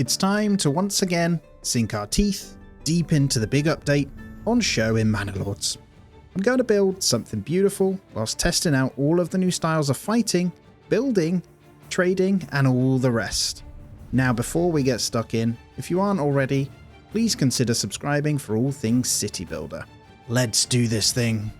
It's time to once again sink our teeth deep into the big update on show in Manor Lords. I'm going to build something beautiful whilst testing out all of the new styles of fighting, building, trading and all the rest. Now before we get stuck in, if you aren't already, please consider subscribing for all things city builder. Let's do this thing.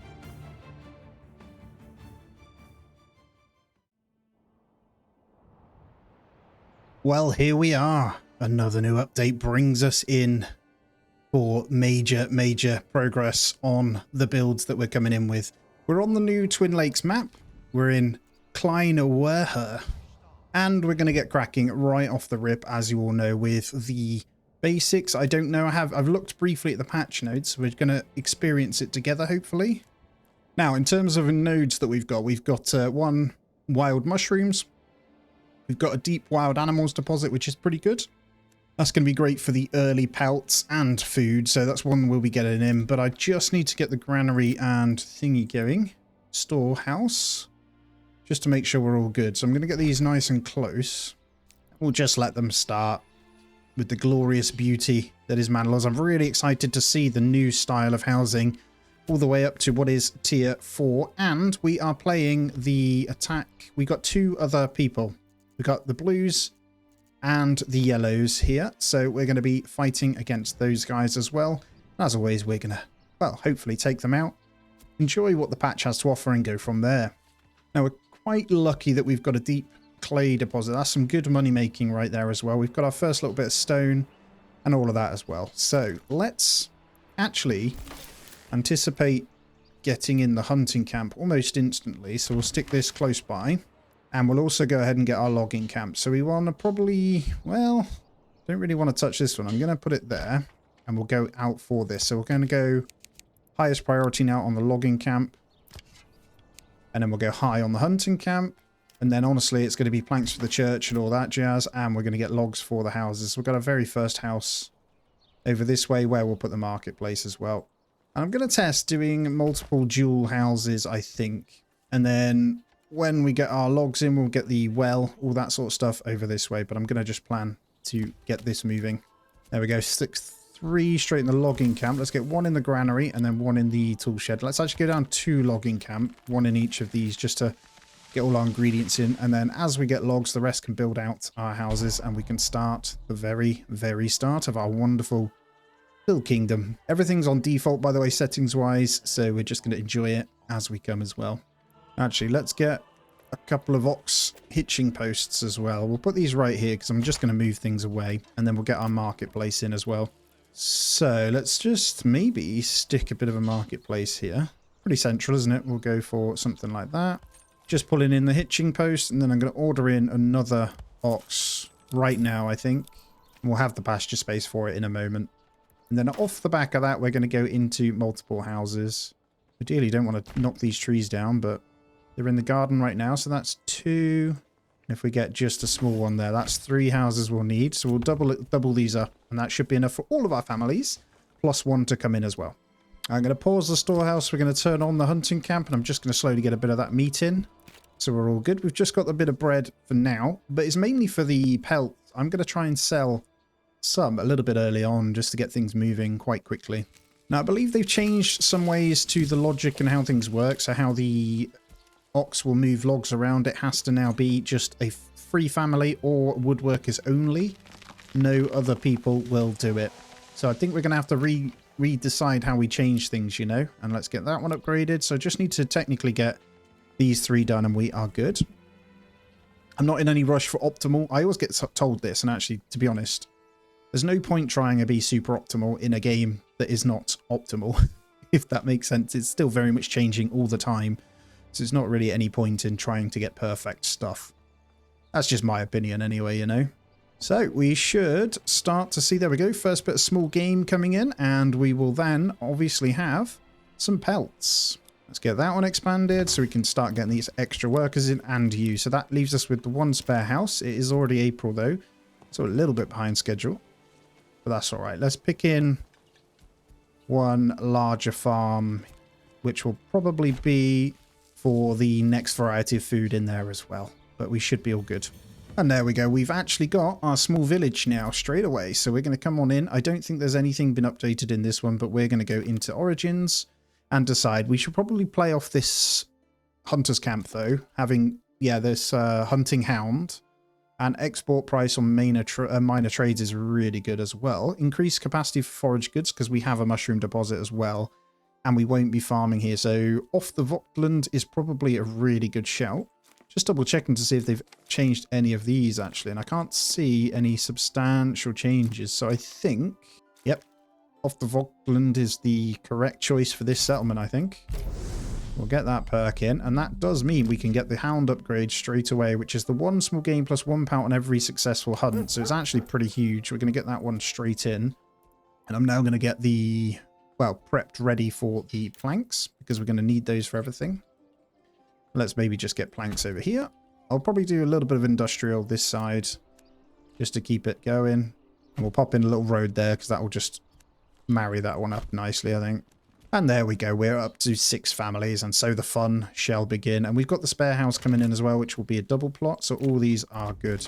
Well, here we are. Another new update brings us in for major progress on the builds that we're coming in with. We're on the new Twin Lakes map. We're in Klein, Weiher, and we're going to get cracking right off the rip, as you all know, with the basics. I don't know, I've looked briefly at the patch notes, so we're going to experience it together, hopefully. Now, in terms of nodes that we've got one wild mushrooms. We've got a deep wild animals deposit, which is pretty good. That's going to be great for the early pelts and food, so that's one we'll be getting in. But I just need to get the granary and thingy going. Storehouse. Just to make sure we're all good. So I'm going to get these nice and close. We'll just let them start with the glorious beauty that is Manor Lords. I'm really excited to see the new style of housing all the way up to what is tier 4. And we are playing the attack. We got two other people. We got the blues and the yellows here. So we're going to be fighting against those guys as well. As always, we're going to, well, hopefully take them out. Enjoy what the patch has to offer and go from there. Now, we're quite lucky that we've got a deep clay deposit. That's some good money making right there as well. We've got our first little bit of stone and all of that as well. So let's actually anticipate getting in the hunting camp almost instantly. So we'll stick this close by. And we'll also go ahead and get our logging camp. So we want to probably, well, don't really want to touch this one. I'm going to put it there and we'll go out for this. So we're going to go highest priority now on the logging camp. And then we'll go high on the hunting camp. And then honestly, it's going to be planks for the church and all that jazz. And we're going to get logs for the houses. We've got our very first house over this way where we'll put the marketplace as well. And I'm going to test doing multiple dual houses, I think. And then when we get our logs in, we'll get the well, all that sort of stuff over this way. But I'm going to just plan to get this moving. There we go. Stick 3 straight in the logging camp. Let's get 1 in the granary and then 1 in the tool shed. Let's actually go down 2 logging camp, 1 in each of these, just to get all our ingredients in. And then as we get logs, the rest can build out our houses and we can start the very start of our wonderful little kingdom. Everything's on default, by the way, settings wise. So we're just going to enjoy it as we come as well. Actually, let's get a couple of ox hitching posts as well. We'll put these right here because I'm just going to move things away. And then we'll get our marketplace in as well. So let's just maybe stick a bit of a marketplace here. Pretty central, isn't it? We'll go for something like that. Just pulling in the hitching post. And then I'm going to order in another ox right now, I think. And we'll have the pasture space for it in a moment. And then off the back of that, we're going to go into multiple houses. Ideally, don't want to knock these trees down, but they're in the garden right now, so that's 2. And if we get just a small one there, that's 3 houses we'll need. So we'll double these up, and that should be enough for all of our families, plus 1 to come in as well. I'm going to pause the storehouse. We're going to turn on the hunting camp, and I'm just going to slowly get a bit of that meat in. So we're all good. We've just got a bit of bread for now, but it's mainly for the pelt. I'm going to try and sell some a little bit early on, just to get things moving quite quickly. Now, I believe they've changed some ways to the logic and how things work. So how the ox will move logs around. It has to now be just a free family or woodworkers only. No other people will do it. So I think we're going to have to re-decide how we change things, you know. And let's get that one upgraded. So just need to technically get these 3 done and we are good. I'm not in any rush for optimal. I always get told this, and actually, to be honest, there's no point trying to be super optimal in a game that is not optimal, if that makes sense. It's still very much changing all the time. So it's not really any point in trying to get perfect stuff. That's just my opinion anyway, you know. So we should start to see, there we go, first bit of small game coming in, and we will then obviously have some pelts. Let's get that one expanded so we can start getting these extra workers in and you. So that leaves us with the 1 spare house. It is already April though, so a little bit behind schedule. But that's all right. Let's pick in 1 larger farm, which will probably be for the next variety of food in there as well. But we should be all good. And there we go. We've actually got our small village now straight away. So we're going to come on in. I don't think there's anything been updated in this one, but we're going to go into Origins and decide. We should probably play off this hunter's camp though. Having, yeah, this hunting hound and export price on minor trades is really good as well. Increased capacity for forage goods because we have a mushroom deposit as well. And we won't be farming here. So off the Vogtland is probably a really good shout. Just double checking to see if they've changed any of these actually. And I can't see any substantial changes. So I think, yep, off the Vogtland is the correct choice for this settlement, I think. We'll get that perk in. And that does mean we can get the hound upgrade straight away, which is the 1 small game plus 1 pout on every successful hunt. So it's actually pretty huge. We're going to get that one straight in. And I'm now going to get the, well, prepped ready for the planks because we're going to need those for everything. Let's maybe just get planks over here. I'll probably do a little bit of industrial this side just to keep it going. And we'll pop in a little road there because that will just marry that one up nicely, I think. And there we go. We're up to 6 families and so the fun shall begin. And we've got the spare house coming in as well, which will be a double plot. So all these are good.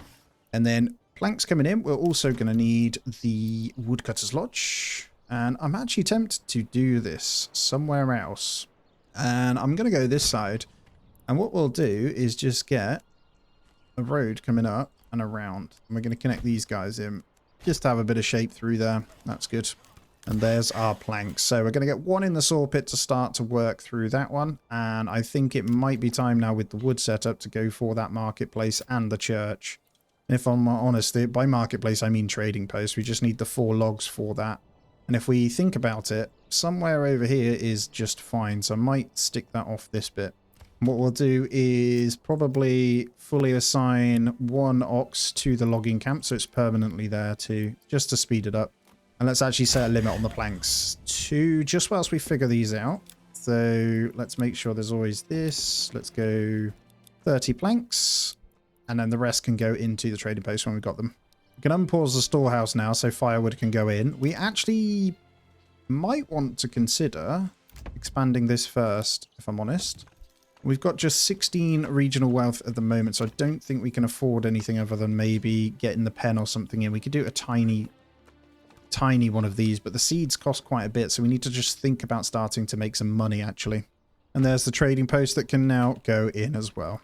And then planks coming in. We're also going to need the woodcutter's lodge. And I'm actually tempted to do this somewhere else. And I'm going to go this side. And what we'll do is just get a road coming up and around. And we're going to connect these guys in. Just to have a bit of shape through there. That's good. And there's our planks. So we're going to get one in the saw pit to start to work through that one. And I think it might be time now with the wood setup to go for that marketplace and the church. If I'm honest, by marketplace I mean trading post. We just need the 4 logs for that. And if we think about it, somewhere over here is just fine. So I might stick that off this bit. What we'll do is probably fully assign 1 ox to the logging camp so it's permanently there too, just to speed it up. And let's actually set a limit on the planks to just whilst we figure these out. So let's make sure there's always this. Let's go 30 planks and then the rest can go into the trading post when we've got them. We can unpause the storehouse now so firewood can go in. We actually might want to consider expanding this first, if I'm honest. We've got just 16 regional wealth at the moment, so I don't think we can afford anything other than maybe getting the pen or something in. We could do a tiny one of these, but the seeds cost quite a bit, so we need to just think about starting to make some money, actually. And there's the trading post that can now go in as well.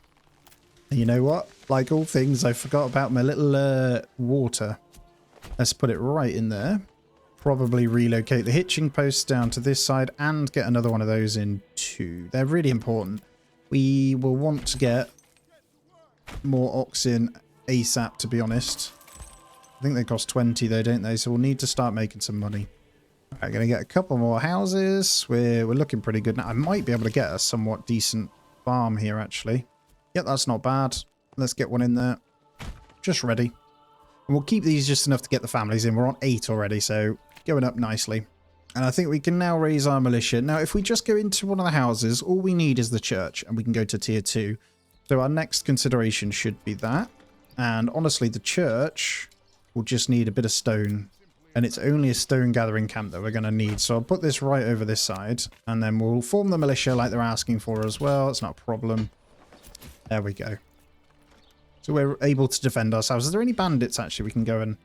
And you know what? Like all things, I forgot about my little water. Let's put it right in there. Probably relocate the hitching posts down to this side and get another one of those in too. They're really important. We will want to get more ox in ASAP, to be honest. I think they cost 20 though, don't they? So we'll need to start making some money. Alright, going to get a couple more houses. We're looking pretty good now. I might be able to get a somewhat decent farm here, actually. Yep, that's not bad. Let's get one in there. Just ready. And we'll keep these just enough to get the families in. We're on 8 already, so going up nicely. And I think we can now raise our militia. Now, if we just go into one of the houses, all we need is the church, and we can go to tier 2. So our next consideration should be that. And honestly, the church will just need a bit of stone. And it's only a stone gathering camp that we're going to need. So I'll put this right over this side. And then we'll form the militia like they're asking for as well. It's not a problem. There we go. So we're able to defend ourselves. Is there any bandits, actually, we can go and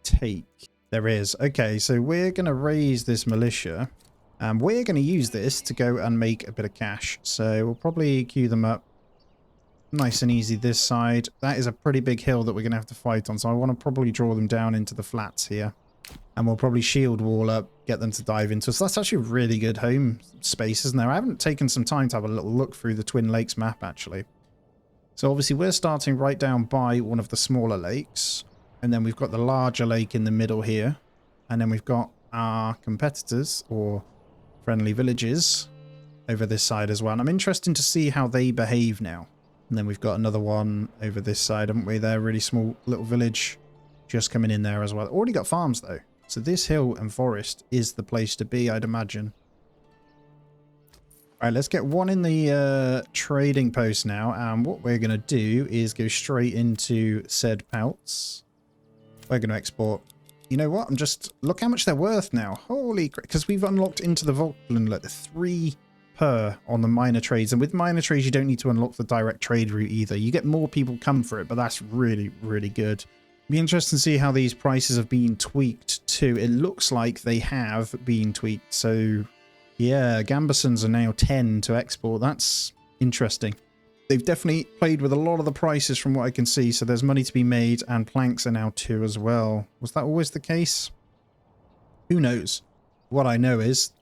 take? There is. Okay, so we're going to raise this militia. And we're going to use this to go and make a bit of cash. So we'll probably queue them up nice and easy this side. That is a pretty big hill that we're going to have to fight on. So I want to probably draw them down into the flats here. And we'll probably shield wall up, get them to dive into us. So that's actually a really good home space, isn't there? I haven't taken some time to have a little look through the Twin Lakes map, actually. So obviously we're starting right down by one of the smaller lakes. And then we've got the larger lake in the middle here. And then we've got our competitors, or friendly villages, over this side as well. And I'm interested to see how they behave now. And then we've got another one over this side, haven't we? They're a really small little village just coming in there as well. Already got farms, though. So this hill and forest is the place to be, I'd imagine. All right, let's get one in the trading post now. And what we're going to do is go straight into said pelts. We're going to export. You know what? Look how much they're worth now. Holy crap. Because we've unlocked into the Vogtland, like the 3 per on the minor trades. And with minor trades, you don't need to unlock the direct trade route either. You get more people come for it, but that's really, really good. Be interesting to see how these prices have been tweaked too. It looks like they have been tweaked. So yeah, Gambesons are now 10 to export. That's interesting. They've definitely played with a lot of the prices from what I can see. So there's money to be made, and planks are now 2 as well. Was that always the case? Who knows? What I know is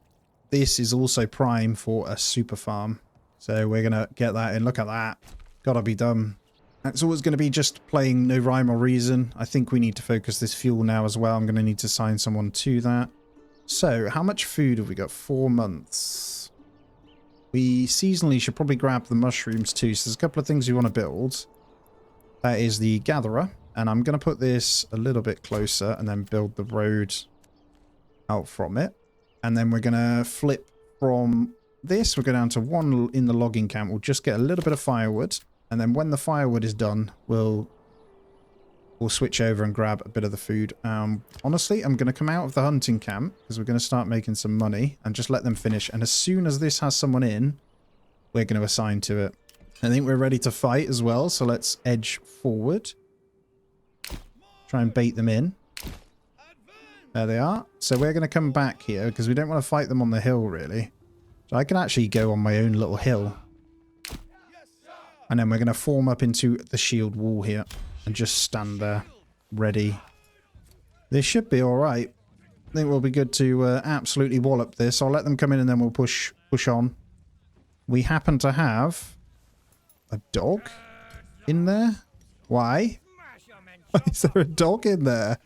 this is also prime for a super farm. So we're going to get that in. Look at that. Gotta be done. It's always going to be just playing no rhyme or reason. I think we need to focus this fuel now as well. I'm going to need to assign someone to that. So how much food have we got? 4 months. We seasonally should probably grab the mushrooms too. So there's a couple of things we want to build. That is the gatherer. And I'm going to put this a little bit closer and then build the road out from it. And then we're going to flip from this. We'll go down to 1 in the logging camp. We'll just get a little bit of firewood. And then when the firewood is done, we'll switch over and grab a bit of the food. Honestly, I'm going to come out of the hunting camp because we're going to start making some money and just let them finish. And as soon as this has someone in, we're going to assign to it. I think we're ready to fight as well. So let's edge forward. Try and bait them in. There they are. So we're going to come back here because we don't want to fight them on the hill, really. So I can actually go on my own little hill. And then we're going to form up into the shield wall here and just stand there, ready. This should be all right. I think we'll be good to absolutely wallop this. I'll let them come in and then we'll push on. We happen to have a dog in there. Why? Is there a dog in there?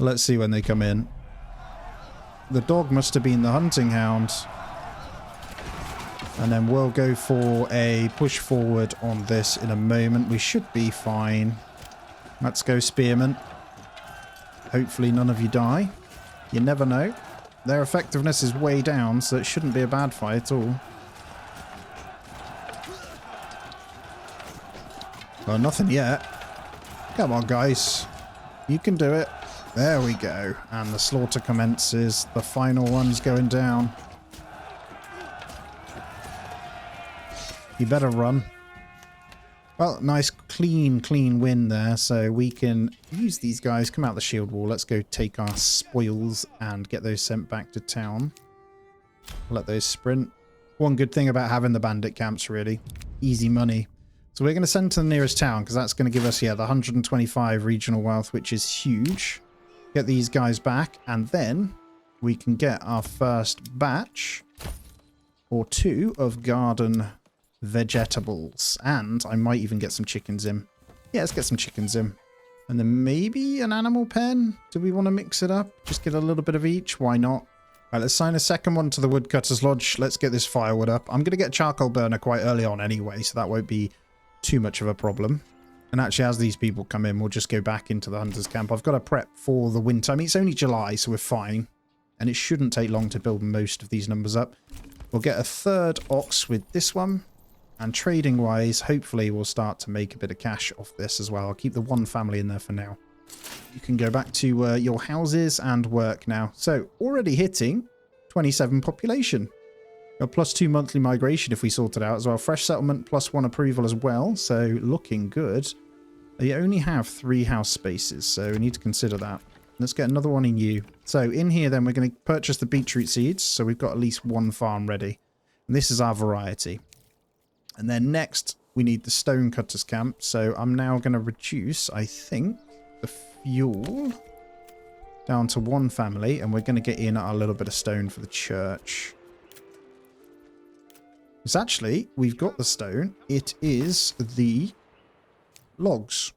Let's see when they come in. The dog must have been the hunting hound. And then we'll go for a push forward on this in a moment. We should be fine. Let's go, spearmen. Hopefully none of you die. You never know. Their effectiveness is way down, so it shouldn't be a bad fight at all. Well, nothing yet. Come on, guys. You can do it. There we go. And the slaughter commences. The final one's going down. You better run. Well, nice clean win there. So we can use these guys. Come out the shield wall. Let's go take our spoils and get those sent back to town. Let those sprint. One good thing about having the bandit camps, really. Easy money. So we're going to send to the nearest town because that's going to give us, yeah, the 125 regional wealth, which is huge. Get these guys back and then we can get our first batch or 2 of garden vegetables, and I might even get some chickens in. Yeah, let's get some chickens in. And then maybe an animal pen. Do we want to mix it up? Just get a little bit of each. Why not? All right, let's sign a second one to the woodcutter's lodge. Let's get this firewood up. I'm going to get a charcoal burner quite early on anyway, so that won't be too much of a problem. And actually, as these people come in, we'll just go back into the hunter's camp. I've got to prep for the winter. I mean, it's only July, so we're fine. And it shouldn't take long to build most of these numbers up. We'll get a 3rd ox with this one. And trading-wise, hopefully we'll start to make a bit of cash off this as well. I'll keep the 1 family in there for now. You can go back to your houses and work now. So, already hitting 27 population. Got +2 monthly migration if we sort it out as well. Fresh settlement +1 approval as well. So, looking good. They only have 3 house spaces, so we need to consider that. Let's get another one in you. So, in here then, we're going to purchase the beetroot seeds. So, we've got at least 1 farm ready. And this is our variety. And then next, we need the stonecutter's camp. So I'm now going to reduce, I think, the fuel down to 1 family. And we're going to get in a little bit of stone for the church. It's actually, we've got the stone. It is the logs.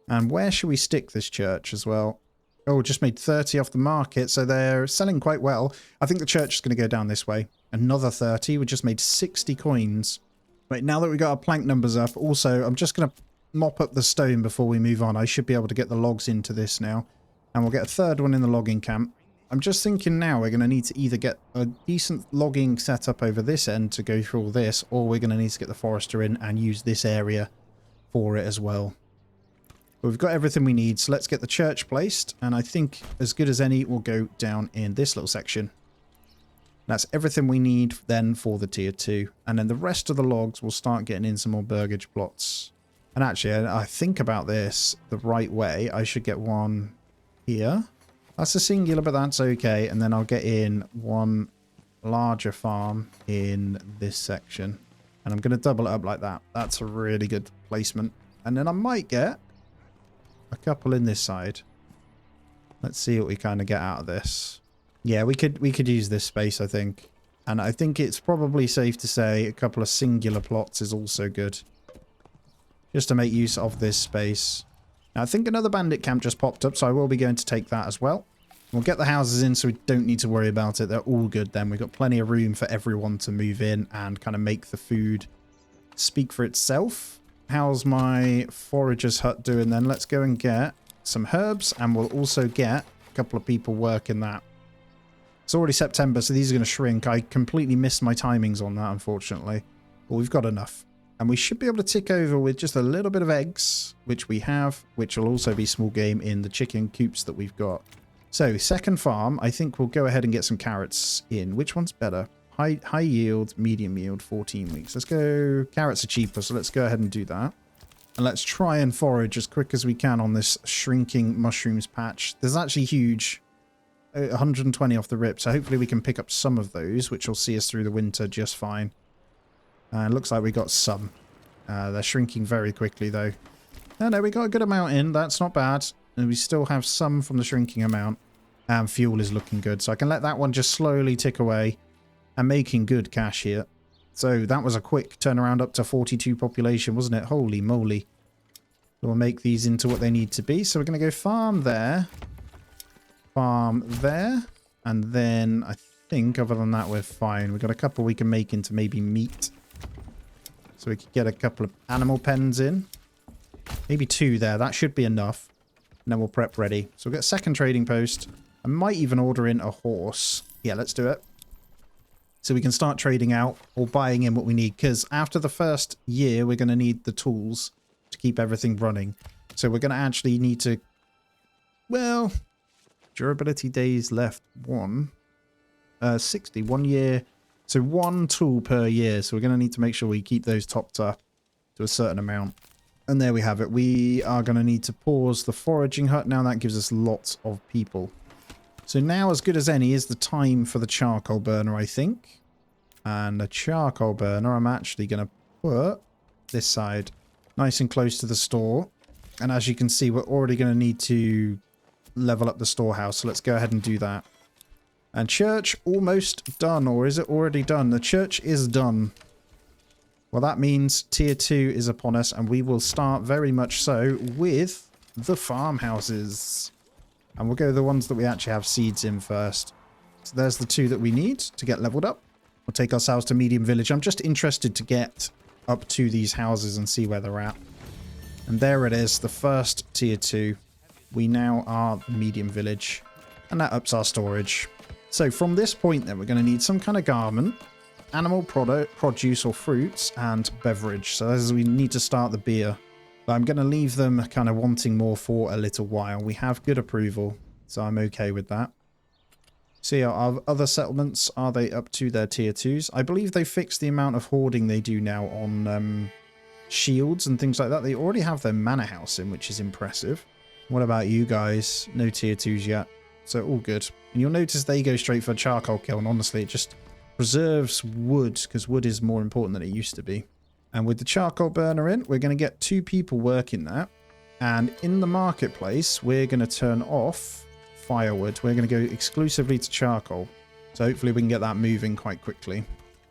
And where should we stick this church as well? Oh, just made 30 off the market. So they're selling quite well. I think the church is going to go down this way. Another 30. We just made 60 coins. Right, now that we've got our plank numbers up, also, I'm just going to mop up the stone before we move on. I should be able to get the logs into this now. And we'll get a 3rd one in the logging camp. I'm just thinking now we're going to need to either get a decent logging setup over this end to go through all this, or we're going to need to get the forester in and use this area for it as well. But we've got everything we need, so let's get the church placed. And I think as good as any will go down in this little section. That's everything we need then for the tier 2. And then the rest of the logs will start getting in some more burgage plots. And actually, I think about this the right way. I should get one here. That's a singular, but that's okay. And then I'll get in one larger farm in this section. And I'm going to double it up like that. That's a really good placement. And then I might get a couple in this side. Let's see what we kind of get out of this. Yeah, we could use this space, I think. And I think it's probably safe to say a couple of singular plots is also good. Just to make use of this space. Now, I think another bandit camp just popped up, so I will be going to take that as well. We'll get the houses in so we don't need to worry about it. They're all good then. We've got plenty of room for everyone to move in and kind of make the food speak for itself. How's my forager's hut doing then? Let's go and get some herbs, and we'll also get a couple of people working that. It's already September, so these are going to shrink. I completely missed my timings on that, unfortunately. But we've got enough. And we should be able to tick over with just a little bit of eggs, which we have, which will also be small game in the chicken coops that we've got. So, second farm, I think we'll go ahead and get some carrots in. Which one's better? High yield, medium yield, 14 weeks. Let's go. Carrots are cheaper, so let's go ahead and do that. And let's try and forage as quick as we can on this shrinking mushrooms patch. There's actually huge. 120 off the rip, so hopefully we can pick up some of those, which will see us through the winter just fine. It looks like we got some. They're shrinking very quickly, though. No, we got a good amount in. That's not bad. And we still have some from the shrinking amount. And fuel is looking good, so I can let that one just slowly tick away. And making good cash here. So that was a quick turnaround up to 42 population, wasn't it? Holy moly. We'll make these into what they need to be. So we're going to go farm there. Farm there. And then I think other than that we're fine. We've got a couple we can make into maybe meat. So we could get a couple of animal pens in. Maybe 2 there. That should be enough. And then we'll prep ready. So we'll get a second trading post. I might even order in a horse. Yeah, let's do it. So we can start trading out or buying in what we need. Because after the first year, we're going to need the tools to keep everything running. So we're going to actually need to... Well, durability days left 60. 1 year. So 1 tool per year. So we're going to need to make sure we keep those topped up to a certain amount. And there we have it. We are going to need to pause the foraging hut. Now that gives us lots of people. So now as good as any is the time for the charcoal burner, I think. And the charcoal burner, I'm actually going to put this side nice and close to the store. And as you can see, we're already going to need to level up the storehouse. So let's go ahead and do that. And church almost done, or is it already done? The church is done. Well, that means tier 2 is upon us, and we will start very much so with the farmhouses. And we'll go the ones that we actually have seeds in first. So there's the 2 that we need to get leveled up. We'll take ourselves to medium village. I'm just interested to get up to these houses and see where they're at. And there it is, the first tier 2. We now are medium village. And that ups our storage. So from this point then, we're going to need some kind of garment, animal produce or fruits, and beverage. So as we need to start the beer. But I'm going to leave them kind of wanting more for a little while. We have good approval, so I'm okay with that. See, our other settlements, are they up to their tier 2s? I believe they fixed the amount of hoarding they do now on shields and things like that. They already have their manor house in, which is impressive. What about you guys? No tier 2s yet. So all good. And you'll notice they go straight for a charcoal kiln. Honestly, it just preserves wood, because wood is more important than it used to be. And with the charcoal burner in, we're going to get 2 people working that. And in the marketplace, we're going to turn off firewood. We're going to go exclusively to charcoal. So hopefully we can get that moving quite quickly.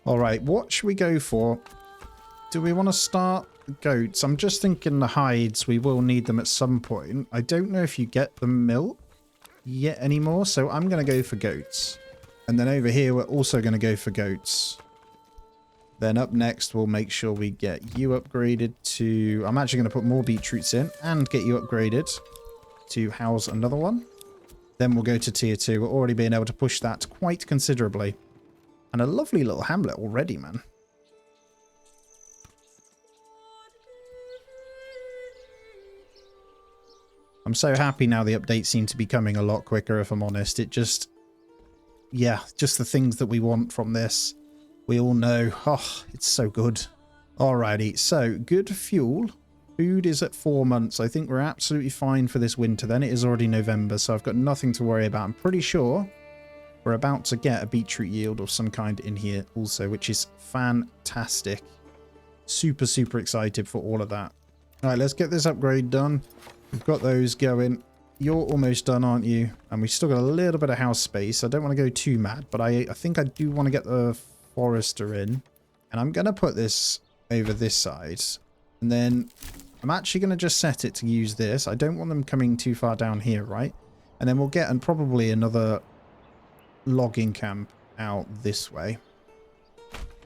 All right, what should we go for? Do we want to start goats? I'm just thinking the hides, we will need them at some point. I don't know if you get the milk yet anymore, so I'm going to go for goats. And then over here, we're also going to go for goats. Then up next, we'll make sure we get you upgraded to... I'm actually going to put more beetroots in and get you upgraded to house another one. Then we'll go to tier 2. We're already being able to push that quite considerably. And a lovely little hamlet already, man. I'm so happy now the updates seem to be coming a lot quicker, if I'm honest. It just... yeah, just the things that we want from this. We all know. Oh, it's so good. Alrighty, so good fuel. Food is at 4 months. I think we're absolutely fine for this winter then. It is already November, so I've got nothing to worry about. I'm pretty sure we're about to get a beetroot yield of some kind in here also, which is fantastic. Super, super excited for all of that. Alright, let's get this upgrade done. We've got those going. You're almost done, aren't you? And we've still got a little bit of house space. I don't want to go too mad, but I think I do want to get the forester in. And I'm going to put this over this side. And then I'm actually going to just set it to use this. I don't want them coming too far down here, right? And then we'll get probably another logging camp out this way.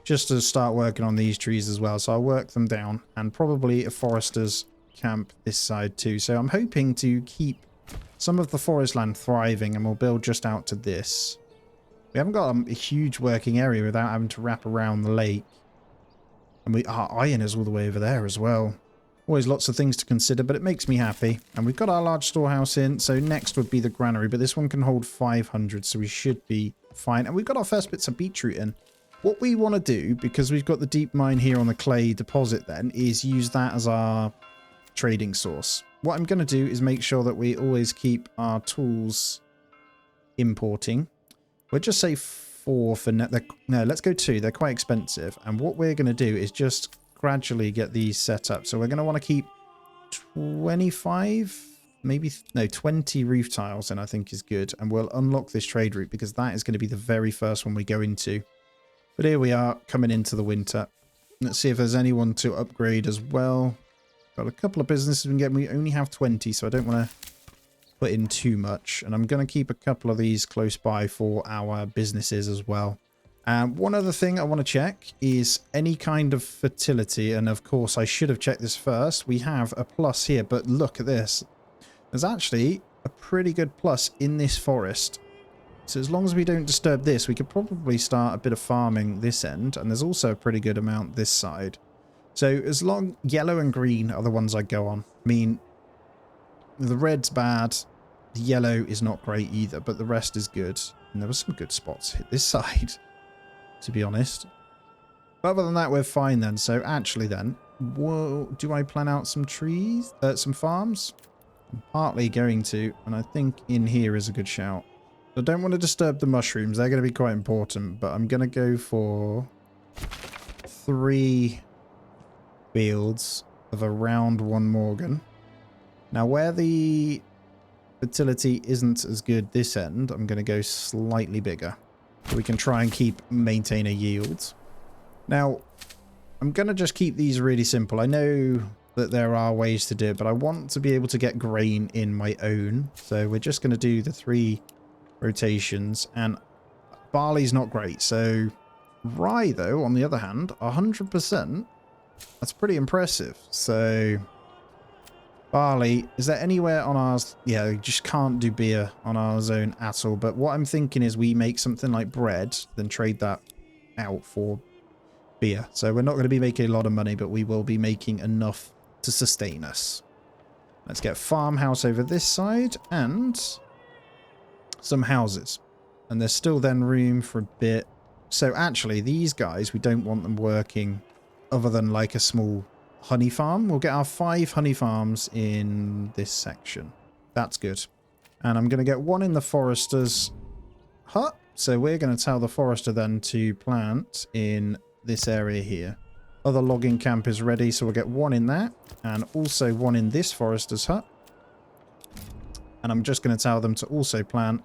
Just to start working on these trees as well. So I'll work them down. And probably a forester's camp this side too. So I'm hoping to keep some of the forest land thriving, and we'll build just out to this. We haven't got a huge working area without having to wrap around the lake. And our iron is all the way over there as well. Always lots of things to consider, but it makes me happy. And we've got our large storehouse in, so next would be the granary, but this one can hold 500, so we should be fine. And we've got our first bits of beetroot in. What we want to do, because we've got the deep mine here on the clay deposit then, is use that as our trading source. What I'm going to do is make sure that we always keep our tools importing. We'll just say 4 for no, let's go 2. They're quite expensive. And what we're going to do is just gradually get these set up. So we're going to want to keep 25, maybe, no, 20 roof tiles, and I think is good. And we'll unlock this trade route because that is going to be the very first one we go into. But here we are coming into the winter. Let's see if there's anyone to upgrade as well. Got a couple of businesses we can get. We only have 20, so I don't want to put in too much. And I'm going to keep a couple of these close by for our businesses as well. And one other thing I want to check is any kind of fertility. And of course, I should have checked this first. We have a plus here, but look at this. There's actually a pretty good plus in this forest. So as long as we don't disturb this, we could probably start a bit of farming this end. And there's also a pretty good amount this side. So as long yellow and green are the ones I go on. I mean, the red's bad. The yellow is not great either, but the rest is good. And there were some good spots hit this side, to be honest. But other than that, we're fine then. So actually then, do I plan out some trees, some farms? I'm partly going to, and I think in here is a good shout. I don't want to disturb the mushrooms. They're going to be quite important, but I'm going to go for 3 fields of around 1 Morgan. Now, where the fertility isn't as good this end, I'm going to go slightly bigger. So we can try and maintain a yield. Now, I'm going to just keep these really simple. I know that there are ways to do it, but I want to be able to get grain in my own. So we're just going to do the 3 rotations, and barley's not great. So rye, though, on the other hand, 100%. That's pretty impressive. So barley, is there anywhere on ours? Yeah, you just can't do beer on our zone at all. But what I'm thinking is we make something like bread, then trade that out for beer. So we're not going to be making a lot of money, but we will be making enough to sustain us. Let's get farmhouse over this side and some houses. And there's still then room for a bit. So actually, these guys, we don't want them working other than like a small honey farm. We'll get our 5 honey farms in this section. That's good. And I'm going to get 1 in the forester's hut. So we're going to tell the forester then to plant in this area here. Other logging camp is ready, so we'll get 1 in that. And also 1 in this forester's hut. And I'm just going to tell them to also plant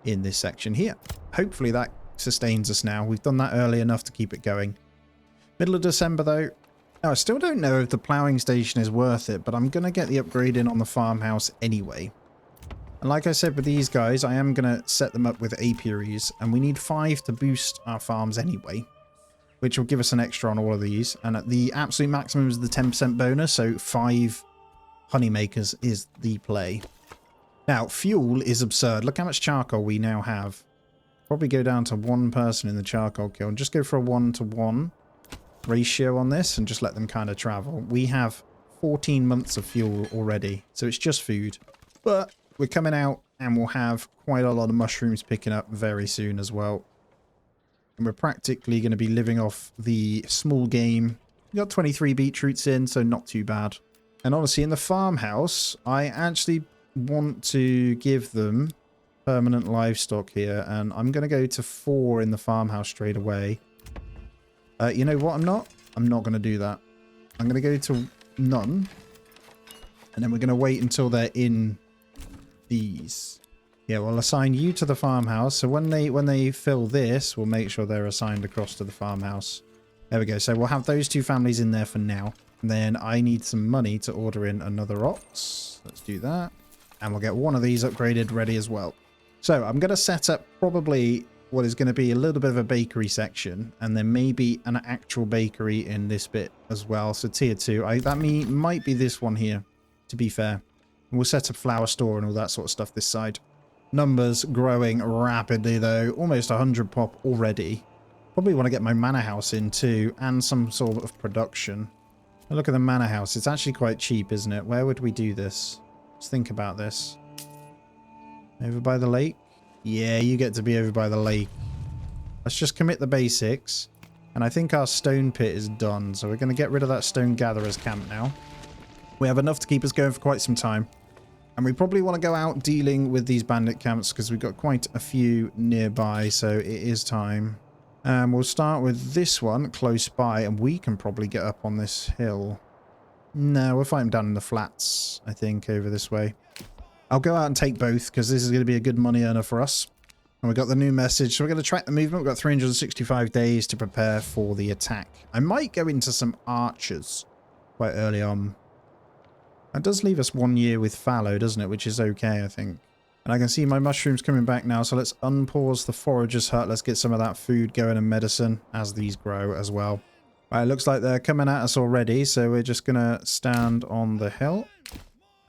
in this section here. Hopefully that sustains us now. We've done that early enough to keep it going. Middle of December though. Now I still don't know if the ploughing station is worth it, but I'm going to get the upgrade in on the farmhouse anyway. And like I said with these guys, I am going to set them up with apiaries, and we need 5 to boost our farms anyway, which will give us an extra on all of these. And at the absolute maximum is the 10% bonus, so 5 honey makers is the play. Now, fuel is absurd. Look how much charcoal we now have. Probably go down to 1 person in the charcoal kiln. Just go for a 1-to-1 ratio on this and just let them kind of travel. We have 14 months of fuel already, so it's just food. But we're coming out and we'll have quite a lot of mushrooms picking up very soon as well. And we're practically going to be living off the small game. We got 23 beetroots in, so not too bad. And honestly, in the farmhouse, I actually want to give them permanent livestock here, and I'm going to go to 4 in the farmhouse straight away. You know what? I'm not going to do that. I'm going to go to none, and then we're going to wait until they're in these. Yeah, we'll assign you to the farmhouse. So when they fill this, we'll make sure they're assigned across to the farmhouse. There we go. So we'll have those 2 families in there for now. And then I need some money to order in another ox. Let's do that. And we'll get one of these upgraded ready as well. So I'm going to set up probably what is going to be a little bit of a bakery section. And then maybe an actual bakery in this bit as well. So tier 2. That might be this one here, to be fair. We'll set up flour store and all that sort of stuff this side. Numbers growing rapidly though. Almost 100 pop already. Probably want to get my manor house in too. And some sort of production. Look at the manor house. It's actually quite cheap, isn't it? Where would we do this? Let's think about this. Over by the lake? Yeah, you get to be over by the lake. Let's just commit the basics. And I think our stone pit is done. So we're going to get rid of that stone gatherer's camp now. We have enough to keep us going for quite some time. And we probably want to go out dealing with these bandit camps because we've got quite a few nearby. So it is time. We'll start with this one close by, and we can probably get up on this hill. No, we'll fight them down in the flats, I think, over this way. I'll go out and take both because this is going to be a good money earner for us. And we got the new message. So we're going to track the movement. We've got 365 days to prepare for the attack. I might go into some archers quite early on. That does leave us 1 year with fallow, doesn't it? Which is okay, I think. And I can see my mushrooms coming back now, so let's unpause the forager's hut. Let's get some of that food going and medicine as these grow as well. Right, it looks like they're coming at us already, so we're just going to stand on the hill.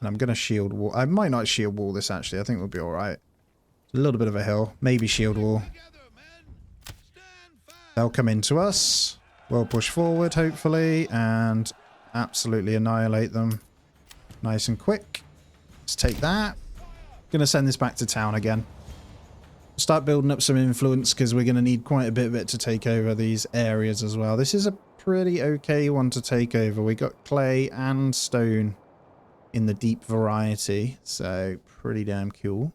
And I'm going to shield wall. I might not shield wall this, actually. I think we'll be all right. A little bit of a hill. Maybe shield wall. They'll come into us. We'll push forward, hopefully, and absolutely annihilate them. Nice and quick. Let's take that. Gonna send this back to town again. Start building up some influence because we're gonna need quite a bit of it to take over these areas as well. This is a pretty okay one to take over. We got clay and stone in the deep variety, so pretty damn cool.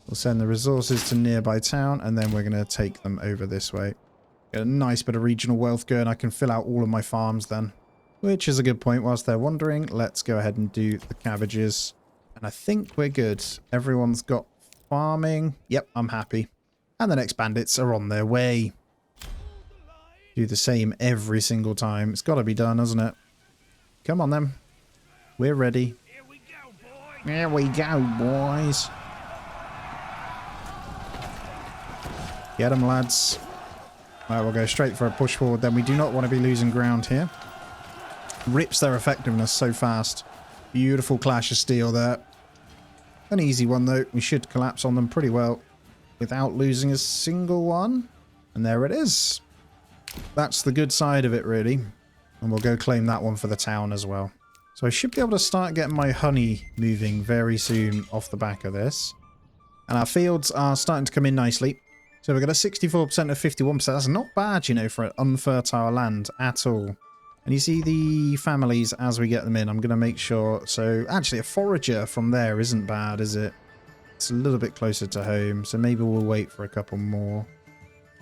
We'll send the resources to nearby town and then we're gonna take them over this way. Get a nice bit of regional wealth going. I can fill out all of my farms then, which is a good point. Whilst they're wandering, let's go ahead and do the cabbages. And I think we're good. Everyone's got farming. Yep, I'm happy. And the next bandits are on their way. Do the same every single time. It's got to be done, hasn't it? Come on, then. We're ready. Here we go, boys. Here we go, boys. Get them, lads. Right, we'll go straight for a push forward. Then we do not want to be losing ground here. Rips their effectiveness so fast. Beautiful clash of steel there. An easy one though. We should collapse on them pretty well without losing a single one. And there it is. That's the good side of it really. And we'll go claim that one for the town as well. So I should be able to start getting my honey moving very soon off the back of this. And our fields are starting to come in nicely. So we've got a 64% of 51%. That's not bad, you know, for an unfertile land at all. And you see the families as we get them in. I'm going to make sure. So actually a forager from there isn't bad, is it? It's a little bit closer to home. So maybe we'll wait for a couple more.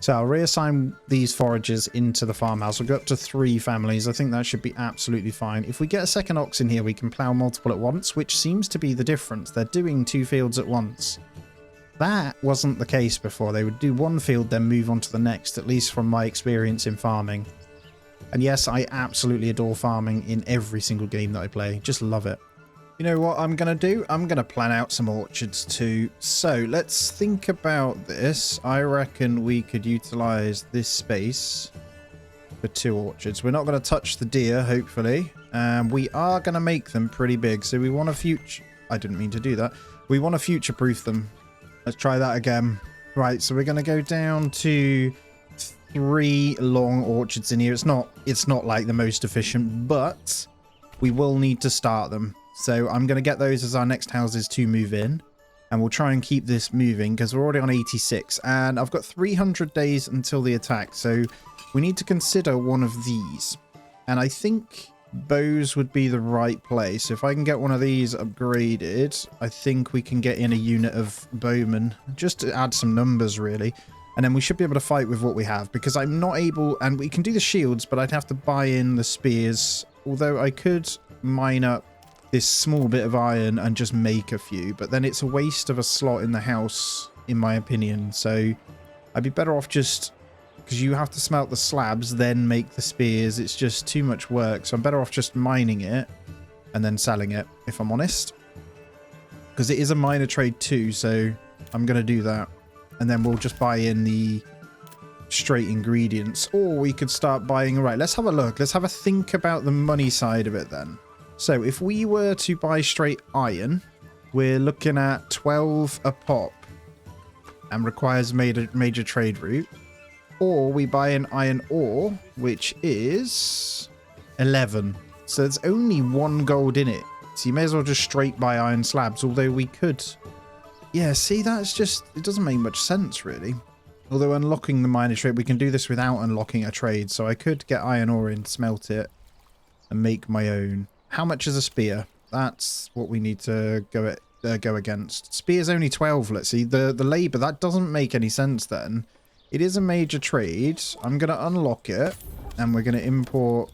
So I'll reassign these foragers into the farmhouse. We'll go up to 3 families. I think that should be absolutely fine. If we get a second ox in here, we can plough multiple at once, which seems to be the difference. They're doing 2 fields at once. That wasn't the case before. They would do 1 field, then move on to the next, at least from my experience in farming. And yes, I absolutely adore farming in every single game that I play. Just love it. You know what I'm going to do? I'm going to plan out some orchards too. So let's think about this. I reckon we could utilize this space for 2 orchards. We're not going to touch the deer, hopefully. We are going to make them pretty big. So we want to future... I didn't mean to do that. We want to future-proof them. Let's try that again. Right, so we're going to go down to 3 long orchards in here. It's not like the most efficient, but we will need to start them. So I'm going to get those as our next houses to move in. And we'll try and keep this moving because we're already on 86. And I've got 300 days until the attack. So we need to consider one of these. And I think bows would be the right place. If I can get one of these upgraded, I think we can get in a unit of bowmen. Just to add some numbers, really. And then we should be able to fight with what we have. Because I'm not able... And we can do the shields, but I'd have to buy in the spears. Although I could mine up this small bit of iron and just make a few, but then it's a waste of a slot in the house, in my opinion. So I'd be better off just, because you have to smelt the slabs, then make the spears. It's just too much work. So I'm better off just mining it and then selling it, if I'm honest, because it is a minor trade too. So I'm going to do that. And then we'll just buy in the straight ingredients, or we could start buying. Right, let's have a look. Let's have a think about the money side of it then. So if we were to buy straight iron, we're looking at 12 a pop and requires major trade route. Or we buy an iron ore, which is 11. So there's only 1 gold in it. So you may as well just straight buy iron slabs, although we could... Yeah, see, that's just... It doesn't make much sense, really. Although unlocking the minor trade, we can do this without unlocking a trade. So I could get iron ore in, smelt it, and make my own. How much is a spear? That's what we need to go against. Spear's only 12, let's see. The labour, that doesn't make any sense then. It is a major trade. I'm going to unlock it, and we're going to import...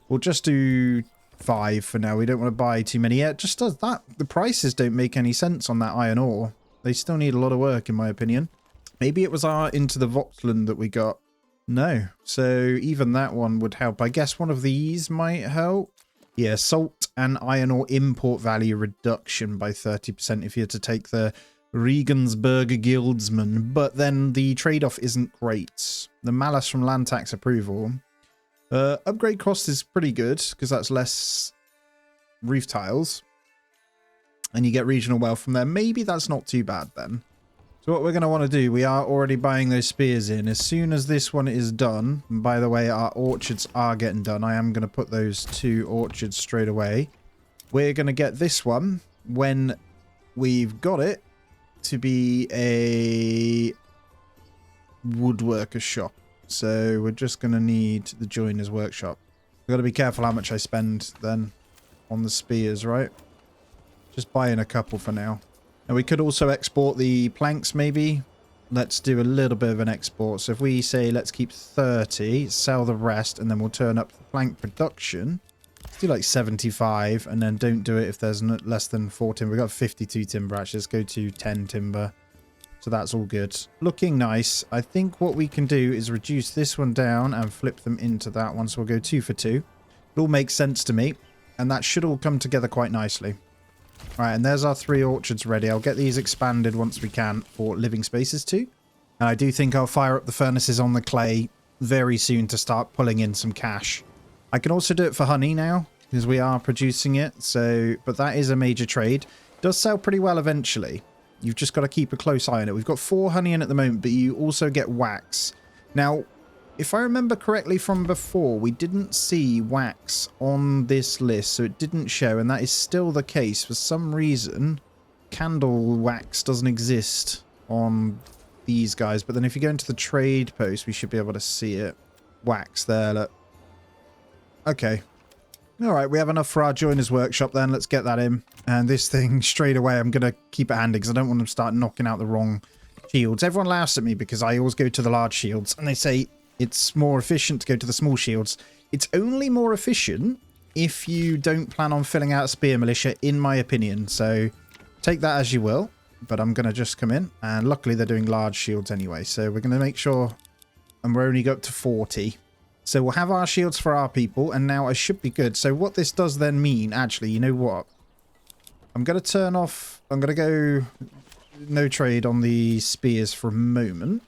We'll just do 5 for now. We don't want to buy too many. Yeah, it just does that. The prices don't make any sense on that iron ore. They still need a lot of work, in my opinion. Maybe it was our Into the Voxland that we got. No. So even that one would help. I guess one of these might help. Yeah, salt and iron ore import value reduction by 30% if you had to take the Regensburg Guildsman. But then the trade-off isn't great. The Malice from land tax approval. Upgrade cost is pretty good because that's less roof tiles. And you get regional wealth from there. Maybe that's not too bad then. So what we're going to want to do, we are already buying those spears in. As soon as this one is done, and by the way, our orchards are getting done. I am going to put those 2 orchards straight away. We're going to get this one when we've got it to be a woodworker shop. So we're just going to need the joiner's workshop. I've got to be careful how much I spend then on the spears, right? Just buying a couple for now. And we could also export the planks, maybe. Let's do a little bit of an export. So if we say, let's keep 30, sell the rest, and then we'll turn up the plank production. Let's do like 75, and then don't do it if there's less than 4 timber. We've got 52 timber, actually. Let's go to 10 timber. So that's all good. Looking nice. I think what we can do is reduce this one down and flip them into that one. So we'll go 2 for 2. It all makes sense to me. And that should all come together quite nicely. Right, and there's our 3 orchards ready. I'll get these expanded once we can for living spaces too. And I do think I'll fire up the furnaces on the clay very soon to start pulling in some cash. I can also do it for honey now because we are producing it. So, but that is a major trade. It does sell pretty well eventually. You've just got to keep a close eye on it. We've got 4 honey in at the moment, but you also get wax. Now, if I remember correctly from before, we didn't see wax on this list, so it didn't show, and that is still the case. For some reason, candle wax doesn't exist on these guys, but then if you go into the trade post, we should be able to see it. Wax there, look. Okay. Alright, we have enough for our joiner's workshop then. Let's get that in. And this thing, straight away, I'm going to keep it handy because I don't want them to start knocking out the wrong shields. Everyone laughs at me because I always go to the large shields, and they say... It's more efficient to go to the small shields. It's only more efficient if you don't plan on filling out a spear militia, in my opinion. So take that as you will. But I'm going to just come in. And luckily they're doing large shields anyway. So we're going to make sure... And we're only up to 40. So we'll have our shields for our people. And now I should be good. So what this does then mean... Actually, you know what? I'm going to turn off... I'm going to go... No trade on the spears for a moment.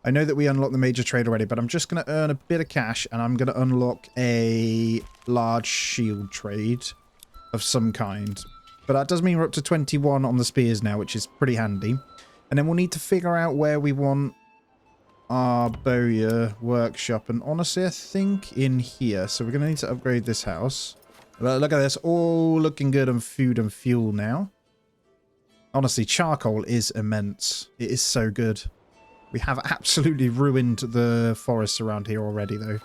I know that we unlocked the major trade already, but I'm just going to earn a bit of cash and I'm going to unlock a large shield trade of some kind. But that does mean we're up to 21 on the spears now, which is pretty handy. And then we'll need to figure out where we want our bowyer workshop. And honestly, I think in here. So we're going to need to upgrade this house. But look at this, all looking good on food and fuel now. Honestly, charcoal is immense. It is so good. We have absolutely ruined the forests around here already, though.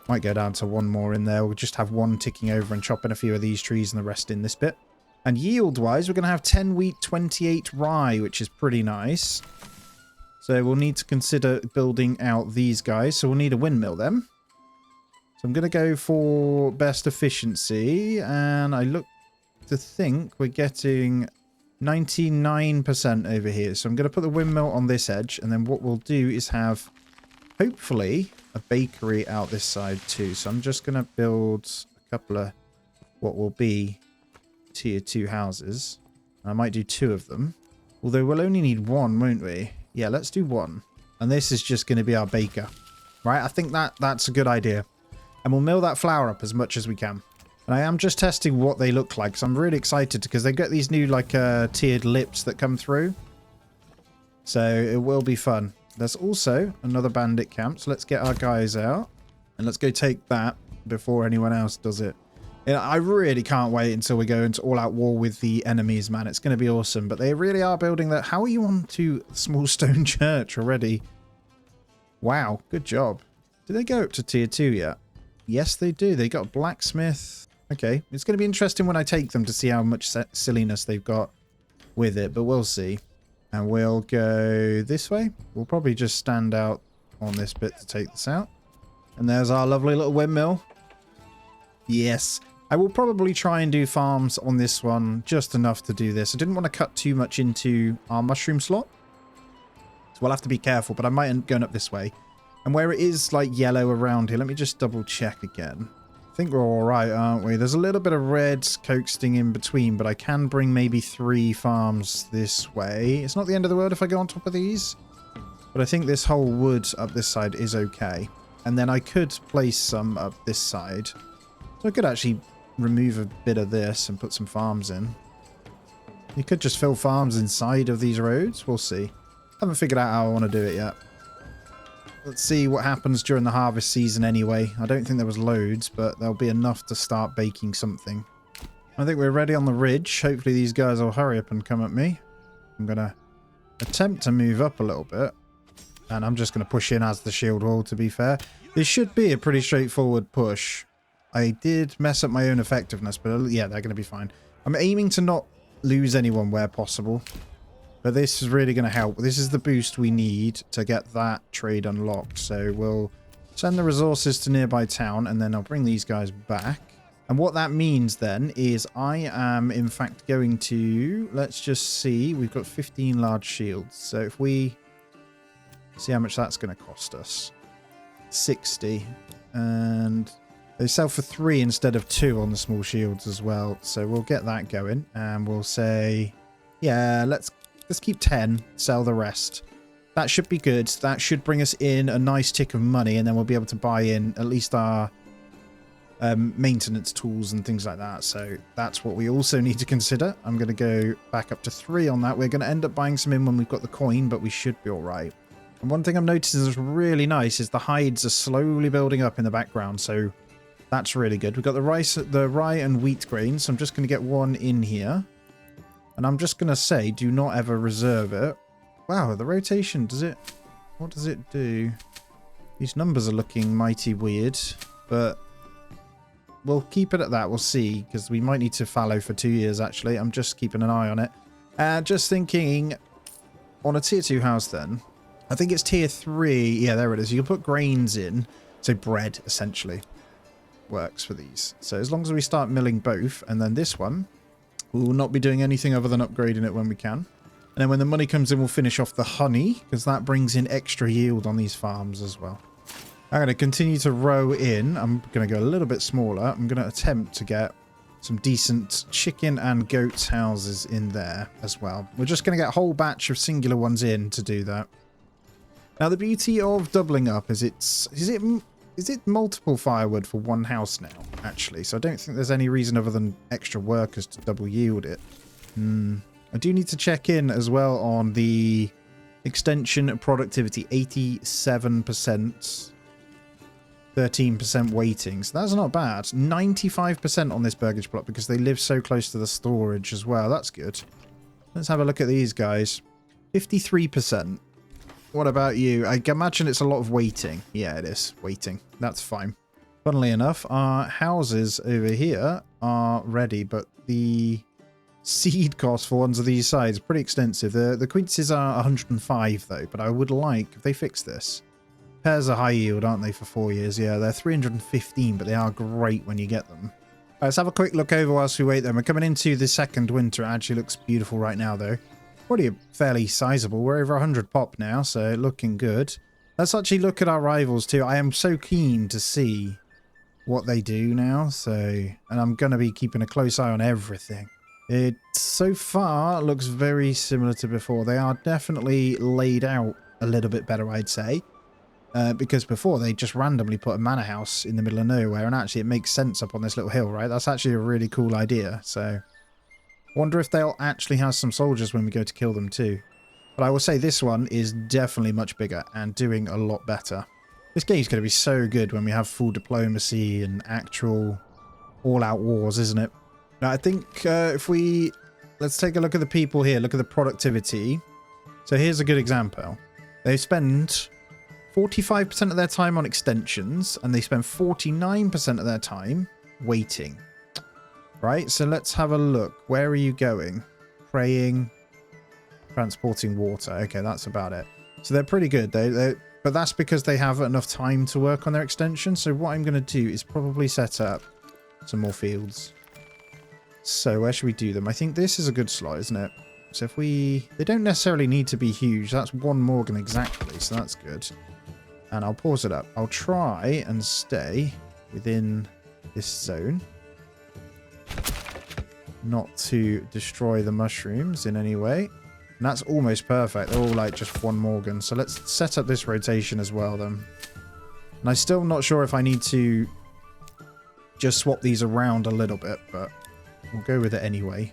Might go down to one more in there. We'll just have one ticking over and chopping a few of these trees and the rest in this bit. And yield-wise, we're going to have 10 wheat, 28 rye, which is pretty nice. So we'll need to consider building out these guys. So we'll need a windmill then. So I'm going to go for best efficiency. And I look to think we're getting 99% over here. So I'm going to put the windmill on this edge. And then what we'll do is have, hopefully, a bakery out this side too. So I'm just going to build a couple of what will be tier 2 houses. I might do 2 of them. Although we'll only need 1, won't we? Yeah, let's do 1. And this is just going to be our baker. Right? I think that's a good idea. And we'll mill that flour up as much as we can. And I am just testing what they look like. So I'm really excited because they get these new like tiered lips that come through. So it will be fun. There's also another bandit camp. So let's get our guys out. And let's go take that before anyone else does it. Yeah, I really can't wait until we go into all-out war with the enemies, man. It's going to be awesome. But they really are building that. How are you on to small stone church already? Wow, good job. Do they go up to tier 2 yet? Yes, they do. They got blacksmith. Okay, it's going to be interesting when I take them to see how much silliness they've got with it. But we'll see. And we'll go this way. We'll probably just stand out on this bit to take this out. And there's our lovely little windmill. Yes. I will probably try and do farms on this one, just enough to do this. I didn't want to cut too much into our mushroom slot. So we'll have to be careful, but I might end up going up this way. And where it is like yellow around here, let me just double check again. I think we're all right, aren't we? There's a little bit of red coasting in between, but I can bring maybe 3 farms this way. It's not the end of the world if I go on top of these. But I think this whole wood up this side is okay. And then I could place some up this side. So I could actually remove a bit of this and put some farms in. You could just fill farms inside of these roads. We'll see. Haven't figured out how I want to do it yet. Let's see what happens during the harvest season anyway. I don't think there was loads, but there'll be enough to start baking something. I think we're ready on the ridge. Hopefully these guys will hurry up and come at me. I'm going to attempt to move up a little bit. And I'm just going to push in as the shield wall, to be fair. This should be a pretty straightforward push. I did mess up my own effectiveness, but yeah, they're going to be fine. I'm aiming to not lose anyone where possible. But this is really going to help. This is the boost we need to get that trade unlocked. So we'll send the resources to nearby town, and then I'll bring these guys back. And what that means then is I am, in fact, going to... Let's just see. We've got 15 large shields. So if we... See how much that's going to cost us. 60. And... They sell for 3 instead of 2 on the small shields as well. So we'll get that going. And we'll say... Yeah, let's keep 10. Sell the rest. That should be good. That should bring us in a nice tick of money. And then we'll be able to buy in at least our maintenance tools and things like that. So that's what we also need to consider. I'm going to go back up to 3 on that. We're going to end up buying some in when we've got the coin. But we should be all right. And one thing I'm noticing is really nice is the hides are slowly building up in the background. So... That's really good. We've got the rye and wheat grains. So I'm just going to get 1 in here. And I'm just going to say, do not ever reserve it. Wow, the rotation, does it... What does it do? These numbers are looking mighty weird. But we'll keep it at that. We'll see. Because we might need to fallow for 2 years, actually. I'm just keeping an eye on it. Just thinking, on a tier 2 house then. I think it's tier 3. Yeah, there it is. You can put grains in. So bread, essentially. Works for these. So as long as we start milling both, and then this one, we will not be doing anything other than upgrading it when we can. And then when the money comes in, we'll finish off the honey, because that brings in extra yield on these farms as well. I'm going to continue to row in. I'm going to go a little bit smaller. I'm going to attempt to get some decent chicken and goats houses in there as well. We're just going to get a whole batch of singular ones in to do that. Now the beauty of doubling up is is it multiple firewood for one house now, actually? So I don't think there's any reason other than extra workers to double yield it. I do need to check in as well on the extension productivity. 87%. 13% waiting. So that's not bad. 95% on this burgage plot because they live so close to the storage as well. That's good. Let's have a look at these guys. 53%. What about you? I imagine it's a lot of waiting. Yeah, it is. Waiting. That's fine. Funnily enough, our houses over here are ready, but the seed cost for ones of these sides pretty extensive. The quinces are 105 though, but I would like, if they fix this. Pears are high yield, aren't they, for 4 years? Yeah, they're 315, but they are great when you get them. Right, let's have a quick look over whilst we wait then. We're coming into the second winter. It actually looks beautiful right now though. Already fairly sizable. We're over 100 pop now, so looking good. Let's actually look at our rivals too. I am so keen to see what they do now, and I'm going to be keeping a close eye on everything. It so far looks very similar to before. They are definitely laid out a little bit better, I'd say, because before they just randomly put a manor house in the middle of nowhere, and actually it makes sense up on this little hill, right? That's actually a really cool idea. So wonder if they'll actually have some soldiers when we go to kill them too. But I will say this one is definitely much bigger and doing a lot better. This game's going to be so good when we have full diplomacy and actual all-out wars, isn't it? Now, I think let's take a look at the people here. Look at the productivity. So here's a good example. They spend 45% of their time on extensions, and they spend 49% of their time waiting. Right, so let's have a look. Where are you going? Praying, transporting water. Okay, that's about it. So they're pretty good. But that's because they have enough time to work on their extension. So what I'm going to do is probably set up some more fields. So where should we do them? I think this is a good slot, isn't it? So if they don't necessarily need to be huge. That's 1 Morgan exactly. So that's good. And I'll pause it up. I'll try and stay within this zone. Not to destroy the mushrooms in any way. And that's almost perfect. They're all like just 1 Morgan. So let's set up this rotation as well then. And I'm still not sure if I need to just swap these around a little bit, but we'll go with it anyway.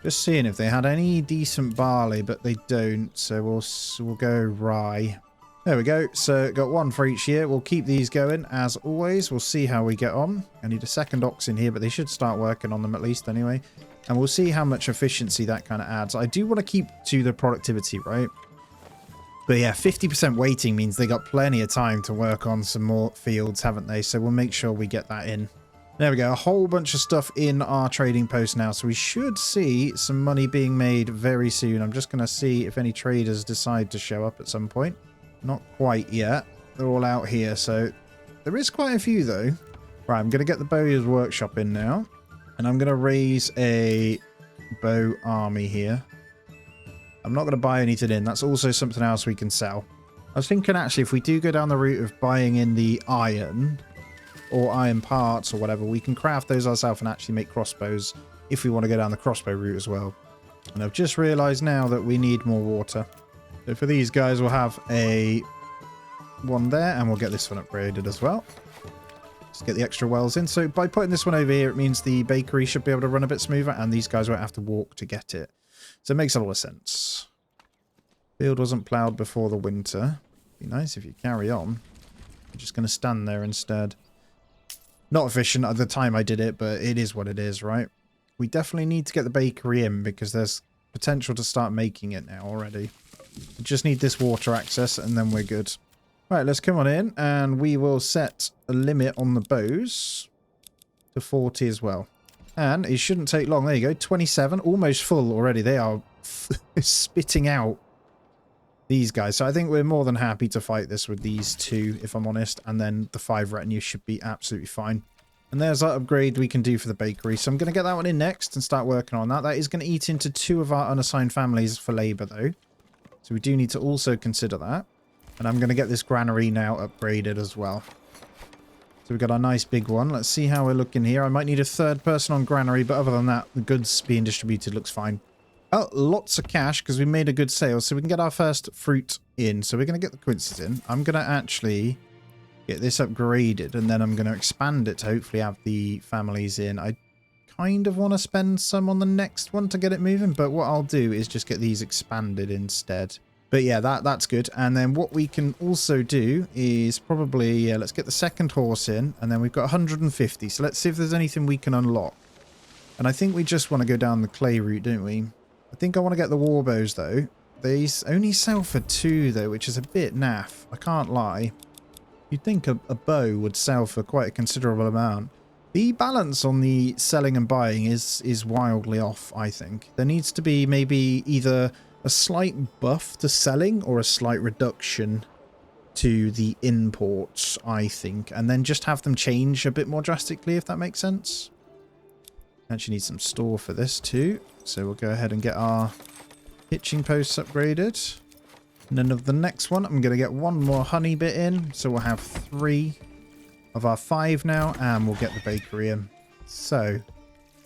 Just seeing if they had any decent barley, but they don't. So we'll go rye. There we go. So got 1 for each year. We'll keep these going as always. We'll see how we get on. I need a second ox in here, but they should start working on them at least anyway. And we'll see how much efficiency that kind of adds. I do want to keep to the productivity, right? But yeah, 50% waiting means they got plenty of time to work on some more fields, haven't they? So we'll make sure we get that in. There we go. A whole bunch of stuff in our trading post now. So we should see some money being made very soon. I'm just going to see if any traders decide to show up at some point. Not quite yet. They're all out here. So there is quite a few though. Right, I'm going to get the Bowyer's workshop in now. And I'm going to raise a bow army here. I'm not going to buy anything in. That's also something else we can sell. I was thinking actually if we do go down the route of buying in the iron or iron parts or whatever, we can craft those ourselves and actually make crossbows if we want to go down the crossbow route as well. And I've just realized now that we need more water. So for these guys, we'll have one there and we'll get this one upgraded as well. Just get the extra wells in. So by putting this one over here, it means the bakery should be able to run a bit smoother and these guys won't have to walk to get it. So it makes a lot of sense. Field wasn't ploughed before the winter. Be nice if you carry on. I'm just going to stand there instead. Not efficient at the time I did it, but it is what it is, right? We definitely need to get the bakery in because there's potential to start making it now already. We just need this water access and then we're good. Right, let's come on in and we will set a limit on the bows to 40 as well. And it shouldn't take long. There you go, 27, almost full already. They are spitting out these guys. So I think we're more than happy to fight this with these 2, if I'm honest. And then the 5 retinue should be absolutely fine. And there's our upgrade we can do for the bakery. So I'm going to get that one in next and start working on that. That is going to eat into 2 of our unassigned families for labour, though. So we do need to also consider that. And I'm going to get this granary now upgraded as well. So we've got our nice big one. Let's see how we're looking here. I might need a 3rd person on granary, but other than that, the goods being distributed looks fine. Oh, lots of cash because we made a good sale. So we can get our first fruit in. So we're going to get the quinces in. I'm going to actually get this upgraded and then I'm going to expand it to hopefully have the families in. I kind of want to spend some on the next one to get it moving, but what I'll do is just get these expanded instead. But yeah, that's good. And then what we can also do is probably, yeah, let's get the 2nd horse in. And then we've got 150. So let's see if there's anything we can unlock. And I think we just want to go down the clay route, don't we? I think I want to get the warbows though. They only sell for 2 though, which is a bit naff. I can't lie. You'd think a bow would sell for quite a considerable amount. The balance on the selling and buying is wildly off, I think. There needs to be maybe either a slight buff to selling or a slight reduction to the imports, I think. And then just have them change a bit more drastically, if that makes sense. Actually need some store for this too. So we'll go ahead and get our hitching posts upgraded. And then of the next one, I'm going to get 1 more honey bit in. So we'll have 3 of our 5 now. And we'll get the bakery in. So,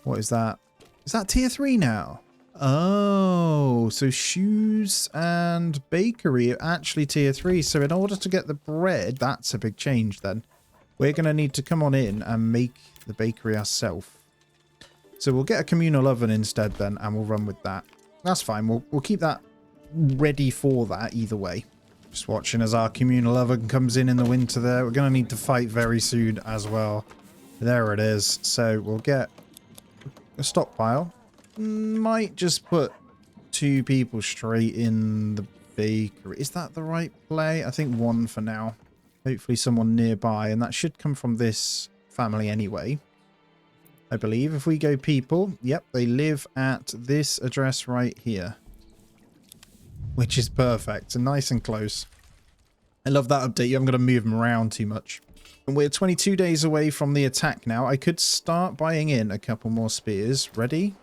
what is that? Is that tier 3 now? Oh, so shoes and bakery are actually tier 3. So in order to get the bread, that's a big change then. We're going to need to come on in and make the bakery ourselves. So we'll get a communal oven instead then, and we'll run with that. That's fine. We'll keep that ready for that either way. Just watching as our communal oven comes in the winter there. We're going to need to fight very soon as well. There it is. So we'll get a stockpile. Might just put 2 people straight in the bakery. Is that the right play? I think 1 for now. Hopefully someone nearby, and that should come from this family anyway. I believe if we go people, yep, they live at this address right here. Which is perfect and nice and close. I love that update. You haven't got to move them around too much. And we're 22 days away from the attack now. I could start buying in a couple more spears. Ready?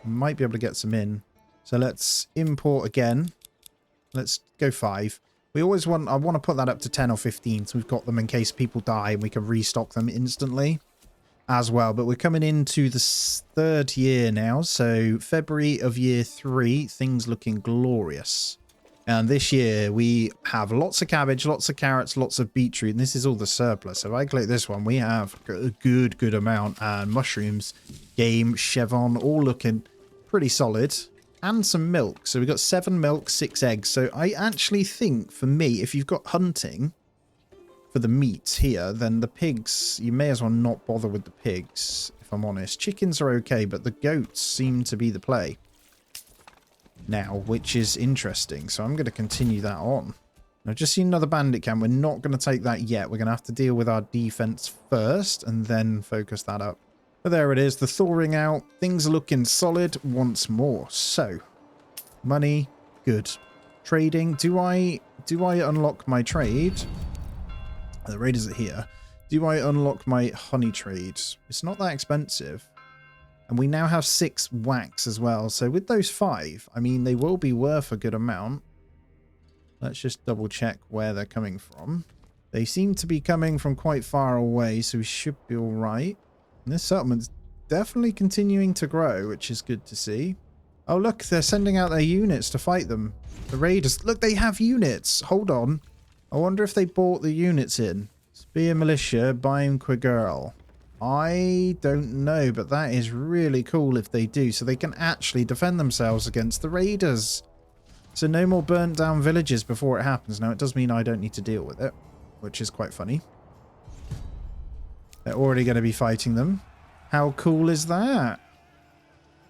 Might be able to get some in. So let's import again. Let's go 5. We always want, I want to put that up to 10 or 15. So we've got them in case people die and we can restock them instantly as well. But we're coming into the 3rd year now. So February of year 3, things looking glorious. And this year we have lots of cabbage, lots of carrots, lots of beetroot. And this is all the surplus. So if I click this one, we have a good amount. And mushrooms, game, chevron, all looking pretty solid. And some milk. So we've got 7 milk, 6 eggs. So I actually think for me, if you've got hunting for the meats here, then the pigs, you may as well not bother with the pigs, if I'm honest. Chickens are okay, but the goats seem to be the play now, which is interesting. So I'm going to continue that on. I've just seen another bandit camp. We're not going to take that yet. We're going to have to deal with our defense first and then focus that up. But there it is, the thawing out. Things are looking solid once more. So, money, good. Trading. Do I unlock my trade? The raiders are here. Do I unlock my honey trade? It's not that expensive. And we now have 6 wax as well. So with those 5, I mean, they will be worth a good amount. Let's just double check where they're coming from. They seem to be coming from quite far away, so we should be all right. And this settlement's definitely continuing to grow, which is good to see. Oh, look, they're sending out their units to fight them. The raiders. Look, they have units. Hold on. I wonder if they bought the units in. Spear Militia, buying Quigirl. I don't know, but that is really cool if they do. So they can actually defend themselves against the raiders. So no more burnt down villages before it happens. Now, it does mean I don't need to deal with it, which is quite funny. They're already going to be fighting them. How cool is that?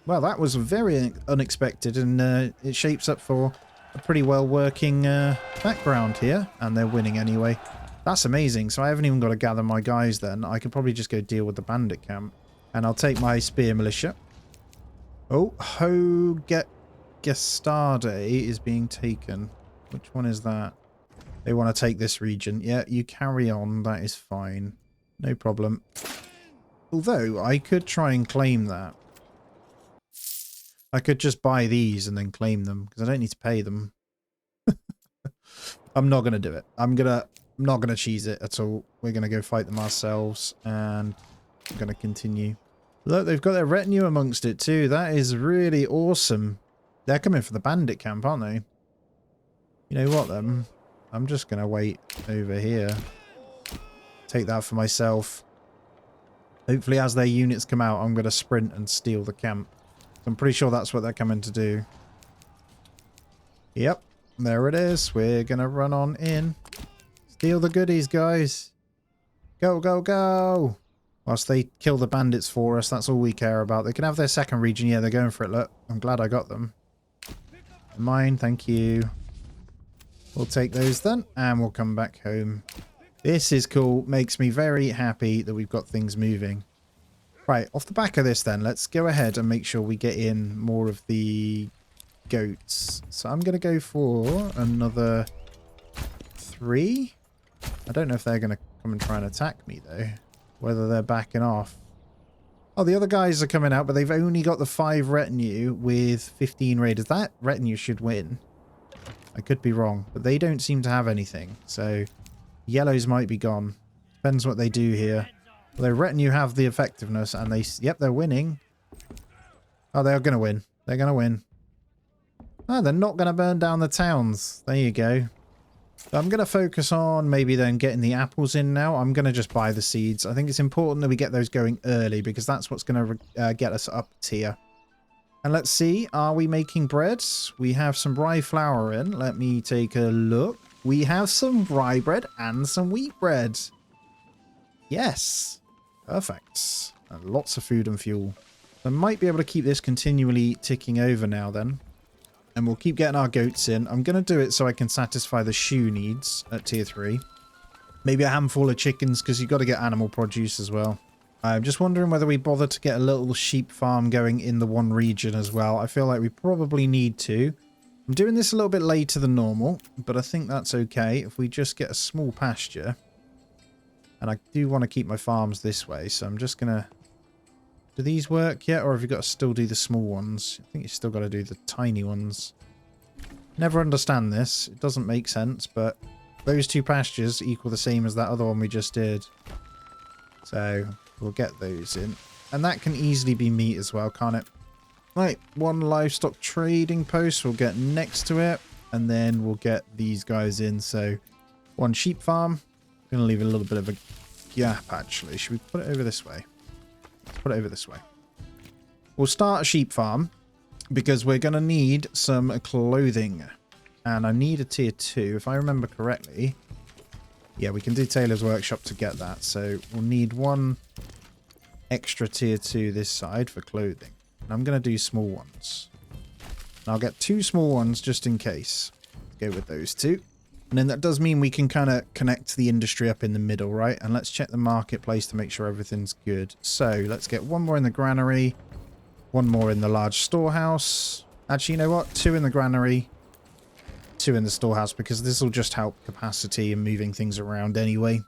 Well, that was very unexpected, and it shapes up for a pretty well working background here. And they're winning anyway. That's amazing. So I haven't even got to gather my guys then. I could probably just go deal with the bandit camp. And I'll take my spear militia. Oh, Gestade is being taken. Which one is that? They want to take this region. Yeah, you carry on. That is fine. No problem. Although, I could try and claim that. I could just buy these and then claim them, because I don't need to pay them. I'm not going to do it. I'm not going to cheese it at all. We're going to go fight them ourselves, and I'm going to continue. Look, they've got their retinue amongst it too. That is really awesome. They're coming for the bandit camp, aren't they? You know what, then? I'm just going to wait over here. Take that for myself. Hopefully, as their units come out, I'm going to sprint and steal the camp. I'm pretty sure that's what they're coming to do. Yep, there it is. We're going to run on in. Steal the goodies, guys. Go, go, go. Whilst they kill the bandits for us, that's all we care about. They can have their second region. Yeah, they're going for it. Look, I'm glad I got them. Mine, thank you. We'll take those then, and we'll come back home. This is cool. Makes me very happy that we've got things moving. Right, off the back of this then, let's go ahead and make sure we get in more of the goats. So I'm going to go for another 3. I don't know if they're going to come and try and attack me, though. Whether they're backing off. Oh, the other guys are coming out, but they've only got the 5 retinue with 15 raiders. That retinue should win. I could be wrong, but they don't seem to have anything. So, yellows might be gone. Depends what they do here. Although retinue have the effectiveness, and they... Yep, they're winning. Oh, they're going to win. They're going to win. Oh, they're not going to burn down the towns. There you go. So I'm going to focus on maybe then getting the apples in now. I'm going to just buy the seeds. I think it's important that we get those going early because that's what's going to get us up tier. And let's see, are we making bread? We have some rye flour in. Let me take a look. We have some rye bread and some wheat bread. Yes. Perfect. And lots of food and fuel. I might be able to keep this continually ticking over now then. And we'll keep getting our goats in. I'm going to do it so I can satisfy the shoe needs at tier 3. Maybe a handful of chickens because you've got to get animal produce as well. I'm just wondering whether we bother to get a little sheep farm going in the one region as well. I feel like we probably need to. I'm doing this a little bit later than normal, but I think that's okay if we just get a small pasture. And I do want to keep my farms this way, so I'm just going to... Do these work yet, or have you got to still do the small ones? I think you still got to do the tiny ones. Never understand this. It doesn't make sense, but those 2 pastures equal the same as that other one we just did. So we'll get those in. And that can easily be meat as well, can't it? Right, 1 livestock trading post we'll get next to it. And then we'll get these guys in. So 1 sheep farm. I'm going to leave a little bit of a gap, actually. Should we put it over this way? Let's put it over this way. We'll start a sheep farm because we're going to need some clothing. And I need a tier 2, if I remember correctly. Yeah, we can do Tailor's Workshop to get that. So we'll need 1 extra tier 2 this side for clothing. And I'm going to do small ones. And I'll get 2 small ones just in case. Go with those 2. And then that does mean we can kind of connect the industry up in the middle, right? And let's check the marketplace to make sure everything's good. So let's get 1 more in the granary, 1 more in the large storehouse. Actually, you know what? 2 in the granary, 2 in the storehouse, because this will just help capacity and moving things around anyway.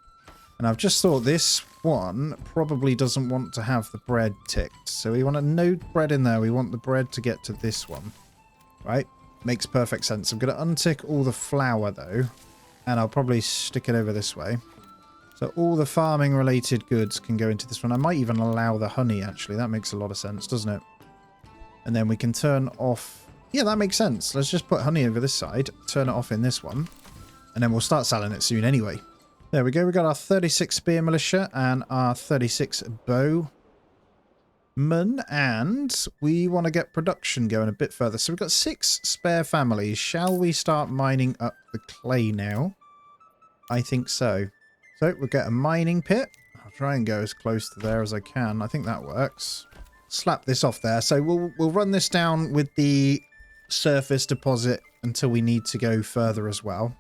And I've just thought this one probably doesn't want to have the bread ticked. So we want no bread in there. We want the bread to get to this one, right? Makes perfect sense. I'm going to untick all the flour, though. And I'll probably stick it over this way. So all the farming-related goods can go into this one. I might even allow the honey, actually. That makes a lot of sense, doesn't it? And then we can turn off... Yeah, that makes sense. Let's just put honey over this side. Turn it off in this one. And then we'll start selling it soon anyway. There we go. We got our 36 spear militia and our 36 bow. And we want to get production going a bit further. So we've got 6 spare families. Shall we start mining up the clay now? I think so. So we'll get a mining pit. I'll try and go as close to there as I can. I think that works. Slap this off there. So we'll run this down with the surface deposit until we need to go further as well.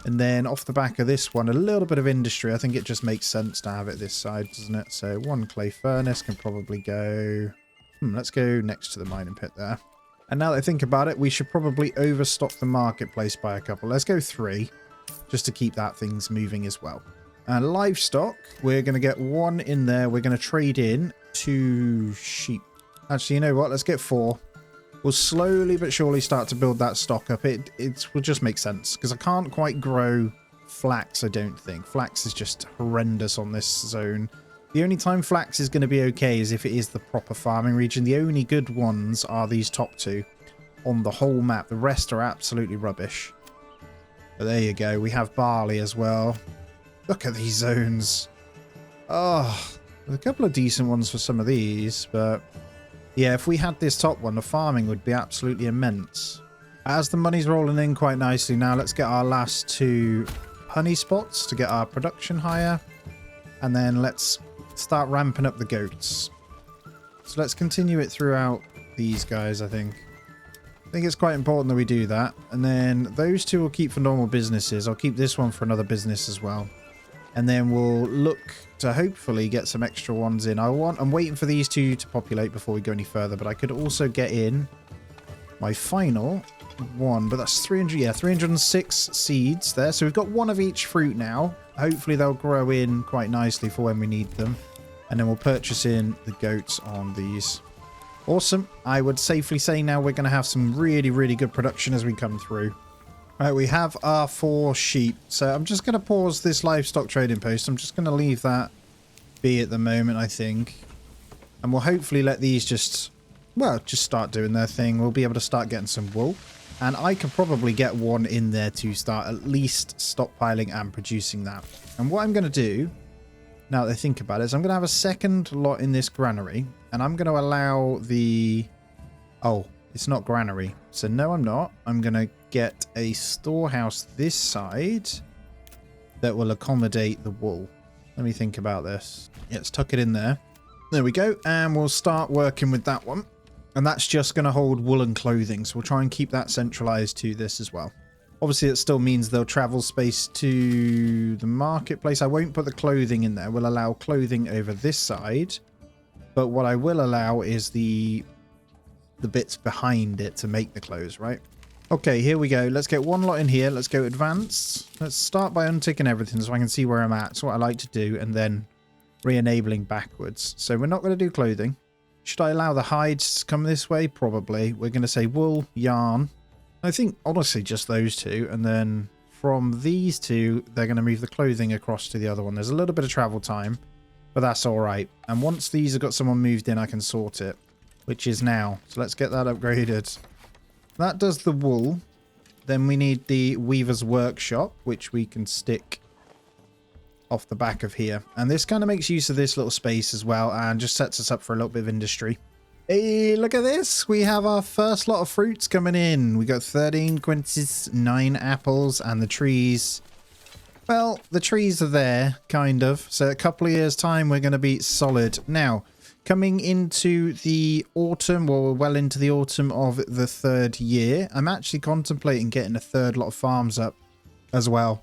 And then off the back of this one, a little bit of industry. I think it just makes sense to have it this side, doesn't it? So 1 clay furnace can probably go... let's go next to the mining pit there. And now that I think about it, we should probably overstock the marketplace by a couple. Let's go 3, just to keep that things moving as well. And livestock, we're going to get 1 in there. We're going to trade in 2 sheep. Actually, you know what? Let's get 4. We'll slowly but surely start to build that stock up. It will just make sense because I can't quite grow flax, I don't think. Flax is just horrendous on this zone. The only time flax is going to be okay is if it is the proper farming region. The only good ones are these top 2 on the whole map. The rest are absolutely rubbish. But there you go. We have barley as well. Look at these zones. Oh, there's a couple of decent ones for some of these, but... yeah, if we had this top one, the farming would be absolutely immense. As the money's rolling in quite nicely now, let's get our last 2 honey spots to get our production higher. And then let's start ramping up the goats. So let's continue it throughout these guys, I think. I think it's quite important that we do that. And then those two will keep for normal businesses. I'll keep this one for another business as well. And then we'll look to hopefully get some extra ones in. I'm waiting for these two to populate before we go any further, but I could also get in my final one, but that's 300, yeah, 306 seeds there. So we've got one of each fruit now. Hopefully they'll grow in quite nicely for when we need them. And then we'll purchase in the goats on these. Awesome. I would safely say now we're going to have some really, really good production as we come through. Right, we have our 4 sheep. So I'm just going to pause this livestock trading post. I'm just going to leave that be at the moment, I think. And we'll hopefully let these just start doing their thing. We'll be able to start getting some wool. And I could probably get one in there to start at least stockpiling and producing that. And what I'm going to do, now that I think about it, is I'm going to have a second lot in this granary. And I'm going to allow the... Oh, it's not granary. So no, I'm not. I'm going to get a storehouse this side that will accommodate the wool. Let me think about this. Yeah, let's tuck it in there. There we go. And we'll start working with that one. And that's just going to hold woolen clothing. So we'll try and keep that centralized to this as well. Obviously, it still means they'll travel space to the marketplace. I won't put the clothing in there. We'll allow clothing over this side. But what I will allow is the bits behind it to make the clothes, right? Okay, here we go. Let's get one lot in here. Let's go advanced. Let's start by unticking everything so I can see where I'm at. That's what I like to do. And then re-enabling backwards. So we're not going to do clothing. Should I allow the hides to come this way? Probably. We're going to say wool, yarn. I think, honestly, just those two. And then from these two, they're going to move the clothing across to the other one. There's a little bit of travel time, but that's all right. And once these have got someone moved in, I can sort it, which is now. So let's get that upgraded. That does the wool. Then we need the weaver's workshop, which we can stick off the back of here. And this kind of makes use of this little space as well and just sets us up for a little bit of industry. Hey, look at this. We have our first lot of fruits coming in. We got 13 quinces, 9 apples, and the trees. Well, the trees are there, kind of. So a couple of years' time, we're going to be solid. Now, coming into the autumn, well, we're well into the autumn of the 3rd year. I'm actually contemplating getting a 3rd lot of farms up as well.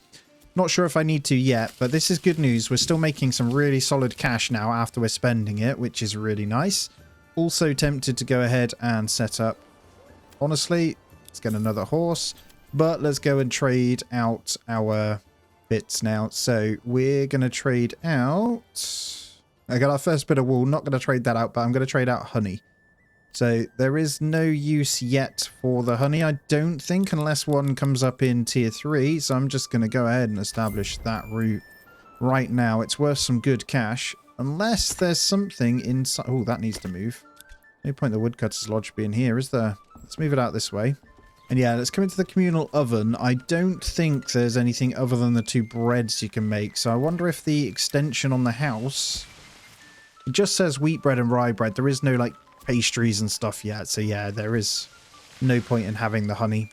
Not sure if I need to yet, but this is good news. We're still making some really solid cash now after we're spending it, which is really nice. Also tempted to go ahead and set up. Honestly, let's get another horse, but let's go and trade out our bits now. So we're going to trade out... I got our first bit of wool. Not going to trade that out, but I'm going to trade out honey. So there is no use yet for the honey, I don't think, unless one comes up in tier 3. So I'm just going to go ahead and establish that route right now. It's worth some good cash, unless there's something inside. Oh, that needs to move. No point the woodcutter's lodge being here, is there? Let's move it out this way. And yeah, let's come into the communal oven. I don't think there's anything other than the 2 breads you can make. So I wonder if the extension on the house... It just says wheat bread and rye bread. There is no, like, pastries and stuff yet. So yeah, there is no point in having the honey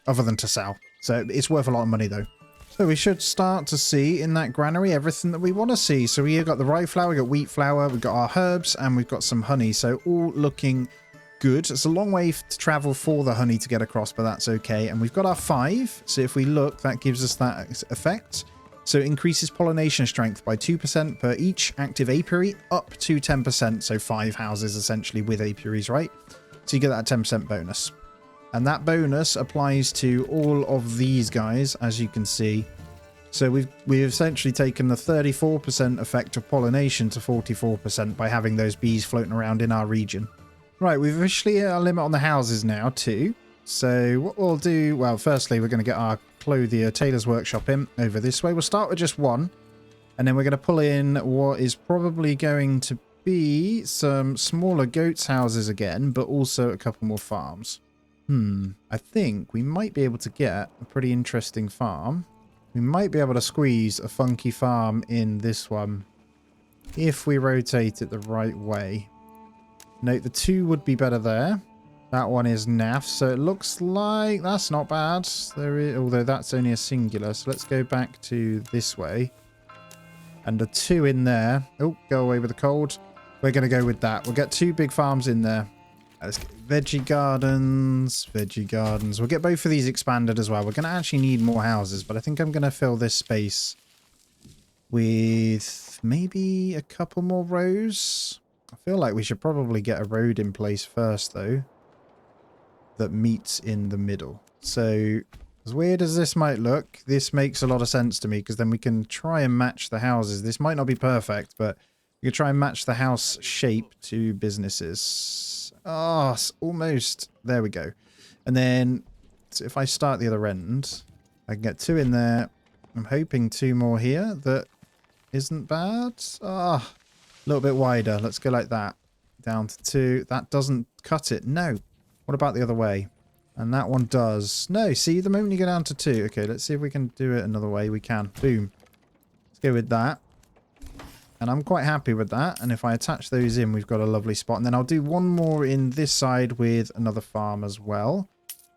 other than to sell. So it's worth a lot of money, though. So we should start to see in that granary everything that we want to see. So we've got the rye flour, we've got wheat flour, we've got our herbs, and we've got some honey. So all looking good. It's a long way to travel for the honey to get across, but that's okay. And we've got our 5. So if we look, that gives us that effect. So it increases pollination strength by 2% per each active apiary up to 10%. So 5 houses essentially with apiaries, right? So you get that 10% bonus. And that bonus applies to all of these guys, as you can see. So we've essentially taken the 34% effect of pollination to 44% by having those bees floating around in our region. Right, we've officially hit our limit on the houses now too. So what we'll do, well, firstly, we're going to get our clothier tailor's workshop in over this way. We'll start with just 1. And then we're going to pull in what is probably going to be some smaller goats houses again, but also a couple more farms. I think we might be able to get a pretty interesting farm. We might be able to squeeze a funky farm in this one if we rotate it the right way. Note the 2 would be better there. That one is naff, so it looks like that's not bad. There is, although that's only a singular. So let's go back to this way. And the 2 in there. Oh, go away with the cold. We're going to go with that. We'll get 2 big farms in there. Let's get veggie gardens, veggie gardens. We'll get both of these expanded as well. We're going to actually need more houses, but I think I'm going to fill this space with maybe a couple more rows. I feel like we should probably get a road in place first, though, that meets in the middle. So, as weird as this might look, this makes a lot of sense to me, because then we can try and match the houses. This might not be perfect, but we can try and match the house shape to businesses. Oh, it's almost. There we go. And then, so if I start the other end, I can get 2 in there. I'm hoping 2 more here. That isn't bad. Ah, a little bit wider. Let's go like that. Down to 2. That doesn't cut it. No. What about the other way? And that one does. No, see, the moment you go down to 2. Okay, let's see if we can do it another way. We can. Boom. Let's go with that. And I'm quite happy with that. And if I attach those in, we've got a lovely spot. And then I'll do one more in this side with another farm as well.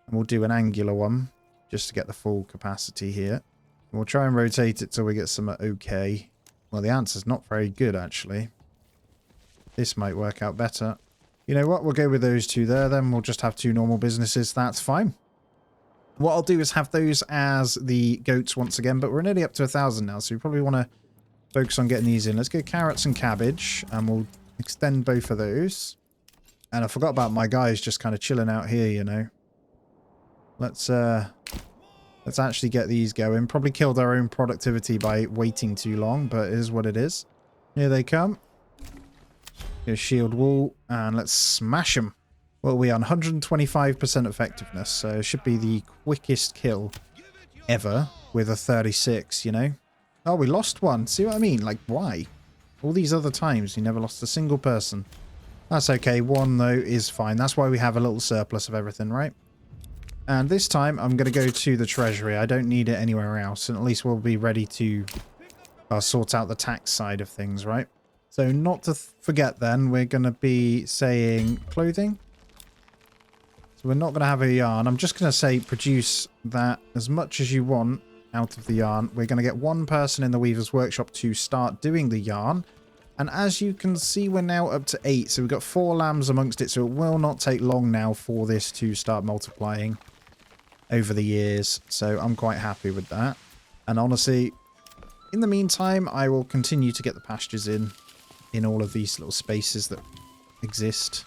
And we'll do an angular one just to get the full capacity here. And we'll try and rotate it till we get some okay. Well, the answer's not very good, actually. This might work out better. You know what? We'll go with those 2 there, then. We'll just have 2 normal businesses. That's fine. What I'll do is have those as the goats once again, but we're nearly up to 1,000 now, so we probably want to focus on getting these in. Let's go carrots and cabbage, and we'll extend both of those. And I forgot about my guys just kind of chilling out here, you know. Let's actually get these going. Probably killed our own productivity by waiting too long, but it is what it is. Here they come. Get a shield wall, and let's smash them. Well, we are on 125% effectiveness, so it should be the quickest kill ever with a 36, you know. Oh, we lost one. See what I mean? Like, why? All these other times, you never lost a single person. That's okay. 1, though, is fine. That's why we have a little surplus of everything, right? And this time, I'm going to go to the treasury. I don't need it anywhere else. And at least we'll be ready to sort out the tax side of things, right? So not to forget, then, we're going to be saying clothing. So we're not going to have a yarn. I'm just going to say produce that as much as you want out of the yarn. We're going to get 1 person in the Weaver's Workshop to start doing the yarn. And as you can see, we're now up to 8. So we've got 4 lambs amongst it. So it will not take long now for this to start multiplying over the years. So I'm quite happy with that. And honestly, in the meantime, I will continue to get the pastures in all of these little spaces that exist.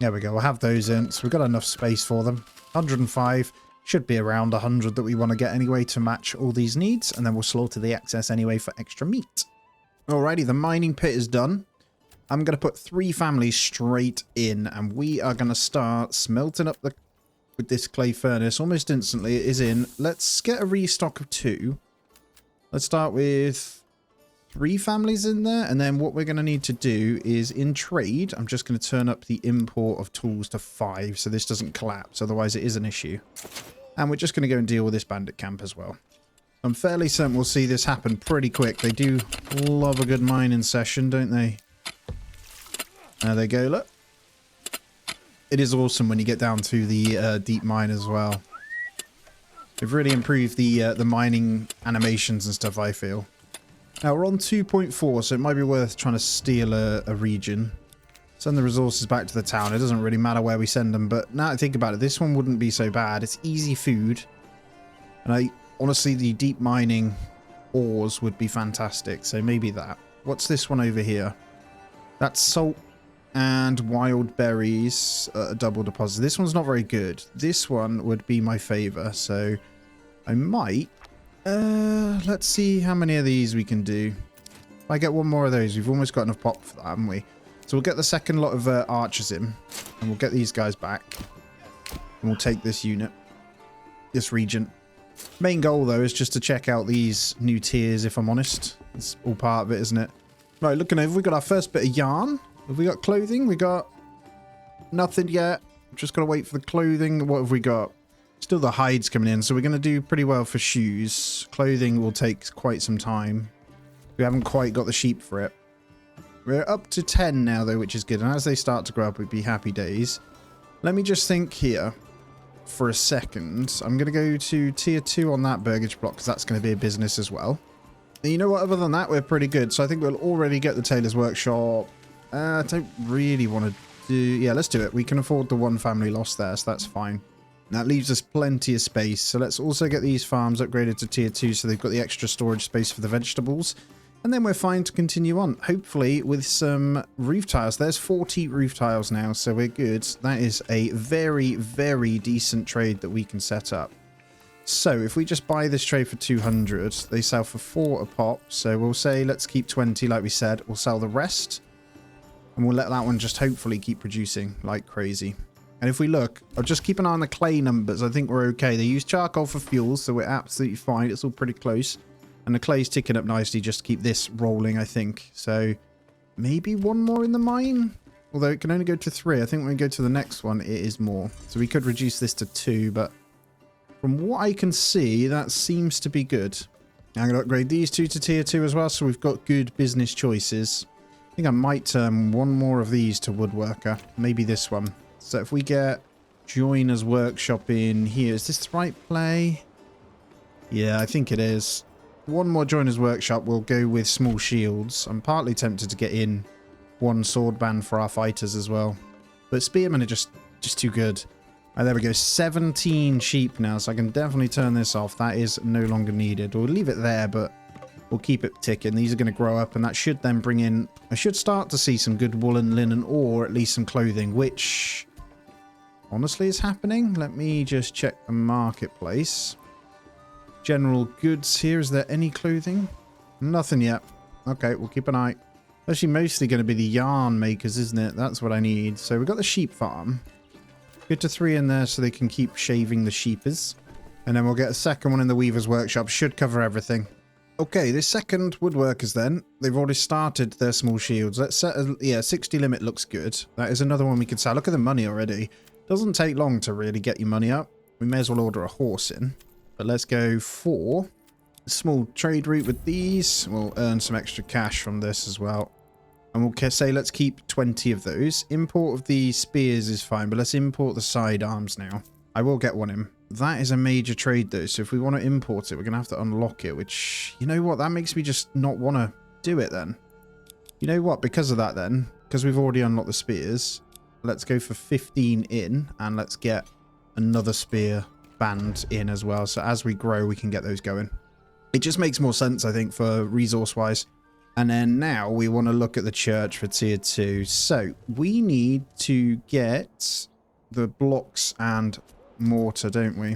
There we go. We'll have those in. So we've got enough space for them. 105. Should be around 100 that we want to get anyway to match all these needs. And then we'll slaughter the excess anyway for extra meat. Alrighty, the mining pit is done. I'm going to put 3 families straight in. And we are going to start smelting up with this clay furnace almost instantly. It is in. Let's get a restock of 2. Let's start with 3 families in there. And then what we're going to need to do is in trade, I'm just going to turn up the import of tools to 5. So this doesn't collapse. Otherwise it is an issue. And we're just going to go and deal with this bandit camp as well. I'm fairly certain we'll see this happen pretty quick. They do love a good mining session, don't they? There they go, look. It is awesome when you get down to the deep mine as well. They've really improved the mining animations and stuff, I feel. Now, we're on 2.4, so it might be worth trying to steal a region. Send the resources back to the town. It doesn't really matter where we send them, but now I think about it, this one wouldn't be so bad. It's easy food. And honestly, the deep mining ores would be fantastic, so maybe that. What's this one over here? That's salt and wild berries, a double deposit. This one's not very good. This one would be my favor, so I might... let's see how many of these we can do. If I get 1 more of those, we've almost got enough pop for that, haven't we? So we'll get the second lot of archers in, and we'll get these guys back. And we'll take this unit, this region. Main goal, though, is just to check out these new tiers, if I'm honest. It's all part of it, isn't it? Right, looking over, we got our first bit of yarn. Have we got clothing? We got nothing yet. Just got to wait for the clothing. What have we got? Still the hides coming in, so we're going to do pretty well for shoes. Clothing will take quite some time. We haven't quite got the sheep for it. We're up to 10 now, though, which is good. And as they start to grow up, it'd be happy days. Let me just think here for a second. I'm going to go to tier 2 on that burgage block, because that's going to be a business as well. And you know what? Other than that, we're pretty good. So I think we'll already get the tailor's workshop. I don't really want to do... Yeah, let's do it. We can afford the one family loss there, so that's fine. That leaves us plenty of space. So let's also get these farms upgraded to tier 2 so they've got the extra storage space for the vegetables. And then we're fine to continue on, hopefully with some roof tiles. There's 40 roof tiles now, so we're good. That is a very, very decent trade that we can set up. So if we just buy this trade for 200, they sell for 4 a pop. So we'll say let's keep 20 like we said. We'll sell the rest. And we'll let that one just hopefully keep producing like crazy. And if we look, I'll just keep an eye on the clay numbers. I think we're okay. They use charcoal for fuel, so we're absolutely fine. It's all pretty close. And the clay's ticking up nicely just to keep this rolling, I think. So maybe one more in the mine. Although it can only go to 3. I think when we go to the next one, it is more. So we could reduce this to 2, but from what I can see, that seems to be good. I'm going to upgrade these 2 to tier 2 as well, so we've got good business choices. I think I might turn one more of these to woodworker. Maybe this one. So if we get Joiner's Workshop in here, is this the right play? Yeah, I think it is. One more Joiner's Workshop will go with small shields. I'm partly tempted to get in one sword band for our fighters as well. But spearmen are just too good. Oh, there we go. 17 sheep now, so I can definitely turn this off. That is no longer needed. We'll leave it there, but we'll keep it ticking. These are going to grow up, and that should then bring in... I should start to see some good woolen linen, or at least some clothing, which... honestly is happening. Let me just check the marketplace. General goods here. Is there any clothing? Nothing yet. Okay, we'll keep an eye. Actually, mostly going to be the yarn makers, isn't it? That's what I need. So we've got the sheep farm. Get to 3 in there so they can keep shaving the sheepers. And then we'll get a second one in the weaver's workshop. Should cover everything. Okay, this second woodworkers then. They've already started their small shields. Let's set a... yeah, 60 limit looks good. That is another one we can sell. Look at the money already. Doesn't take long to really get your money up. We may as well order a horse in. But let's go for a small trade route with these. We'll earn some extra cash from this as well. And we'll say let's keep 20 of those. Import of the spears is fine, but let's import the sidearms now. I will get one in. That is a major trade though, so if we want to import it, we're going to have to unlock it, which, you know what, that makes me just not want to do it then. You know what, because of that then, because we've already unlocked the spears, let's go for 15 in, and let's get another spear band in as well, so as we grow, we can get those going. It just makes more sense, I think, for resource-wise. And then now we want to look at the church for tier 2. So we need to get the blocks and mortar, don't we?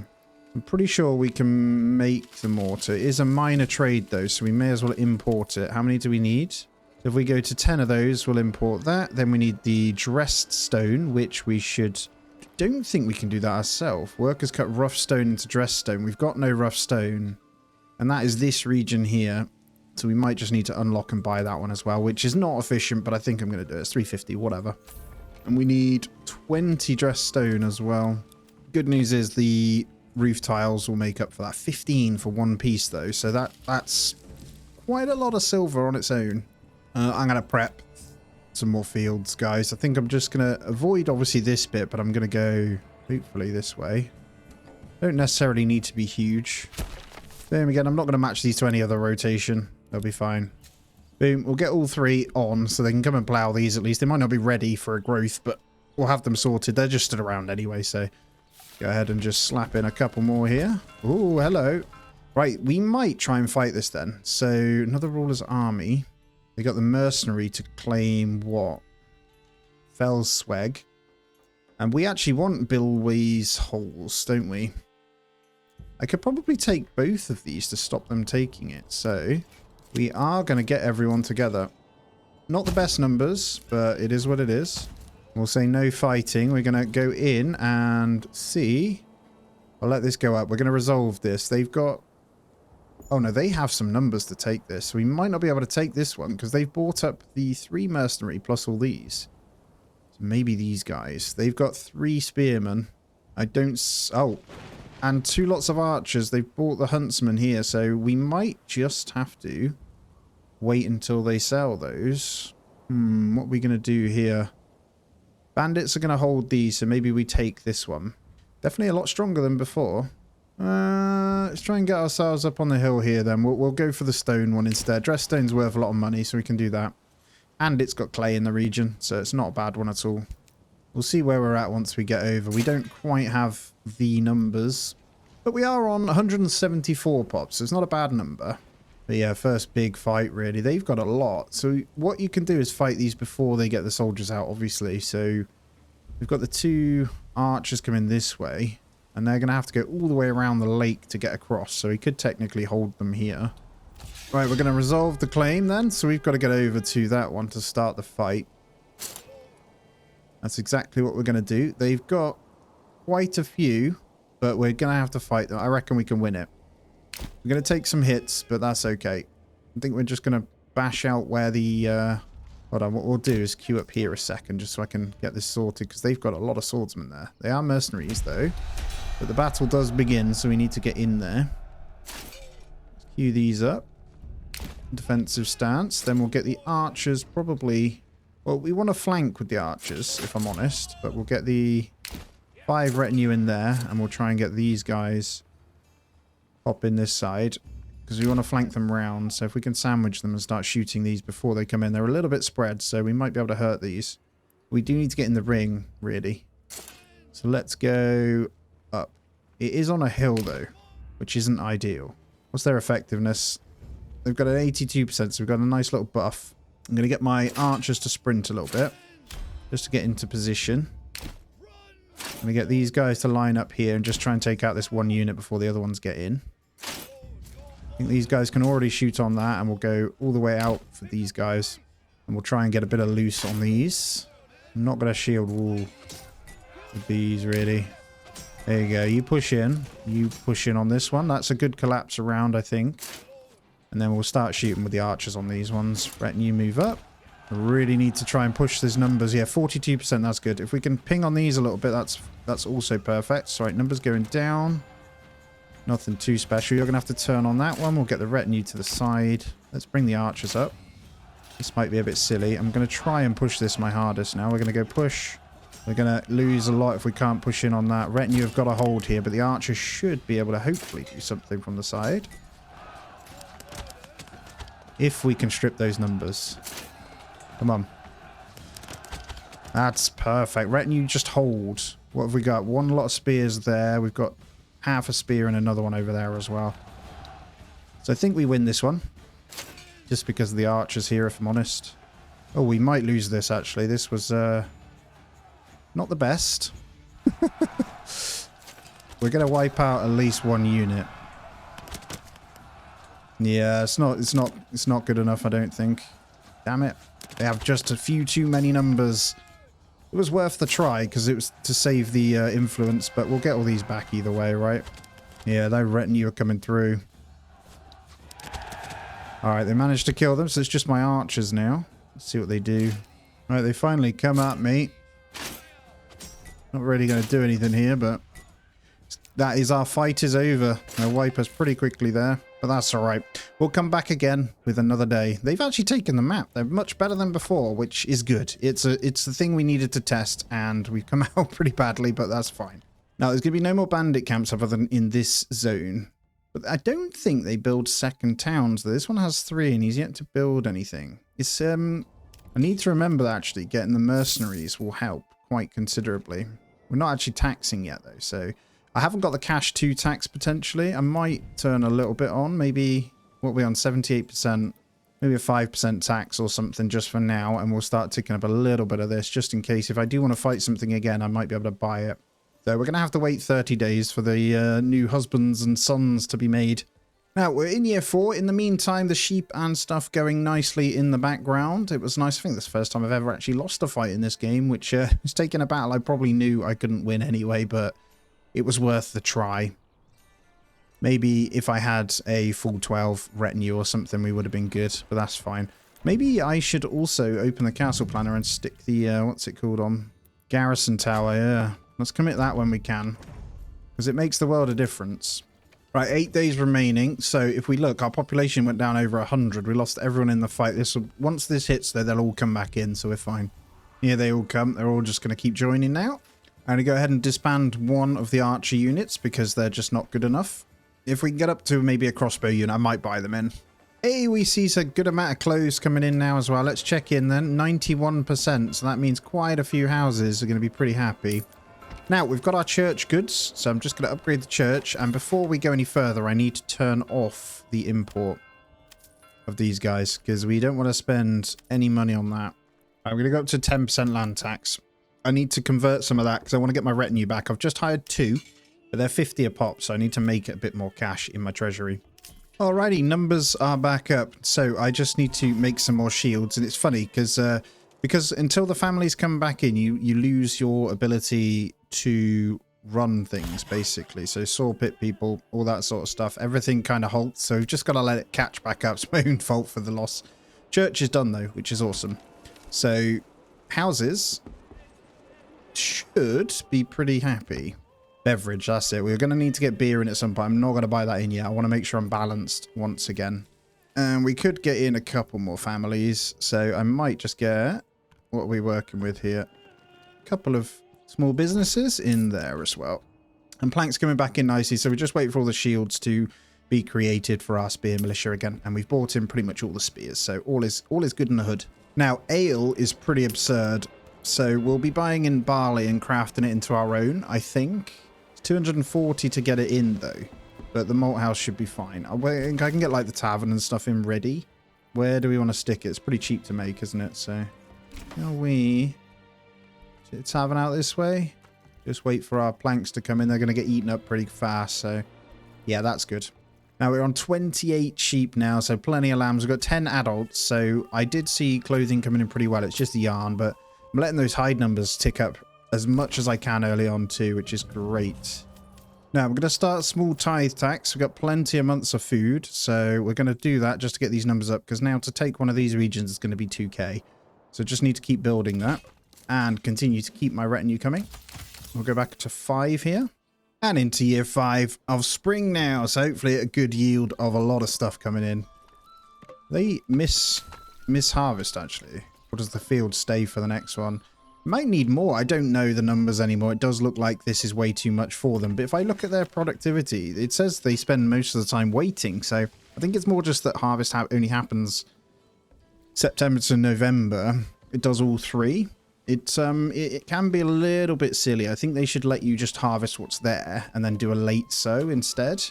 I'm pretty sure we can make the mortar. It is a minor trade though, so we may as well import it. How many do we need? If we go to 10 of those, we'll import that. Then we need the dressed stone, which we should... don't think we can do that ourselves. Workers cut rough stone into dressed stone. We've got no rough stone. And that is this region here. So we might just need to unlock and buy that one as well, which is not efficient, but I think I'm going to do it. It's 350, whatever. And we need 20 dressed stone as well. Good news is the roof tiles will make up for that. 15 for one piece, though. So that's quite a lot of silver on its own. I'm going to prep some more fields, guys. I think I'm just going to avoid, obviously, this bit, but I'm going to go, hopefully, this way. Don't necessarily need to be huge. Boom, again, I'm not going to match these to any other rotation. They'll be fine. Boom. We'll get all 3 on so they can come and plow these at least. They might not be ready for a growth, but we'll have them sorted. They're just stood around anyway, so go ahead and just slap in a couple more here. Oh, hello. Right, we might try and fight this then. So, another ruler's army. They got the mercenary to claim what? Felsweg. And we actually want Bilwy's holes, don't we? I could probably take both of these to stop them taking it. So, we are going to get everyone together. Not the best numbers, but it is what it is. We'll say no fighting. We're going to go in and see. I'll let this go up. We're going to resolve this. They've got... oh, no, they have some numbers to take this. We might not be able to take this one because they've bought up the 3 mercenary plus all these. So maybe these guys. They've got 3 spearmen. I don't... oh... and 2 lots of archers. They've bought the huntsman here, so we might just have to wait until they sell those. What are we going to do here? Bandits are going to hold these, so maybe we take this one. Definitely a lot stronger than before. Let's try and get ourselves up on the hill here then. We'll go for the stone one instead. Dress stone's worth a lot of money, so we can do that. And it's got clay in the region, so it's not a bad one at all. We'll see where we're at once we get over. We don't quite have the numbers, but we are on 174 pops. So it's not a bad number. But yeah, first big fight, really. They've got a lot. So what you can do is fight these before they get the soldiers out, obviously. So we've got the 2 archers coming this way. And they're going to have to go all the way around the lake to get across. So we could technically hold them here. Right, we're going to resolve the claim then. So we've got to get over to that one to start the fight. That's exactly what we're going to do. They've got quite a few, but we're going to have to fight them. I reckon we can win it. We're going to take some hits, but that's okay. I think we're just going to bash out where the... hold on, what we'll do is queue up here a second just so I can get this sorted, because they've got a lot of swordsmen there. They are mercenaries, though. But the battle does begin, so we need to get in there. Let's queue these up. Defensive stance. Then we'll get the archers probably... Well, we want to flank with the archers, if I'm honest. But we'll get the 5 retinue in there, and we'll try and get these guys up in this side, because we want to flank them round. So if we can sandwich them and start shooting these before they come in. They're a little bit spread, so we might be able to hurt these. We do need to get in the ring, really. So let's go up. It is on a hill, though, which isn't ideal. What's their effectiveness? They've got an 82%, so we've got a nice little buff. I'm going to get my archers to sprint a little bit, just to get into position. I'm going to get these guys to line up here and just try and take out this one unit before the other ones get in. I think these guys can already shoot on that, and we'll go all the way out for these guys. And we'll try and get a bit of loose on these. I'm not going to shield wall with these, really. There you go. You push in. You push in on this one. That's a good collapse around, I think. And then we'll start shooting with the archers on these ones. Retinue, move up. I really need to try and push these numbers. Yeah, 42%, that's good. If we can ping on these a little bit, that's also perfect. So, right, numbers going down. Nothing too special. You're going to have to turn on that one. We'll get the retinue to the side. Let's bring the archers up. This might be a bit silly. I'm going to try and push this my hardest now. We're going to go push. We're going to lose a lot if we can't push in on that. Retinue have got a hold here, but the archers should be able to hopefully do something from the side. If we can strip those numbers. Come on. That's perfect. Retinue, just hold. What have we got? One lot of spears there. We've got half a spear and another one over there as well. So I think we win this one. Just because of the archers here, if I'm honest. Oh, we might lose this, actually. This was not the best. We're going to wipe out at least one unit. Yeah, it's not good enough, I don't think. Damn it. They have just a few too many numbers. It was worth the try, because it was to save the influence, but we'll get all these back either way, right? Yeah, that retinue are coming through. Alright, they managed to kill them, so it's just my archers now. Let's see what they do. Alright, they finally come at me. Not really going to do anything here, but that is, our fight is over. They'll wipe us pretty quickly there. But that's alright. We'll come back again with another day. They've actually taken the map. They're much better than before, which is good. It's the thing we needed to test, and we've come out pretty badly, but that's fine. Now, there's going to be no more bandit camps other than in this zone. But I don't think they build second towns. This one has 3, and he's yet to build anything. It's I need to remember that, actually, getting the mercenaries will help quite considerably. We're not actually taxing yet, though, so... I haven't got the cash to tax, potentially. I might turn a little bit on. Maybe, what are we on, 78%? Maybe a 5% tax or something just for now. And we'll start ticking up a little bit of this, just in case. If I do want to fight something again, I might be able to buy it. So we're going to have to wait 30 days for the new husbands and sons to be made. Now, we're in year 4. In the meantime, the sheep and stuff going nicely in the background. It was nice. I think this is the first time I've ever actually lost a fight in this game, which was taking a battle I probably knew I couldn't win anyway, but... it was worth the try. Maybe if I had a full 12 retinue or something, we would have been good, but that's fine. Maybe I should also open the castle planner and stick the, what's it called on? Garrison tower, yeah. Let's commit that when we can, because it makes the world a difference. Right, 8 days remaining. So if we look, our population went down over 100. We lost everyone in the fight. Once this hits, though, they'll all come back in, so we're fine. Here they all come. They're all just going to keep joining now. I'm going to go ahead and disband one of the archer units because they're just not good enough. If we can get up to maybe a crossbow unit, I might buy them in. Hey, we see a good amount of clothes coming in now as well. Let's check in then. 91%. So that means quite a few houses are going to be pretty happy. Now, we've got our church goods. So I'm just going to upgrade the church. And before we go any further, I need to turn off the import of these guys, because we don't want to spend any money on that. I'm going to go up to 10% land tax. I need to convert some of that because I want to get my retinue back. I've just hired 2, but they're 50 a pop, so I need to make it a bit more cash in my treasury. Alrighty, numbers are back up, so I just need to make some more shields. And it's funny because until the families come back in, you lose your ability to run things, basically. So saw pit people, all that sort of stuff, everything kind of halts, so we've just got to let it catch back up. It's my own fault for the loss. Church is done though, which is awesome. So houses should be pretty happy. Beverage, that's it. We're going to need to get beer in at some point. I'm not going to buy that in yet. I want to make sure I'm balanced once again. And we could get in a couple more families, so I might just get, what are we working with here? A couple of small businesses in there as well. And Plank's coming back in nicely, so we just wait for all the shields to be created for our spear militia again. And we've bought in pretty much all the spears, so all is good in the hood. Now, ale is pretty absurd, so we'll be buying in barley and crafting it into our own, I think. It's 240 to get it in, though. But the malt house should be fine. I think I can get, like, the tavern and stuff in ready. Where do we want to stick it? It's pretty cheap to make, isn't it? So, shall we... tavern out this way? Just wait for our planks to come in. They're going to get eaten up pretty fast, so... yeah, that's good. Now, we're on 28 sheep now, so plenty of lambs. We've got 10 adults, so I did see clothing coming in pretty well. It's just the yarn, but I'm letting those hide numbers tick up as much as I can early on too, which is great. Now, we're going to start small tithe tax. We've got plenty of months of food, so we're going to do that just to get these numbers up, because now to take one of these regions is going to be 2k. So just need to keep building that and continue to keep my retinue coming. We'll go back to 5 here. And into year 5 of spring now, so hopefully a good yield of a lot of stuff coming in. They miss harvest, actually. Or does the field stay for the next one? Might need more. I don't know the numbers anymore. It does look like this is way too much for them. But if I look at their productivity, it says they spend most of the time waiting. So I think it's more just that harvest only happens September to November. It does all 3. It can be a little bit silly. I think they should let you just harvest what's there and then do a late sow instead.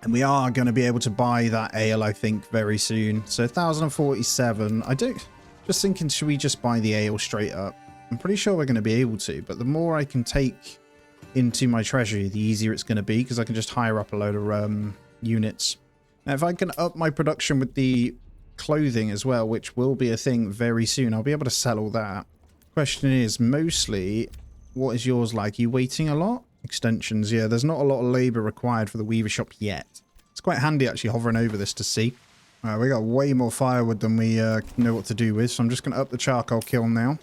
And we are going to be able to buy that ale, I think, very soon. So 1,047. Just thinking, should we just buy the ale straight up? I'm pretty sure we're going to be able to, but the more I can take into my treasury, the easier it's going to be, because I can just hire up a load of units. Now, if I can up my production with the clothing as well, which will be a thing very soon, I'll be able to sell all that. Question is, mostly, what is yours like? Are you waiting a lot? Extensions, yeah, there's not a lot of labor required for the weaver shop yet. It's quite handy actually hovering over this to see. We got way more firewood than we know what to do with, so I'm just going to up the charcoal kiln now.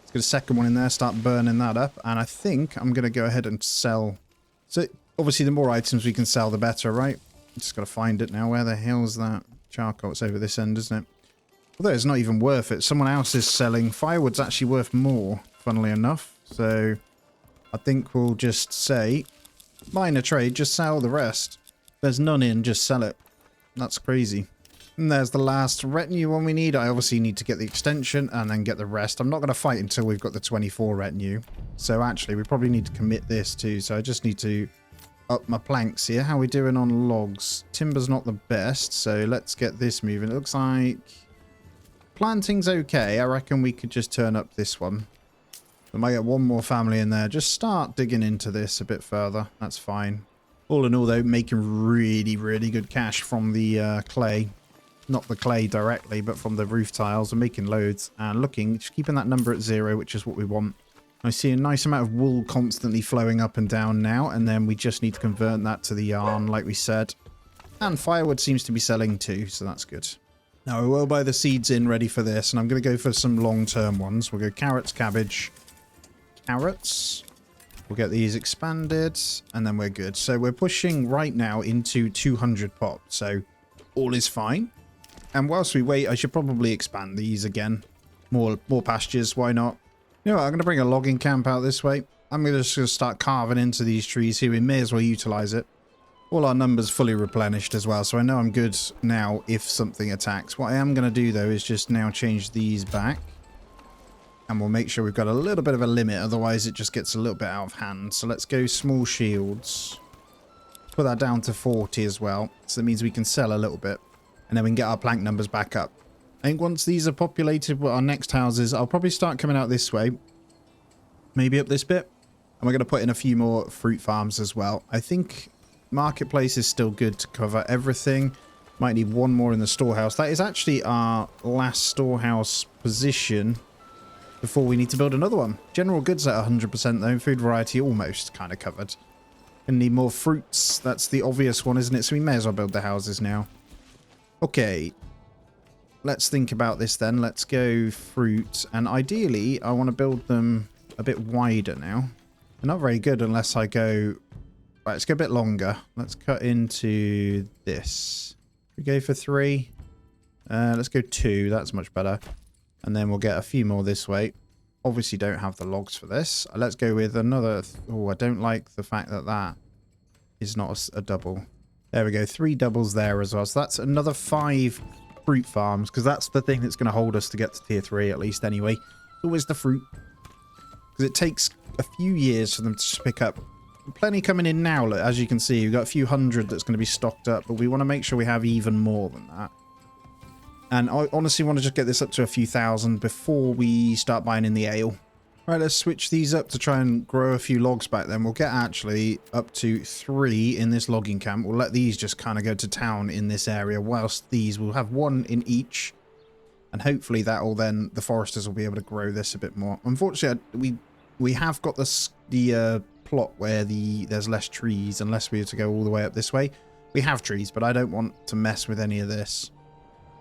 Let's get a second one in there, start burning that up, and I think I'm going to go ahead and sell. So, obviously, the more items we can sell, the better, right? Just got to find it now. Where the hell's that charcoal? It's over this end, isn't it? Although it's not even worth it. Someone else is selling. Firewood's actually worth more, funnily enough. So I think we'll just say, minor trade, just sell the rest. There's none in, just sell it. That's crazy. And there's the last retinue one we need. I obviously need to get the extension and then get the rest. I'm not going to fight until we've got the 24 retinue. So actually, we probably need to commit this too. So I just need to up my planks here. How are we doing on logs? Timber's not the best, so let's get this moving. It looks like... planting's okay. I reckon we could just turn up this one. We might get one more family in there. Just start digging into this a bit further. That's fine. All in all, though, making really, really good cash from the clay. Not the clay directly, but from the roof tiles. We're making loads. And just keeping that number at 0, which is what we want. I see a nice amount of wool constantly flowing up and down now. And then we just need to convert that to the yarn, like we said. And firewood seems to be selling too, so that's good. Now, we will buy the seeds in ready for this, and I'm going to go for some long-term ones. We'll go carrots, cabbage, carrots. We'll get these expanded, and then we're good. So we're pushing right now into 200 pop, so all is fine. And whilst we wait, I should probably expand these again. More pastures, why not? You know what, I'm going to bring a logging camp out this way. I'm going to just start carving into these trees here. We may as well utilize it. All our numbers fully replenished as well, so I know I'm good now if something attacks. What I am going to do, though, is just now change these back. And we'll make sure we've got a little bit of a limit, otherwise it just gets a little bit out of hand. So let's go small shields. Put that down to 40 as well, so that means we can sell a little bit. And then we can get our plank numbers back up. I think once these are populated with our next houses, I'll probably start coming out this way. Maybe up this bit. And we're going to put in a few more fruit farms as well. I think marketplace is still good to cover everything. Might need one more in the storehouse. That is actually our last storehouse position before we need to build another one. General goods at 100% though. Food variety almost kind of covered. Gonna need more fruits. That's the obvious one, isn't it? So we may as well build the houses now. Okay. Let's think about this then. Let's go fruit. And ideally, I want to build them a bit wider now. They're not very good unless I go... Right, let's go a bit longer. Let's cut into this. We go for 3. Let's go 2. That's much better. And then we'll get a few more this way. Obviously don't have the logs for this. Let's go with another... Oh, I don't like the fact that that is not a double. There we go. 3 doubles there as well. So that's another 5 fruit farms, because that's the thing that's going to hold us to get to tier 3 at least anyway. Always the fruit. Because it takes a few years for them to pick up. Plenty coming in now. Look, as you can see, we've got a few hundred that's going to be stocked up, but we want to make sure we have even more than that. And I honestly want to just get this up to a few thousand before we start buying in the ale. Right, let's switch these up to try and grow a few logs back then. We'll get actually up to 3 in this logging camp. We'll let these just kind of go to town in this area, whilst these will have 1 in each. And hopefully that will then, the foresters will be able to grow this a bit more. Unfortunately, we have got the plot where there's less trees, unless we were to go all the way up this way. We have trees, but I don't want to mess with any of this.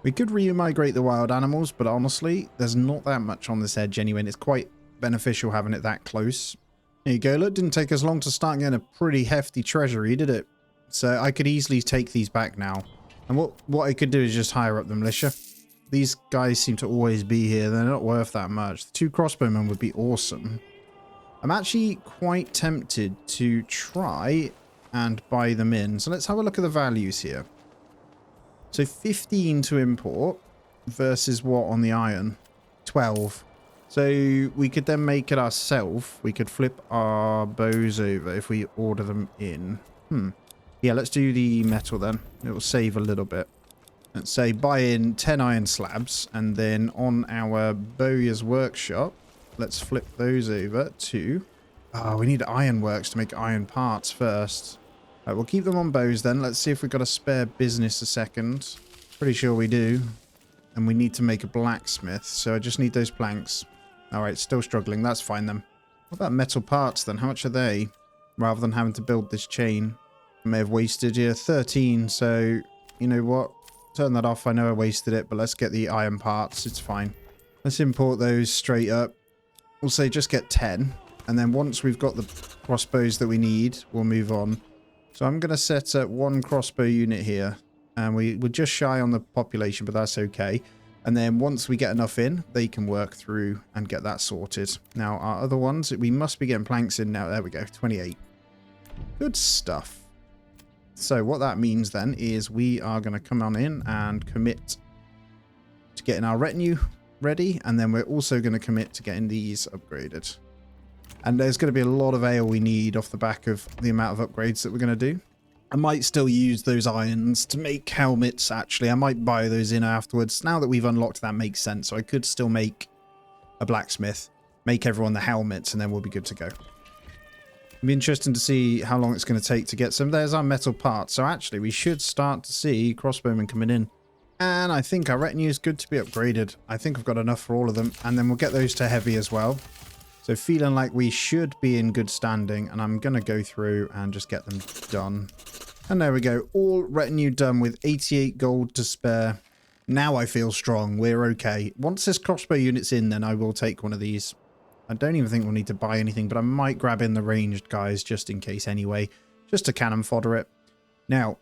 We could re-migrate the wild animals, but honestly, there's not that much on this edge anyway, and it's quite beneficial having it that close. There you go. Look, didn't take us long to start getting a pretty hefty treasury, did it? So I could easily take these back now. And what I could do is just hire up the militia. These guys seem to always be here. They're not worth that much. The 2 crossbowmen would be awesome. I'm actually quite tempted to try and buy them in. So let's have a look at the values here. So 15 to import versus what on the iron? 12. So we could then make it ourselves. We could flip our bows over if we order them in. Yeah, let's do the metal then. It will save a little bit. Let's say buy in 10 iron slabs, and then on our bowyer's workshop, let's flip those over to... we need ironworks to make iron parts first. Right, we'll keep them on bows then. Let's see if we've got a spare business a second. Pretty sure we do. And we need to make a blacksmith, so I just need those planks. Alright, still struggling. That's fine then. What about metal parts then? How much are they? Rather than having to build this chain. I may have wasted here 13, so you know what? Turn that off. I know I wasted it, but let's get the iron parts. It's fine. Let's import those straight up. We'll say just get 10. And then once we've got the crossbows that we need, we'll move on. So I'm going to set up 1 crossbow unit here. And we're just shy on the population, but that's okay. And then once we get enough in, they can work through and get that sorted. Now, our other ones, we must be getting planks in now. There we go, 28. Good stuff. So what that means then is we are going to come on in and commit to getting our retinue ready. And then we're also going to commit to getting these upgraded. And there's going to be a lot of ale we need off the back of the amount of upgrades that we're going to do. I might still use those irons to make helmets, actually. I might buy those in afterwards. Now that we've unlocked that makes sense. So I could still make a blacksmith, make everyone the helmets, and then we'll be good to go. It'll be interesting to see how long it's going to take to get some. There's our metal parts. So actually, we should start to see crossbowmen coming in. And I think our retinue is good to be upgraded. I think I've got enough for all of them. And then we'll get those to heavy as well. So feeling like we should be in good standing, and I'm going to go through and just get them done. And there we go. All retinue done with 88 gold to spare. Now I feel strong. We're okay. Once this crossbow unit's in, then I will take one of these. I don't even think we'll need to buy anything, but I might grab in the ranged guys just in case anyway. Just to cannon fodder it. Now,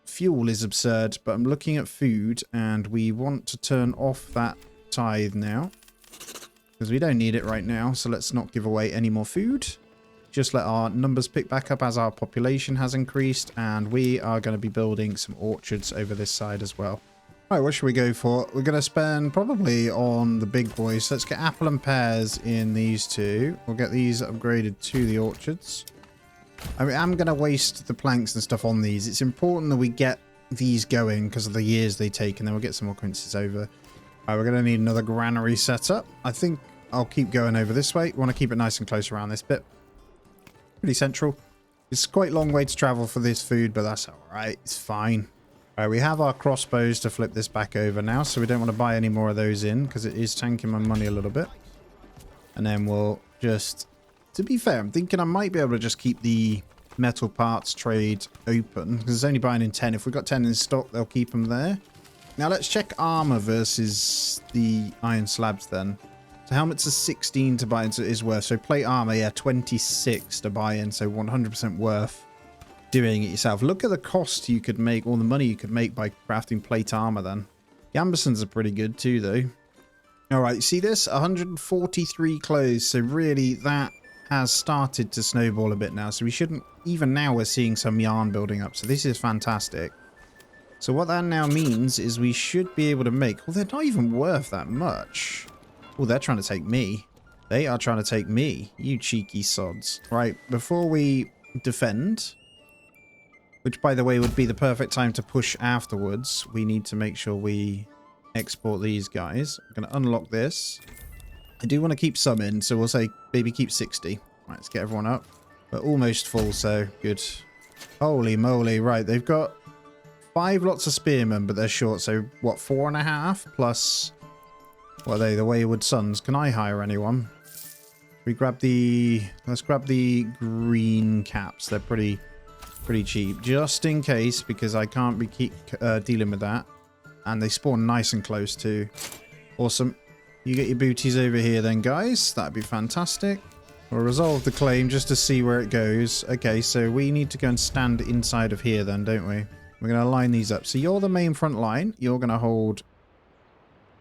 fuel is absurd, but I'm looking at food, and we want to turn off that tithe now. Because we don't need it right now, so let's not give away any more food. just let our numbers pick back up as our population has increased, and we are going to be building some orchards over this side as well. All right, what should we go for? We're going to spend probably on the big boys. Let's get apple and pears in these two. We'll get these upgraded to the orchards. I mean, I'm going to waste the planks and stuff on these. It's important that we get these going because of the years they take, and then we'll get some more quinces over. All right, we're going to need another granary setup. I think I'll keep going over this way. We want to keep it nice and close around this bit. Pretty central. It's quite a long way to travel for this food, but that's all right. It's fine. All right, we have our crossbows to flip this back over now, so we don't want to buy any more of those in because it is tanking my money a little bit. And then we'll just, to be fair, I'm thinking I might be able to just keep the metal parts trade open because it's only buying in 10. If we've got 10 in stock, they'll keep them there. Now let's check armor versus the iron slabs then. So helmets are 16 to buy in, so it is worth. So plate armor, yeah, 26 to buy in, so 100% worth doing it yourself. Look at the cost you could make, or the money you could make by crafting plate armor then. Gambesons are pretty good too, though. All right, see this? 143 clothes. So really, that has started to snowball a bit now. So we shouldn't, even now we're seeing some yarn building up. So this is fantastic. So what that now means is we should be able to make, well, they're not even worth that much. Oh, they're trying to take me. They are trying to take me, you cheeky sods. Right, before we defend, which, by the way, would be the perfect time to push afterwards, we need to make sure we export these guys. I'm going to unlock this. I do want to keep some in, so we'll say maybe keep 60. Right, let's get everyone up. We're almost full, so good. Holy moly. Right, they've got 5 lots of spearmen, but they're short. So, what, 4.5 plus... What are they? The Wayward Sons. Can I hire anyone? We grab the... Let's grab the green caps. They're pretty cheap, just in case, because I can't be dealing with that. And they spawn nice and close too. Awesome. You get your booties over here then, guys. That'd be fantastic. We'll resolve the claim just to see where it goes. Okay, so we need to go and stand inside of here then, don't we? We're going to line these up. So you're the main front line. You're going to hold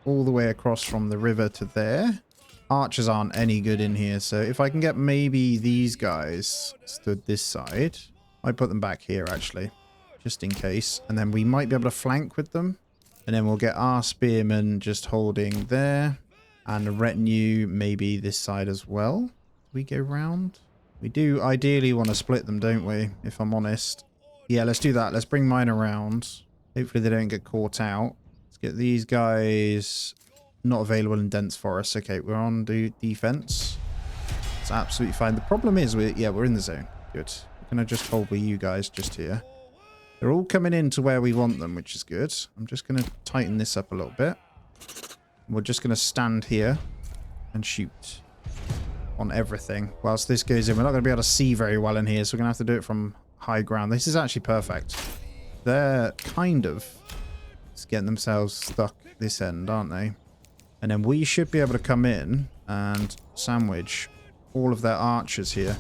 all the way across from the river to there. Archers aren't any good in here, so if I can get maybe these guys stood this side... I put them back here, actually, just in case. And then we might be able to flank with them. And then we'll get our spearmen just holding there. And the retinue maybe this side as well. We go round. We do ideally want to split them, don't we? If I'm honest. Yeah, let's do that. Let's bring mine around. Hopefully they don't get caught out. Let's get these guys not available in dense forests. Okay, we're on defense. It's absolutely fine. The problem is, we're in the zone. Good. Gonna just hold with you guys just here. They're all coming in to where we want them, which is good. I'm just gonna tighten this up a little bit. We're just gonna stand here and shoot on everything whilst this goes in. We're not gonna be able to see very well in here, so we're gonna have to do it from high ground. This is actually perfect. They're kind of just getting themselves stuck this end, aren't they? And then we should be able to come in and sandwich all of their archers here.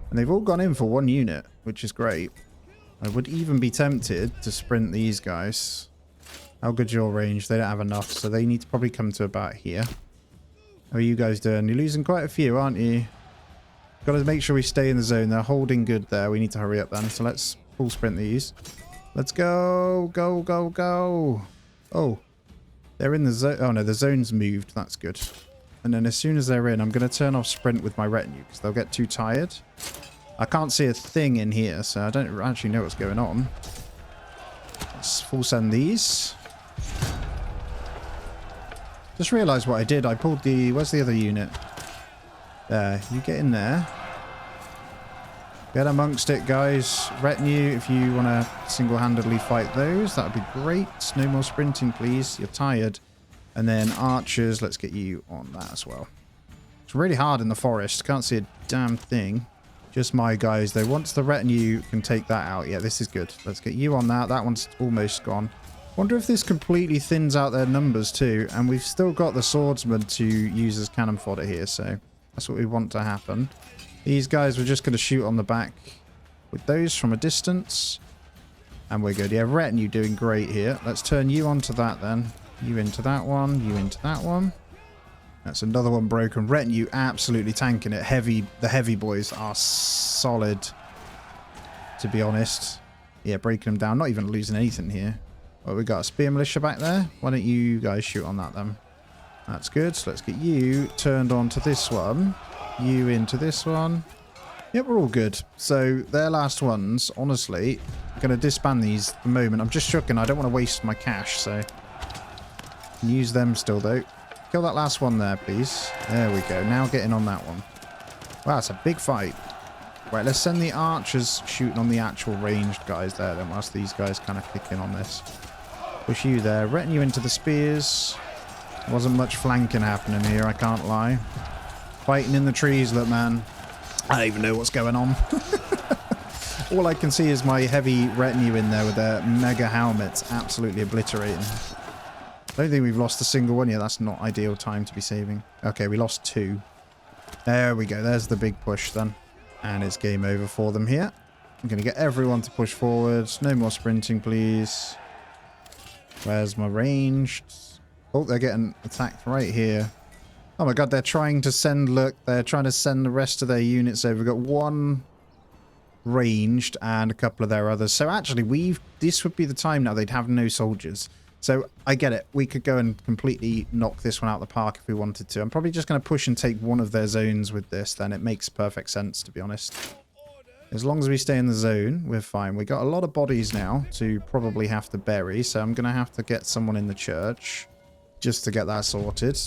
And they've all gone in for one unit, which is great. I would even be tempted to sprint these guys. How good's your range? They don't have enough, so they need to probably come to about here. How are you guys doing? You're losing quite a few, aren't you? Got to make sure we stay in the zone. They're holding good there. We need to hurry up then. So let's full sprint these. Let's go. Go, go, go. Oh, they're in the zone. Oh, no, the zone's moved. That's good. And then as soon as they're in, I'm going to turn off sprint with my retinue because they'll get too tired. I can't see a thing in here, so I don't actually know what's going on. Let's full send these. Just realised what I did. I pulled the... Where's the other unit? There. You get in there. Get amongst it, guys. Retinue, if you want to single-handedly fight those, that would be great. No more sprinting, please. You're tired. And then archers, let's get you on that as well. It's really hard in the forest. Can't see a damn thing. Just my guys, though. Once the retinue can take that out. Yeah, this is good. Let's get you on that. That one's almost gone. Wonder if this completely thins out their numbers too. And we've still got the swordsman to use as cannon fodder here. So that's what we want to happen. These guys, we're just going to shoot on the back with those from a distance. And we're good. Yeah, retinue doing great here. Let's turn you onto that then. You into that one. You into that one. That's another one broken. Retinue absolutely tanking it. The heavy boys are solid, to be honest. Yeah, breaking them down. Not even losing anything here. Oh, we got a spear militia back there. Why don't you guys shoot on that then? That's good. So let's get you turned on to this one. You into this one. Yep, we're all good. So their last ones, honestly, I'm going to disband these at the moment. I'm just shooking. I don't want to waste my cash, so use them still though. Kill that last one there, please. There we go. Now getting on that one. Wow, it's a big fight. Right, let's send the archers shooting on the actual ranged guys there then, whilst these guys kind of kick in on this. Push you there. Retinue into the spears. Wasn't much flanking happening here, I can't lie. Fighting in the trees, look, man. I don't even know what's going on. All I can see is my heavy retinue in there with their mega helmets absolutely obliterating. I don't think we've lost a single one yet. That's not ideal time to be saving. Okay, we lost 2. There we go. There's the big push then. And it's game over for them here. I'm going to get everyone to push forward. No more sprinting, please. Where's my ranged? Oh, they're getting attacked right here. Oh my god, they're trying to send... Look, they're trying to send the rest of their units over. We've got 1 ranged and a couple of their others. So actually, this would be the time now they'd have no soldiers. So I get it. We could go and completely knock this one out of the park if we wanted to. I'm probably just going to push and take one of their zones with this. Then it makes perfect sense, to be honest. As long as we stay in the zone, we're fine. We got a lot of bodies now to probably have to bury. So I'm going to have to get someone in the church just to get that sorted.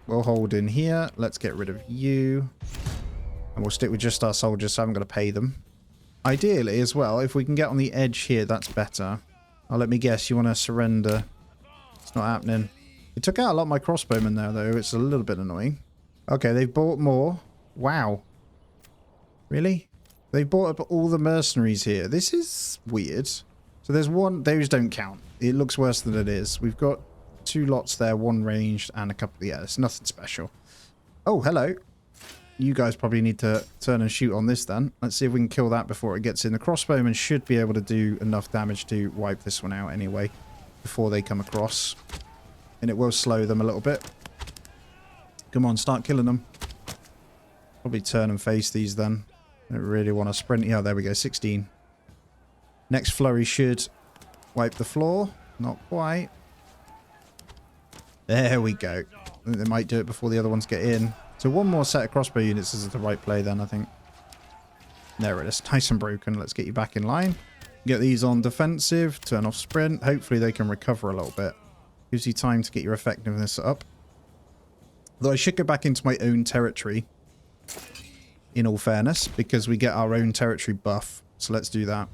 We'll hold in here. Let's get rid of you. And we'll stick with just our soldiers, so I haven't got to pay them. Ideally, as well, if we can get on the edge here, that's better. Oh, let me guess, you want to surrender. It's not happening. It took out a lot of my crossbowmen there, though. It's a little bit annoying. Okay, they've bought more. Wow. Really? They've bought up all the mercenaries here. This is weird. So there's one... Those don't count. It looks worse than it is. We've got 2 lots there, 1 ranged, and a couple... Yeah, it's nothing special. Oh, hello. You guys probably need to turn and shoot on this then. Let's see if we can kill that before it gets in. The crossbowmen should be able to do enough damage to wipe this one out anyway, before they come across. And it will slow them a little bit. Come on, start killing them. Probably turn and face these then. I don't really want to sprint. Yeah, there we go, 16. Next flurry should wipe the floor. Not quite. There we go. I think they might do it before the other ones get in. So 1 more set of crossbow units is the right play then, I think. There it is. Nice and broken. Let's get you back in line. Get these on defensive. Turn off sprint. Hopefully they can recover a little bit. Gives you time to get your effectiveness up. Though I should go back into my own territory, in all fairness, because we get our own territory buff. So let's do that.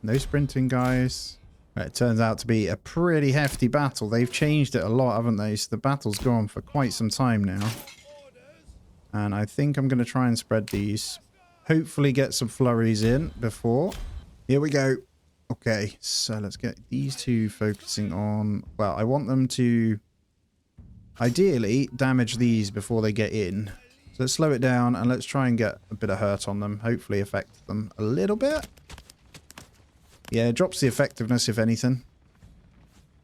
No sprinting, guys. Right, it turns out to be a pretty hefty battle. They've changed it a lot, haven't they? So the battle's gone for quite some time now. And I think I'm going to try and spread these. Hopefully get some flurries in before. Here we go. Okay, so let's get these 2 focusing on... Well, I want them to ideally damage these before they get in. So let's slow it down and let's try and get a bit of hurt on them. Hopefully affect them a little bit. Yeah, it drops the effectiveness if anything.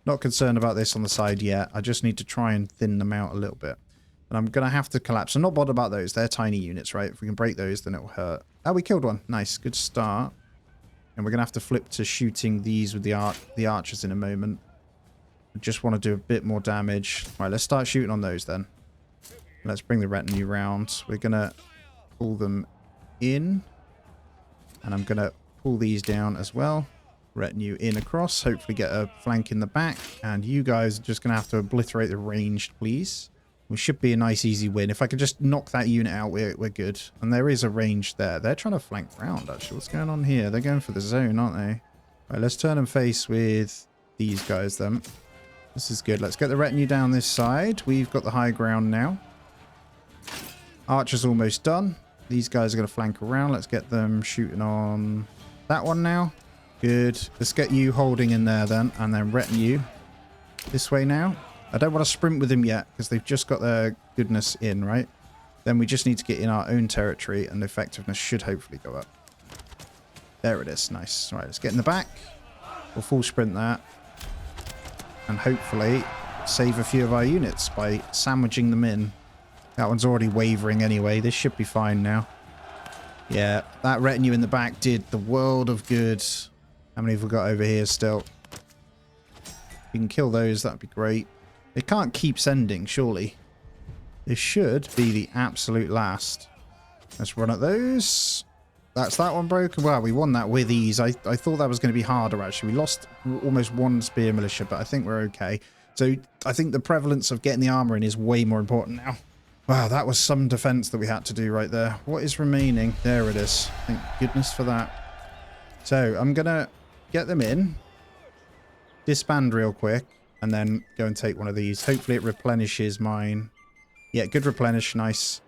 Not concerned about this on the side yet. I just need to try and thin them out a little bit. And I'm going to have to collapse. I'm not bothered about those. They're tiny units, right? If we can break those, then it will hurt. Oh, we killed one. Nice. Good start. And we're going to have to flip to shooting these with the archers in a moment. I just want to do a bit more damage. All right, let's start shooting on those then. Let's bring the retinue round. We're going to pull them in. And I'm going to pull these down as well. Retinue in across. Hopefully get a flank in the back. And you guys are just going to have to obliterate the ranged, please. We should be a nice, easy win. If I could just knock that unit out, we're good. And there is a range there. They're trying to flank round, actually. What's going on here? They're going for the zone, aren't they? Right, let's turn and face with these guys, then. This is good. Let's get the retinue down this side. We've got the high ground now. Archer's almost done. These guys are going to flank around. Let's get them shooting on that one now. Good. Let's get you holding in there, then. And then retinue this way now. I don't want to sprint with them yet, because they've just got their goodness in, right? Then we just need to get in our own territory, and the effectiveness should hopefully go up. There it is. Nice. All right, let's get in the back. We'll full sprint that. And hopefully save a few of our units by sandwiching them in. That one's already wavering anyway. This should be fine now. Yeah, that retinue in the back did the world of good. How many have we got over here still? If you can kill those, that'd be great. They can't keep sending, surely. This should be the absolute last. Let's run at those. That's that one broken. Well, we won that with ease. I thought that was going to be harder, actually. We lost almost one spear militia, but I think we're okay. So I think the prevalence of getting the armor in is way more important now. Wow, that was some defense that we had to do right there. What is remaining? There it is. Thank goodness for that. So I'm going to get them in, disband real quick, and then go and take one of these. Hopefully it replenishes mine. Yeah, good replenish. Nice.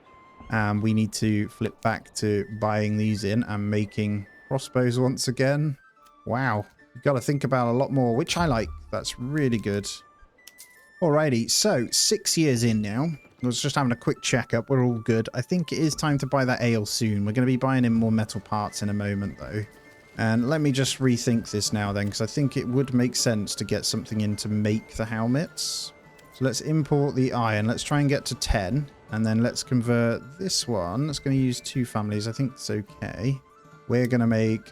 We need to flip back to buying these in and making crossbows once again. Wow. You've got to think about a lot more, which I like. That's really good. Alrighty. So 6 years in now. I was just having a quick checkup. We're all good. I think it is time to buy that ale soon. We're going to be buying in more metal parts in a moment, though. And let me just rethink this now, then, because I think it would make sense to get something in to make the helmets. So let's import the iron. Let's try and get to 10. And then let's convert this one. It's going to use 2 families. I think it's okay. We're going to make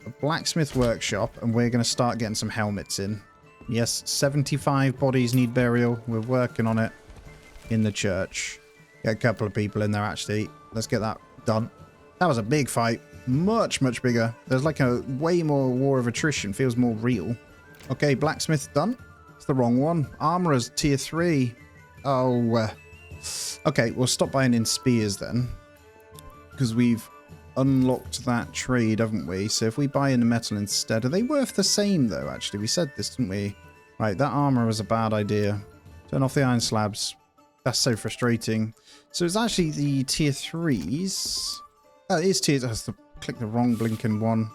a blacksmith workshop, and we're going to start getting some helmets in. Yes, 75 bodies need burial. We're working on it. In the church. Get a couple of people in there, actually. Let's get that done. That was a big fight. Much, much bigger. There's like a way more war of attrition. Feels more real. Okay, blacksmith done. It's the wrong one. Armorer's tier 3. Oh. Okay, we'll stop buying in spears then. Because we've unlocked that trade, haven't we? So if we buy in the metal instead. Are they worth the same, though, actually? We said this, didn't we? Right, that armor was a bad idea. Turn off the iron slabs. That's so frustrating. So it's actually the tier 3s. Oh, it is tier... I have to click the wrong blinking one.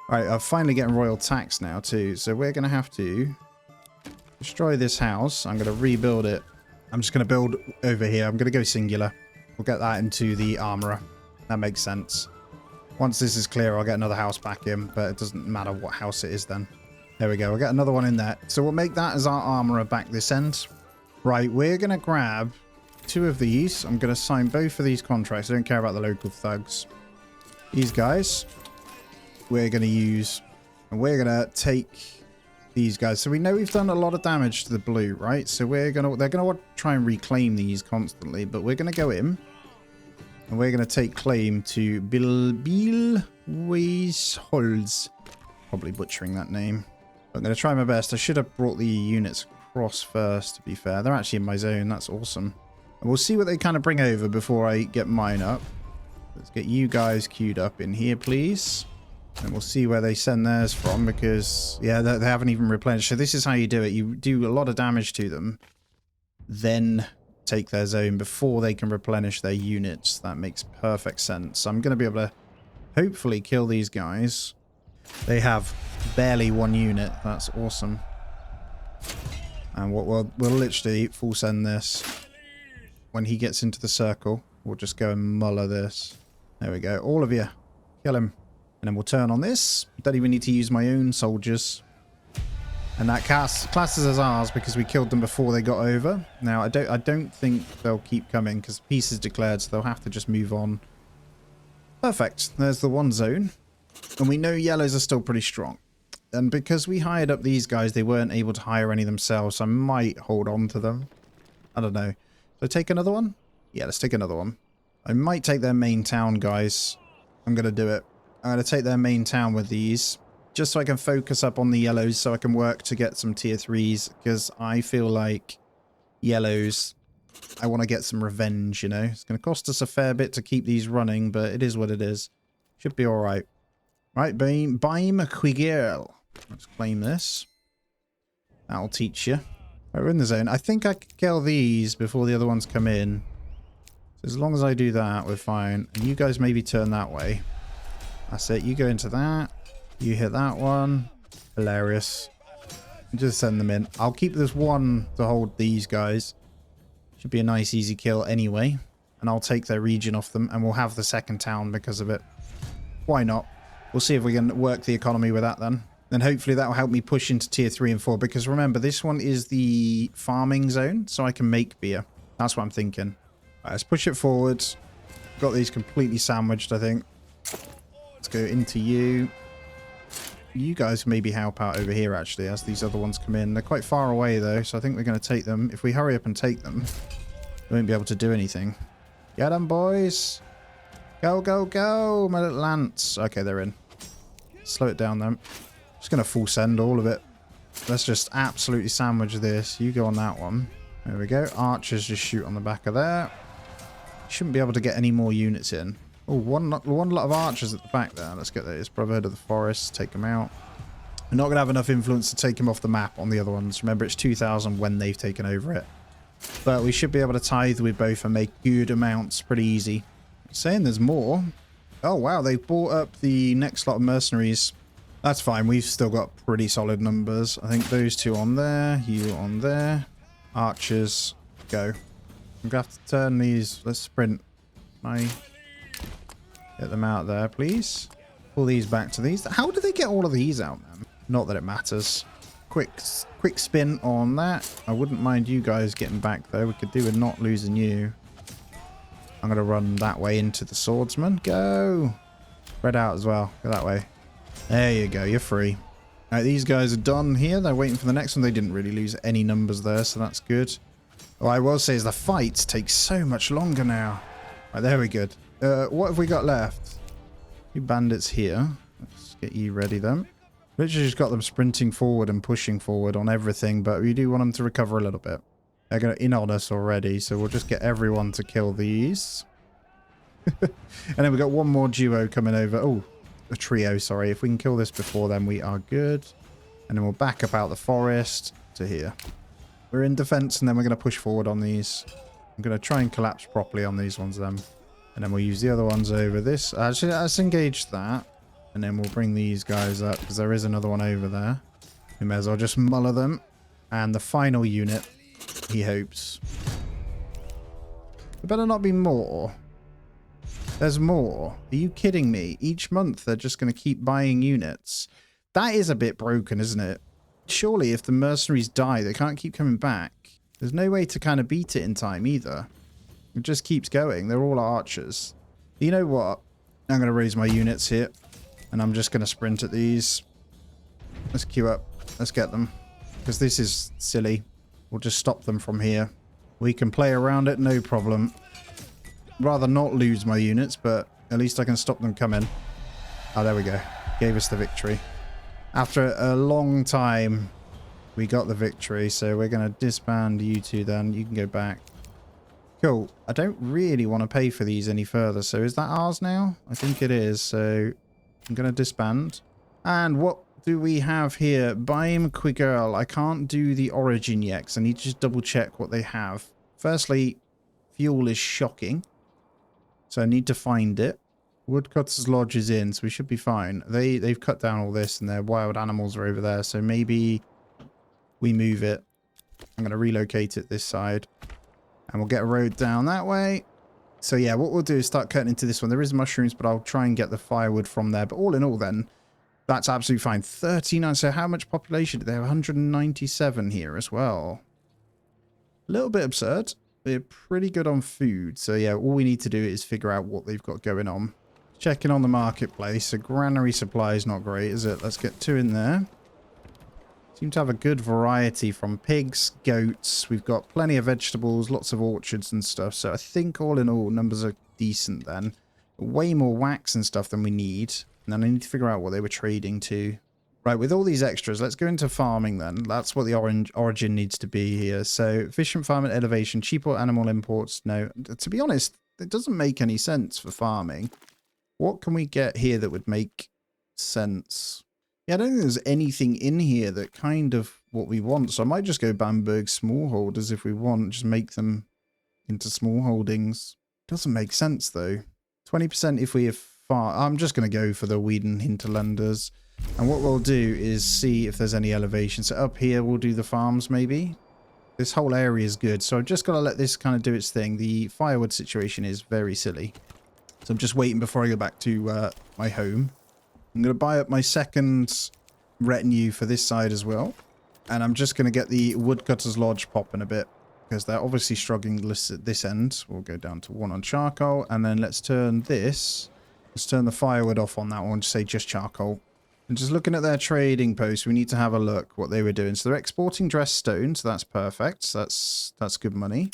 Alright, I'm finally getting royal tax now too. So we're going to have to destroy this house. I'm going to rebuild it. I'm just going to build over here. I'm going to go singular. We'll get that into the armorer. That makes sense. Once this is clear, I'll get another house back in. But it doesn't matter what house it is then. There we go. We'll get another one in there. So we'll make that as our armorer back this end. Right, we're going to grab 2 of these. I'm going to sign both of these contracts. I don't care about the local thugs. These guys, we're going to use, and we're going to take these guys. So we know we've done a lot of damage to the blue, right? So they're going to try and reclaim these constantly, but we're going to go in, and we're going to take claim to Bilweisholz. Probably butchering that name. I'm going to try my best. I should have brought the units across first, to be fair. They're actually in my zone. That's awesome. And we'll see what they kind of bring over before I get mine up. Let's get you guys queued up in here, please. And we'll see where they send theirs from, because, yeah, they haven't even replenished. So this is how you do it. You do a lot of damage to them, then take their zone before they can replenish their units. That makes perfect sense. I'm going to be able to hopefully kill these guys. They have barely 1 unit. That's awesome. And what we'll literally full send this. When he gets into the circle, we'll just go and muller this. There we go. All of you. Kill him. And then we'll turn on this. Don't even need to use my own soldiers. And that classes as ours because we killed them before they got over. Now, I don't think they'll keep coming because peace is declared, so they'll have to just move on. Perfect. There's the one zone. And we know yellows are still pretty strong. And because we hired up these guys, they weren't able to hire any themselves, so I might hold on to them. I don't know. So take another one? Yeah, let's take another one. I might take their main town, guys. I'm going to do it. I'm going to take their main town with these. Just so I can focus up on the yellows so I can work to get some tier 3s. Because I feel like yellows, I want to get some revenge, you know. It's going to cost us a fair bit to keep these running, but it is what it is. Should be alright. Right, Beim Quigirl. Let's claim this. That'll teach you. Right, we're in the zone. I think I can kill these before the other ones come in. So as long as I do that, we're fine. And you guys maybe turn that way. That's it. You go into that. You hit that one. Hilarious. Just send them in. I'll keep this one to hold these guys. Should be a nice, easy kill anyway. And I'll take their region off them. And we'll have the second town because of it. Why not? We'll see if we can work the economy with that then. Then hopefully that will help me push into tier 3 and 4. Because remember, this one is the farming zone, so I can make beer. That's what I'm thinking. Right, let's push it forward. Got these completely sandwiched, I think. Let's go into you. You guys maybe help out over here, actually, as these other ones come in. They're quite far away, though, so I think we're going to take them. If we hurry up and take them, we won't be able to do anything. Get them, boys. Go, go, go, my little ants. Okay, they're in. Slow it down, then. Just going to full send all of it. Let's just absolutely sandwich this. You go on that one. There we go. Archers just shoot on the back of there. Shouldn't be able to get any more units in. Oh, one lot of archers at the back there. Let's get those. Brotherhood of the Forest. Take them out. We're not going to have enough influence to take him off the map on the other ones. Remember, it's 2,000 when they've taken over it. But we should be able to tithe with both and make good amounts pretty easy. Saying there's more. Oh, wow. They've bought up the next lot of mercenaries. That's fine. We've still got pretty solid numbers. I think those two on there. You on there. Archers. Go. I'm going to have to turn these. Let's sprint. Get them out there, please. Pull these back to these. How do they get all of these out, man? Not that it matters. Quick spin on that. I wouldn't mind you guys getting back, though. We could do with not losing you. I'm going to run that way into the swordsman. Go. Spread out as well. Go that way. There you go. You're free. All right, these guys are done here. They're waiting for the next one. They didn't really lose any numbers there, so that's good. What I will say is the fights take so much longer now. Right, there we go. What have we got left? You bandits here. Let's get you ready then. Literally just got them sprinting forward and pushing forward on everything, but we do want them to recover a little bit. They're going to in on us already, so we'll just get everyone to kill these. And then we've got one more duo coming over. Oh, a trio, sorry. If we can kill this before then, we are good. And then we'll back up out the forest to here. We're in defense, and then we're going to push forward on these. I'm going to try and collapse properly on these ones then. And then we'll use the other ones over this. Actually, let's engage that. And then we'll bring these guys up, because there is another one over there. We may as well just muller them. And the final unit, he hopes. There better not be more. There's more. Are you kidding me? Each month they're just going to keep buying units. That is a bit broken, isn't it? Surely if the mercenaries die, they can't keep coming back. There's no way to kind of beat it in time either. It just keeps going. They're all archers. You know what? I'm going to raise my units here. And I'm just going to sprint at these. Let's queue up. Let's get them. Because this is silly. We'll just stop them from here. We can play around it, no problem. Rather not lose my units, but at least I can stop them coming. Oh, there we go. Gave us the victory. After a long time, we got the victory. So we're going to disband you two then. You can go back. Cool. I don't really want to pay for these any further. So is that ours now? I think it is. So I'm going to disband. And what do we have here? Baim Quigirl. I can't do the origin yet, because I need to just double check what they have. Firstly, fuel is shocking. So I need to find it. Woodcutter's Lodge is in, so we should be fine. They've cut down all this, and their wild animals are over there. So maybe we move it. I'm going to relocate it this side. And we'll get a road down that way. So yeah, what we'll do is start cutting into this one. There is mushrooms, but I'll try and get the firewood from there. But all in all then, that's absolutely fine. 39. So how much population do they have? 197 here as well. A little bit absurd. They're pretty good on food. So yeah, all we need to do is figure out what they've got going on. Checking on the marketplace. So granary supply is not great, is it? Let's get 2 in there. Seem to have a good variety from pigs, goats. We've got plenty of vegetables, lots of orchards and stuff. So I think all in all, numbers are decent then. Way more wax and stuff than we need. And then I need to figure out what they were trading to. Right, with all these extras, let's go into farming then. That's what the origin needs to be here. So efficient farming, elevation, cheaper animal imports. No, to be honest, it doesn't make any sense for farming. What can we get here that would make sense? Yeah, I don't think there's anything in here that kind of what we want. So I might just go Bamberg smallholders if we want. Just make them into small holdings. Doesn't make sense though. 20% if we have farm. I'm just going to go for the Whedon Hinterlanders. And what we'll do is see if there's any elevation. So up here we'll do the farms maybe. This whole area is good. So I've just got to let this kind of do its thing. The firewood situation is very silly. So I'm just waiting before I go back to my home. I'm going to buy up my second retinue for this side as well. And I'm just going to get the Woodcutter's Lodge popping a bit, because they're obviously struggling at this end. We'll go down to 1 on charcoal, and then let's turn this. Let's turn the firewood off on that one, just say just charcoal. And just looking at their trading post, we need to have a look what they were doing. So they're exporting dressed stone, so that's perfect. So that's good money.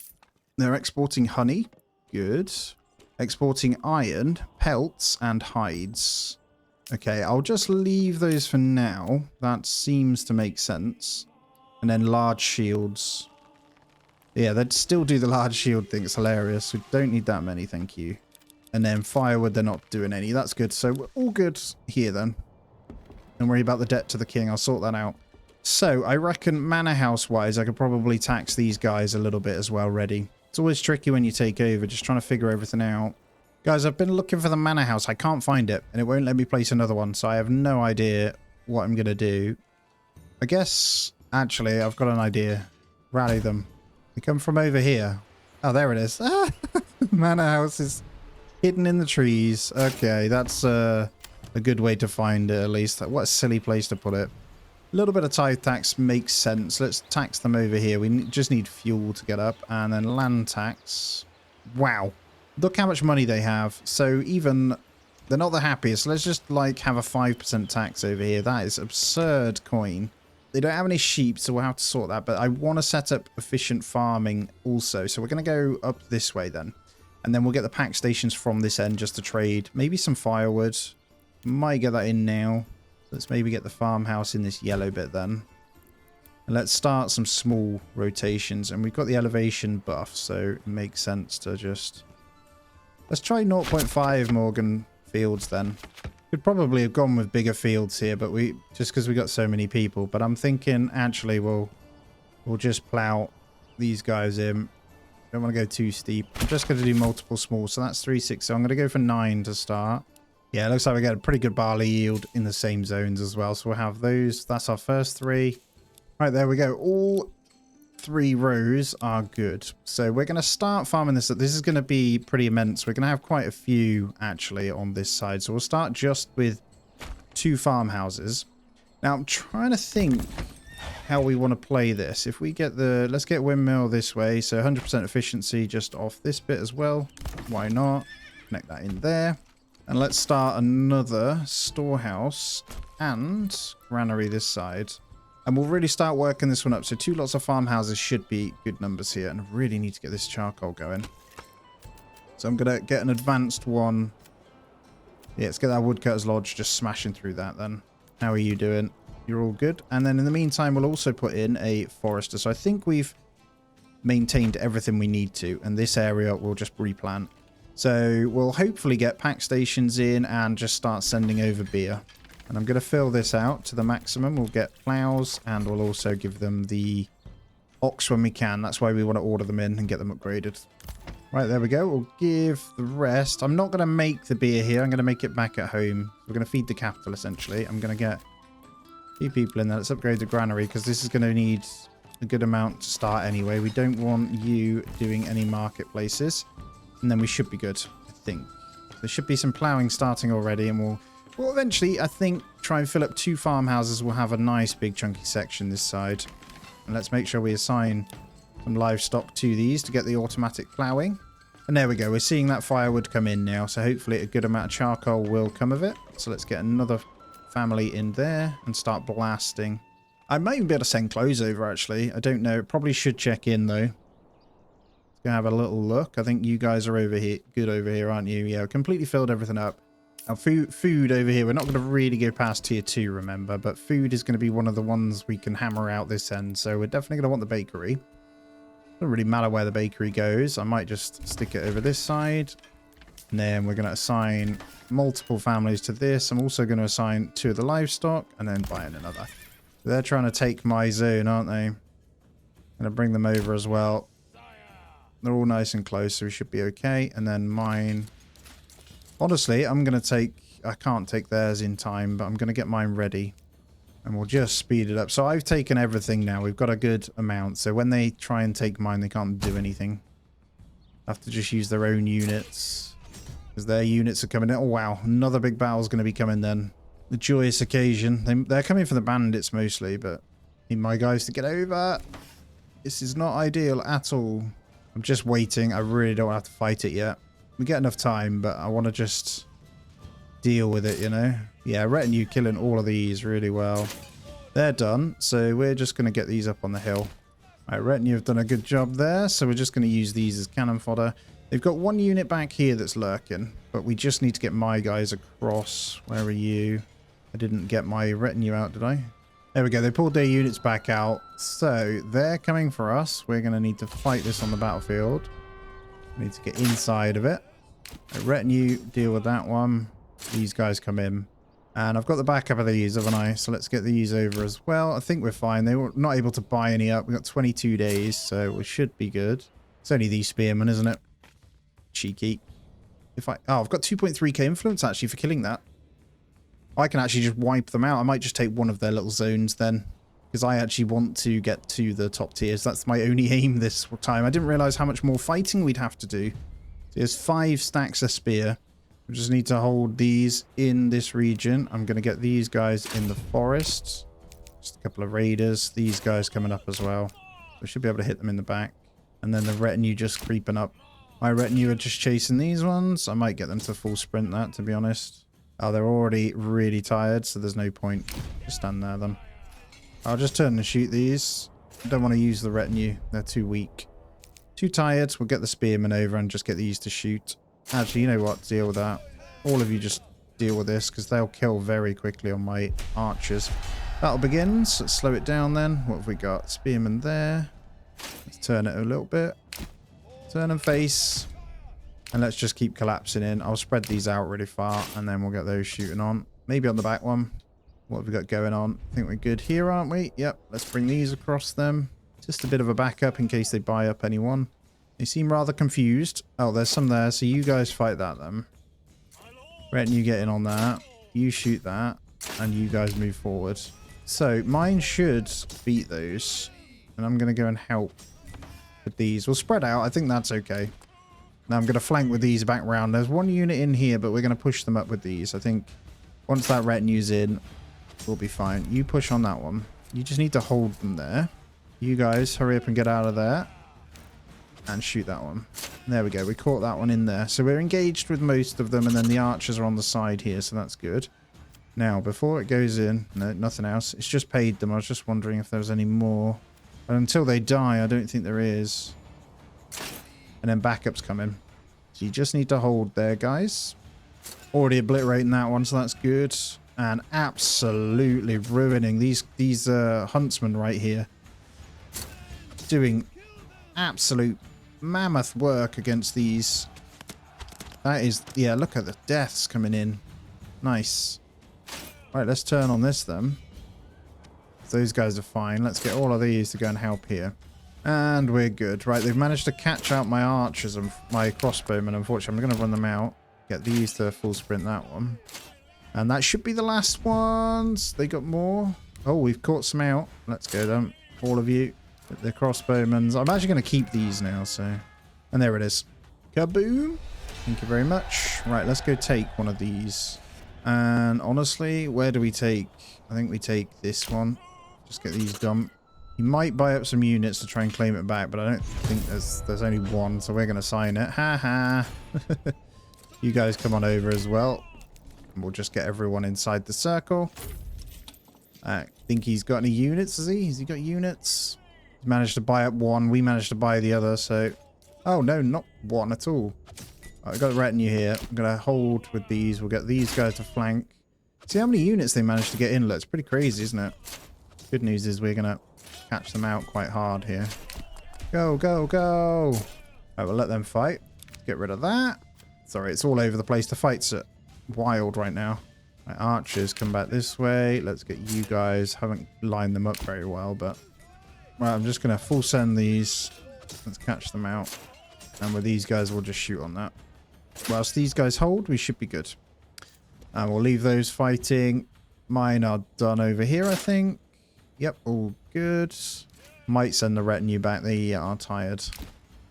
They're exporting honey. Good. Exporting iron, pelts, and hides. Okay, I'll just leave those for now. That seems to make sense. And then large shields. Yeah, they'd still do the large shield thing. It's hilarious. We don't need that many, thank you. And then firewood, they're not doing any. That's good. So we're all good here then. Don't worry about the debt to the king. I'll sort that out. So I reckon manor house wise, I could probably tax these guys a little bit as well ready. It's always tricky when you take over, just trying to figure everything out. Guys, I've been looking for the manor house. I can't find it, and it won't let me place another one, so I have no idea what I'm going to do. I guess, actually, I've got an idea. Rally them. They come from over here. Oh, there it is. Manor house is hidden in the trees. Okay, that's a good way to find it, at least. What a silly place to put it. A little bit of tithe tax makes sense. Let's tax them over here. We just need fuel to get up. And then land tax. Wow. Look how much money they have. So even... they're not the happiest. Let's just, like, have a 5% tax over here. That is absurd coin. They don't have any sheep, so we'll have to sort that. But I want to set up efficient farming also. So we're going to go up this way then. And then we'll get the pack stations from this end just to trade. Maybe some firewood. Might get that in now. Let's maybe get the farmhouse in this yellow bit then. And let's start some small rotations. And we've got the elevation buff, so it makes sense to just... let's try 0.5 Morgan fields then. Could probably have gone with bigger fields here, but we just because we got so many people. But I'm thinking actually we'll just plow these guys in. Don't want to go too steep. I'm just going to do multiple small, so that's 3, 6. So I'm going to go for 9 to start. Yeah, it looks like we get a pretty good barley yield in the same zones as well. So we'll have those. That's our first 3. Right, there we go. All 3 rows are good. So we're going to start farming this. This is going to be pretty immense. We're going to have quite a few, actually, on this side. So we'll start just with 2 farmhouses. Now, I'm trying to think how we want to play this. If we get the... let's get windmill this way. So 100% efficiency just off this bit as well. Why not? Connect that in there. And let's start another storehouse and granary this side. And we'll really start working this one up. So 2 lots of farmhouses should be good numbers here. And I really need to get this charcoal going. So I'm going to get an advanced one. Yeah, let's get that Woodcutter's Lodge just smashing through that then. How are you doing? You're all good. And then in the meantime, we'll also put in a forester. So I think we've maintained everything we need to. And this area we'll just replant. So we'll hopefully get pack stations in and just start sending over beer. And I'm going to fill this out to the maximum. We'll get plows and we'll also give them the ox when we can. That's why we want to order them in and get them upgraded. Right, there we go. We'll give the rest. I'm not going to make the beer here. I'm going to make it back at home. We're going to feed the capital, essentially. I'm going to get a few people in there. Let's upgrade the granary because this is going to need a good amount to start anyway. We don't want you doing any marketplaces. And then we should be good, I think. There should be some ploughing starting already, and we'll eventually, I think, try and fill up 2 farmhouses. We'll have a nice big chunky section this side. And let's make sure we assign some livestock to these to get the automatic ploughing. And there we go. We're seeing that firewood come in now, so hopefully a good amount of charcoal will come of it. So let's get another family in there and start blasting. I might even be able to send clothes over, actually. I don't know. Probably should check in, though. Gonna have a little look. I think you guys are over here, good over here, aren't you? Yeah, completely filled everything up. Now, food over here. We're not going to really go past tier 2, remember, but food is going to be one of the ones we can hammer out this end. So we're definitely going to want the bakery. Doesn't really matter where the bakery goes. I might just stick it over this side. And then we're going to assign multiple families to this. I'm also going to assign 2 of the livestock and then buy in another. They're trying to take my zone, aren't they? Going to bring them over as well. They're all nice and close, so we should be okay. And then mine... honestly, I'm going to take... I can't take theirs in time, but I'm going to get mine ready. And we'll just speed it up. So I've taken everything now. We've got a good amount. So when they try and take mine, they can't do anything. Have to just use their own units. Because their units are coming in. Oh, wow. Another big battle's going to be coming then. The joyous occasion. They're coming for the bandits mostly, but I need my guys to get over. This is not ideal at all. I'm just waiting. I really don't have to fight it yet. We get enough time, but I want to just deal with it, you know? Yeah, retinue killing all of these really well. They're done, so we're just going to get these up on the hill. Right, retinue have done a good job there, so we're just going to use these as cannon fodder. They've got one unit back here that's lurking, but we just need to get my guys across. Where are you? I didn't get my retinue out, did I? There we go. They pulled their units back out, so they're coming for us. We're going to need to fight this on the battlefield. We need to get inside of it. Right, retinue, deal with that one. These guys come in. And I've got the backup of these, haven't I? So let's get these over as well. I think we're fine. They were not able to buy any up. We've got 22 days, so we should be good. It's only these spearmen, isn't it? Cheeky. Oh, I've got 2.3k influence, actually, for killing that. I can actually just wipe them out. I might just take one of their little zones then. Because I actually want to get to the top tiers. That's my only aim this time. I didn't realize how much more fighting we'd have to do. So there's 5 stacks of spear. We just need to hold these in this region. I'm going to get these guys in the forest. Just a couple of raiders. These guys coming up as well. We should be able to hit them in the back. And then the retinue just creeping up. My retinue are just chasing these ones. I might get them to full sprint that, to be honest. Oh, they're already really tired, so there's no point. Just stand there then. I'll just turn and shoot these. I don't want to use the retinue. They're too weak. Too tired. We'll get the spearmen over and just get these to shoot. Actually, you know what? Deal with that. All of you just deal with this, because they'll kill very quickly on my archers. Battle begins. Let's slow it down then. What have we got? Spearmen there. Let's turn it a little bit. Turn and face. And let's just keep collapsing in. I'll spread these out really far, and then we'll get those shooting on. Maybe on the back one. What have we got going on? I think we're good here, aren't we? Yep. Let's bring these across them. Just a bit of a backup in case they buy up anyone. They seem rather confused. Oh, there's some there. So you guys fight that then. Retinue get in on that. You shoot that. And you guys move forward. So mine should beat those. And I'm going to go and help with these. We'll spread out. I think that's okay. Now I'm going to flank with these back round. There's one unit in here, but we're going to push them up with these. I think once that retinue's in, we'll be fine. You push on that one. You just need to hold them there. You guys hurry up and get out of there. And shoot that one. There we go. We caught that one in there. So we're engaged with most of them, and then the archers are on the side here, so that's good. Now, before it goes in, no, nothing else. It's just paid them. I was just wondering if there was any more. But until they die, I don't think there is. And then backups come in. So you just need to hold there, guys. Already obliterating that one, so that's good. And absolutely ruining these huntsmen right here. Doing absolute mammoth work against these. That is, yeah, look at the deaths coming in. Nice. Right, let's turn on this then. Those guys are fine. Let's get all of these to go and help here. And we're good. Right, they've managed to catch out my archers and my crossbowmen. Unfortunately, I'm going to run them out. Get these to full sprint that one. And that should be the last ones. They got more. Oh, we've caught some out. Let's go then. All of you. The crossbowmen. I'm actually going to keep these now, so. And there it is. Kaboom. Thank you very much. Right, let's go take one of these. And honestly, where do we take? I think we take this one. Just get these dumped. You might buy up some units to try and claim it back, but I don't think there's only one, so we're going to sign it. Ha ha. You guys come on over as well. And we'll just get everyone inside the circle. I think he's got any units, has he? Has he got units? He's managed to buy up one. We managed to buy the other, so... Oh, no, not one at all. I've got a retinue here. I'm going to hold with these. We'll get these guys to flank. See how many units they managed to get in? Look, it's pretty crazy, isn't it? Good news is we're going to catch them out quite hard here. Go, go, go. Right, we'll let them fight. Get rid of that. Sorry, it's all over the place. The fight's wild right now. Right, archers, come back this way. Let's get you guys. Haven't lined them up very well, but... Right, I'm just going to full send these. Let's catch them out. And with these guys, we'll just shoot on that. Whilst these guys hold, we should be good. And we'll leave those fighting. Mine are done over here, I think. Yep, all good. Might send the retinue back. They are tired.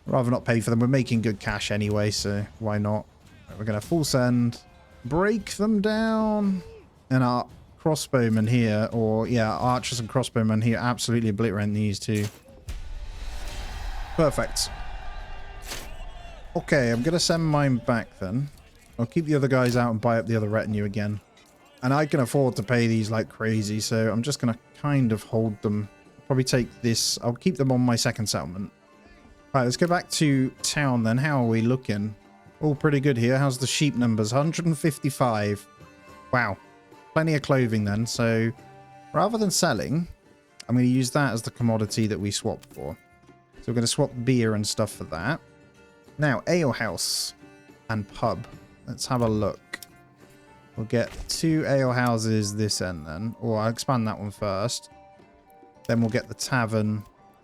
Rather not pay for them. We're making good cash anyway, so why not? Right, we're going to full send. Break them down. And our crossbowmen here, or yeah, archers and crossbowmen here, absolutely obliterate these two. Perfect. Okay, I'm going to send mine back then. I'll keep the other guys out and buy up the other retinue again. And I can afford to pay these like crazy, so I'm just going to kind of hold them. Probably take this. I'll keep them on my second settlement. Right, let's go back to town then. How are we looking? All pretty good here. How's the sheep numbers? 155. Wow. Plenty of clothing then. So rather than selling, I'm going to use that as the commodity that we swap for. So we're going to swap beer and stuff for that. Now, ale house and pub. Let's have a look. We'll get 2 ale houses this end then. Or I'll expand that one first. Then we'll get the tavern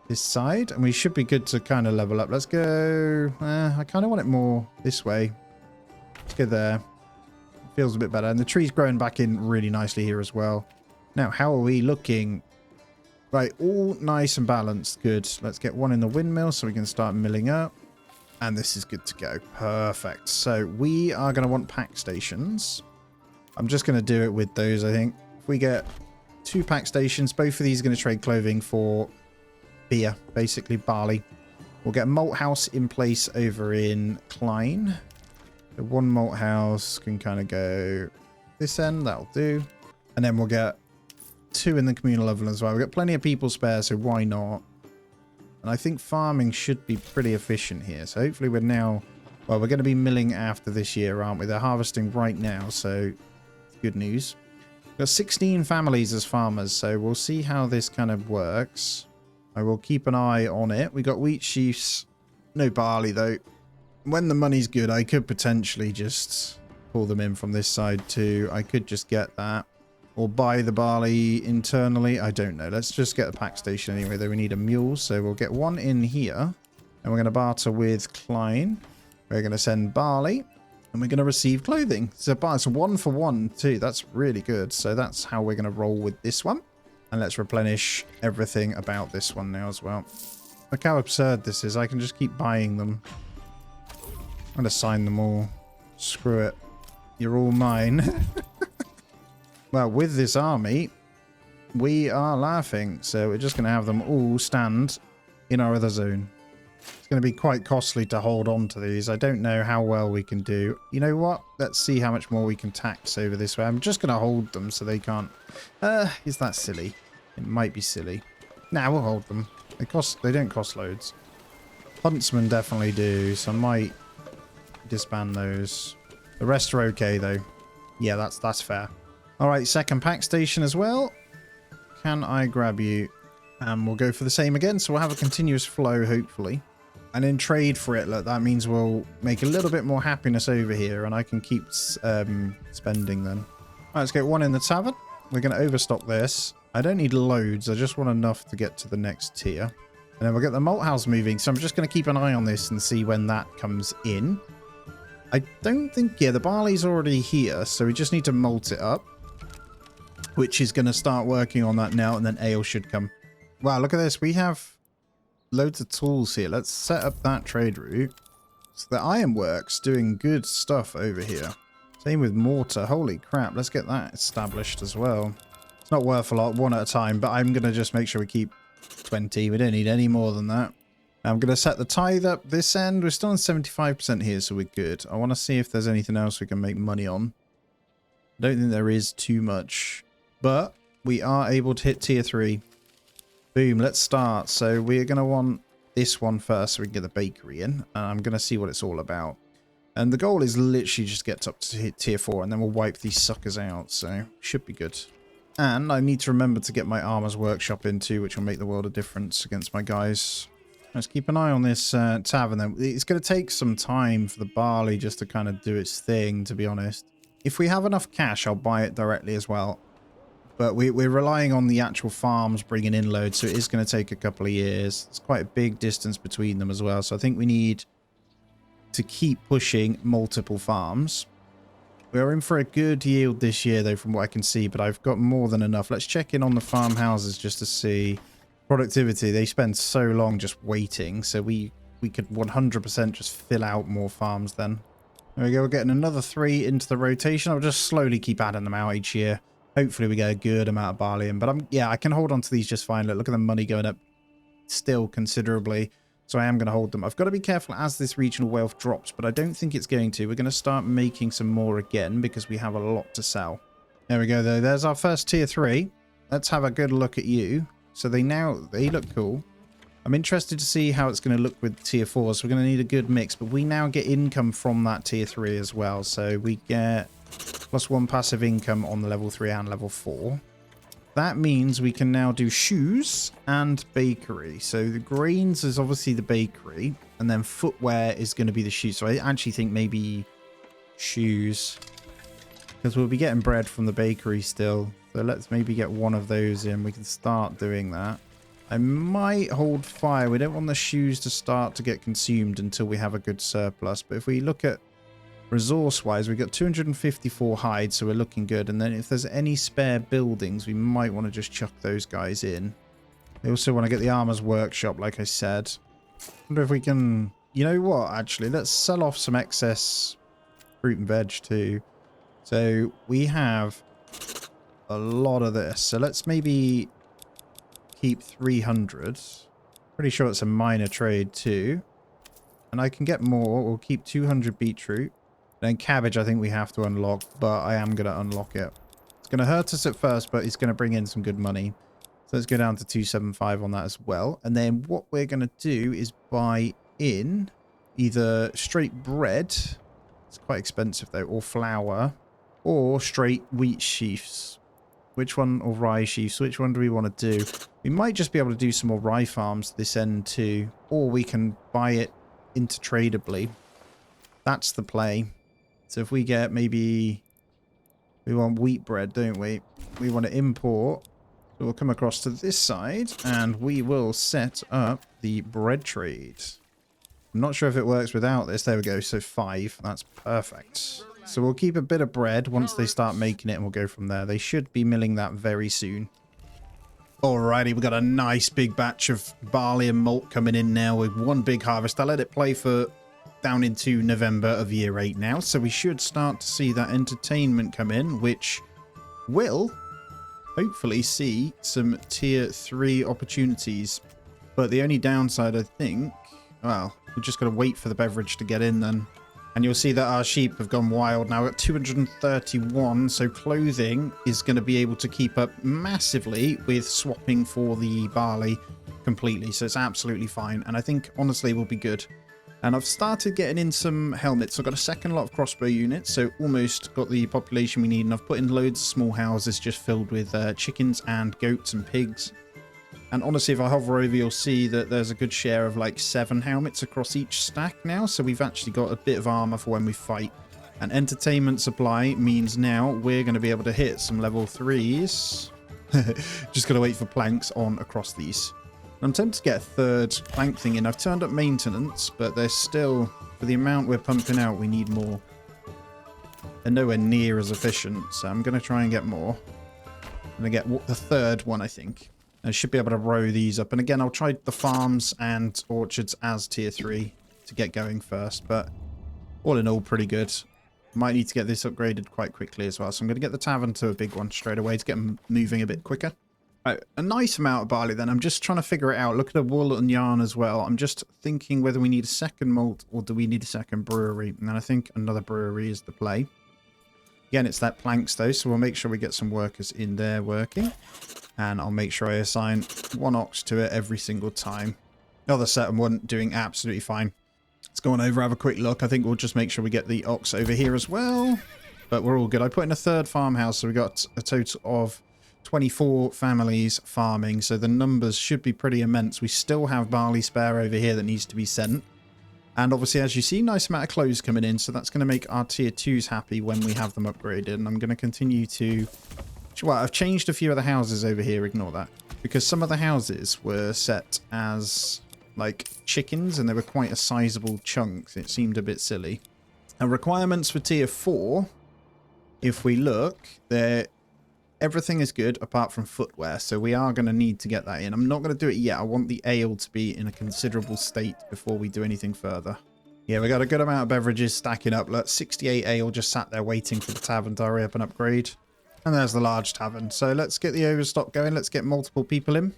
this side. And we should be good to kind of level up. Let's go... I kind of want it more this way. Let's go there. Feels a bit better. And the tree's growing back in really nicely here as well. Now, how are we looking? Right, all nice and balanced. Good. Let's get one in the windmill so we can start milling up. And this is good to go. Perfect. So we are going to want pack stations. I'm just going to do it with those, I think. If we get 2 pack stations, both of these are going to trade clothing for beer, basically barley. We'll get a malt house in place over in Klein. The 1 malt house can kind of go this end. That'll do. And then we'll get 2 in the communal oven as well. We've got plenty of people spare, so why not? And I think farming should be pretty efficient here. So hopefully we're now... Well, we're going to be milling after this year, aren't we? They're harvesting right now, so good news. We've got 16 families as farmers, so we'll see how this kind of works. I will keep an eye on it. We got wheat sheaves. No barley, though. When the money's good, I could potentially just pull them in from this side too. I could just get that. Or buy the barley internally. I don't know. Let's just get the pack station anyway, though we need a mule. So we'll get 1 in here. And we're going to barter with Klein. We're going to send barley. And we're going to receive clothing. So it's 1 for 1 too. That's really good. So that's how we're going to roll with this one. And let's replenish everything about this one now as well. Look how absurd this is. I can just keep buying them. I'm going to sign them all. Screw it. You're all mine. Well, with this army, we are laughing. So we're just going to have them all stand in our other zone. It's going to be quite costly to hold on to these. I don't know how well we can do. You know what? Let's see how much more we can tax over this way. I'm just going to hold them so they can't... is that silly? It might be silly. Nah, we'll hold them. They don't cost loads. Huntsmen definitely do, so I might disband those. The rest are okay, though. Yeah, that's fair. Alright, second pack station as well. Can I grab you? And we'll go for the same again, so we'll have a continuous flow, hopefully. And in trade for it, look, that means we'll make a little bit more happiness over here, and I can keep spending then. Alright, let's get 1 in the tavern. We're going to overstock this. I don't need loads, I just want enough to get to the next tier. And then we'll get the malt house moving, so I'm just going to keep an eye on this and see when that comes in. I don't think... Yeah, the barley's already here, so we just need to malt it up. Which is going to start working on that now, and then ale should come. Wow, look at this. We have loads of tools here. Let's set up that trade route. So the ironworks doing good stuff over here. Same with mortar. Holy crap. Let's get that established as well. It's not worth a lot, 1 at a time, but I'm going to just make sure we keep 20. We don't need any more than that. Now I'm going to set the tithe up this end. We're still on 75% here, so we're good. I want to see if there's anything else we can make money on. I don't think there is too much. But we are able to hit tier 3. Boom, let's start. So we're going to want this one first so we can get the bakery in. And I'm going to see what it's all about. And the goal is literally just get up to hit tier 4 and then we'll wipe these suckers out. So should be good. And I need to remember to get my armor's workshop in too, which will make the world of difference against my guys. Let's keep an eye on this tavern then. It's going to take some time for the barley just to kind of do its thing, to be honest. If we have enough cash, I'll buy it directly as well. But we're relying on the actual farms bringing in loads, so it is going to take a couple of years. It's quite a big distance between them as well, so I think we need to keep pushing multiple farms. We're in for a good yield this year, though, from what I can see, but I've got more than enough. Let's check in on the farmhouses just to see productivity. They spend so long just waiting, so we could 100% just fill out more farms then. There we go, we're getting another 3 into the rotation. I'll just slowly keep adding them out each year. Hopefully we get a good amount of barley in. But yeah, I can hold on to these just fine. Look at the money going up still considerably. So I am going to hold them. I've got to be careful as this regional wealth drops, but I don't think it's going to. We're going to start making some more again because we have a lot to sell. There we go, though. There's our first tier 3. Let's have a good look at you. So they look cool. I'm interested to see how it's going to look with tier 4. So we're going to need a good mix, but we now get income from that tier 3 as well. So we get +1 passive income on the level 3 and level 4. That means we can now do shoes and bakery. So the grains is obviously the bakery, and then footwear is going to be the shoes. So I actually think maybe shoes, because we'll be getting bread from the bakery still. So let's maybe get one of those in. We can start doing that. I might hold fire. We don't want the shoes to start to get consumed until we have a good surplus. But if we look at resource-wise, we've got 254 hides, so we're looking good. And then if there's any spare buildings, we might want to just chuck those guys in. We also want to get the armor's workshop, like I said. I wonder if we can... You know what, actually? Let's sell off some excess fruit and veg, too. So we have a lot of this. So let's maybe keep 300. Pretty sure it's a minor trade, too. And I can get more. We'll keep 200 beetroot. Then cabbage, I think we have to unlock, but I am going to unlock it. It's going to hurt us at first, but it's going to bring in some good money. So let's go down to 275 on that as well. And then what we're going to do is buy in either straight bread. It's quite expensive though, or flour, or straight wheat sheaves. Which one, or rye sheaves? Which one do we want to do? We might just be able to do some more rye farms this end too, or we can buy it intertradably. That's the play. So if we get maybe, we want wheat bread, don't we? We want to import. So we'll come across to this side and we will set up the bread trade. I'm not sure if it works without this. There we go. So 5. That's perfect. So we'll keep a bit of bread once they start making it and we'll go from there. They should be milling that very soon. Alrighty, we've got a nice big batch of barley and malt coming in now with one big harvest. I let it play for down into November of year 8 now, so we should start to see that entertainment come in, which will hopefully see some tier 3 opportunities. But the only downside, I think, well, we're just got to wait for the beverage to get in then. And you'll see that our sheep have gone wild now at 231, so clothing is going to be able to keep up massively with swapping for the barley completely, so it's absolutely fine. And I think, honestly, will be good. And I've started getting in some helmets. I've got a second lot of crossbow units, so almost got the population we need. And I've put in loads of small houses just filled with chickens and goats and pigs. And honestly, if I hover over, you'll see that there's a good share of like 7 helmets across each stack now. So we've actually got a bit of armor for when we fight. And entertainment supply means now we're going to be able to hit some level 3s. Just got to wait for planks on across these. I'm tempted to get a third plank thing in. I've turned up maintenance, but there's still, for the amount we're pumping out, we need more. They're nowhere near as efficient, so I'm going to try and get more. I'm going to get the third one, I think. I should be able to row these up. And again, I'll try the farms and orchards as tier 3 to get going first. But all in all, pretty good. Might need to get this upgraded quite quickly as well. So I'm going to get the tavern to a big one straight away to get them moving a bit quicker. Right, a nice amount of barley then. I'm just trying to figure it out. Look at the wool and yarn as well. I'm just thinking whether we need a second malt or do we need a second brewery. And then I think another brewery is the play. Again, it's that planks though, so we'll make sure we get some workers in there working. And I'll make sure I assign 1 ox to it every single time. The other set of one doing absolutely fine. Let's go on over, have a quick look. I think we'll just make sure we get the ox over here as well. But we're all good. I put in a third farmhouse, so we got a total of 24 families farming. So the numbers should be pretty immense. We still have barley spare over here that needs to be sent. And obviously, as you see, nice amount of clothes coming in. So that's going to make our tier 2s happy when we have them upgraded. And I'm going to continue to... Well, I've changed a few of the houses over here. Ignore that. Because some of the houses were set as, like, chickens. And they were quite a sizable chunk. It seemed a bit silly. And requirements for tier 4, if we look, everything is good apart from footwear. So we are going to need to get that in. I'm not going to do it yet. I want the ale to be in a considerable state before we do anything further. Yeah, we got a good amount of beverages stacking up. Look, 68 ale just sat there waiting for the tavern to hurry up and upgrade. And there's the large tavern. So let's get the overstock going. Let's get multiple people in.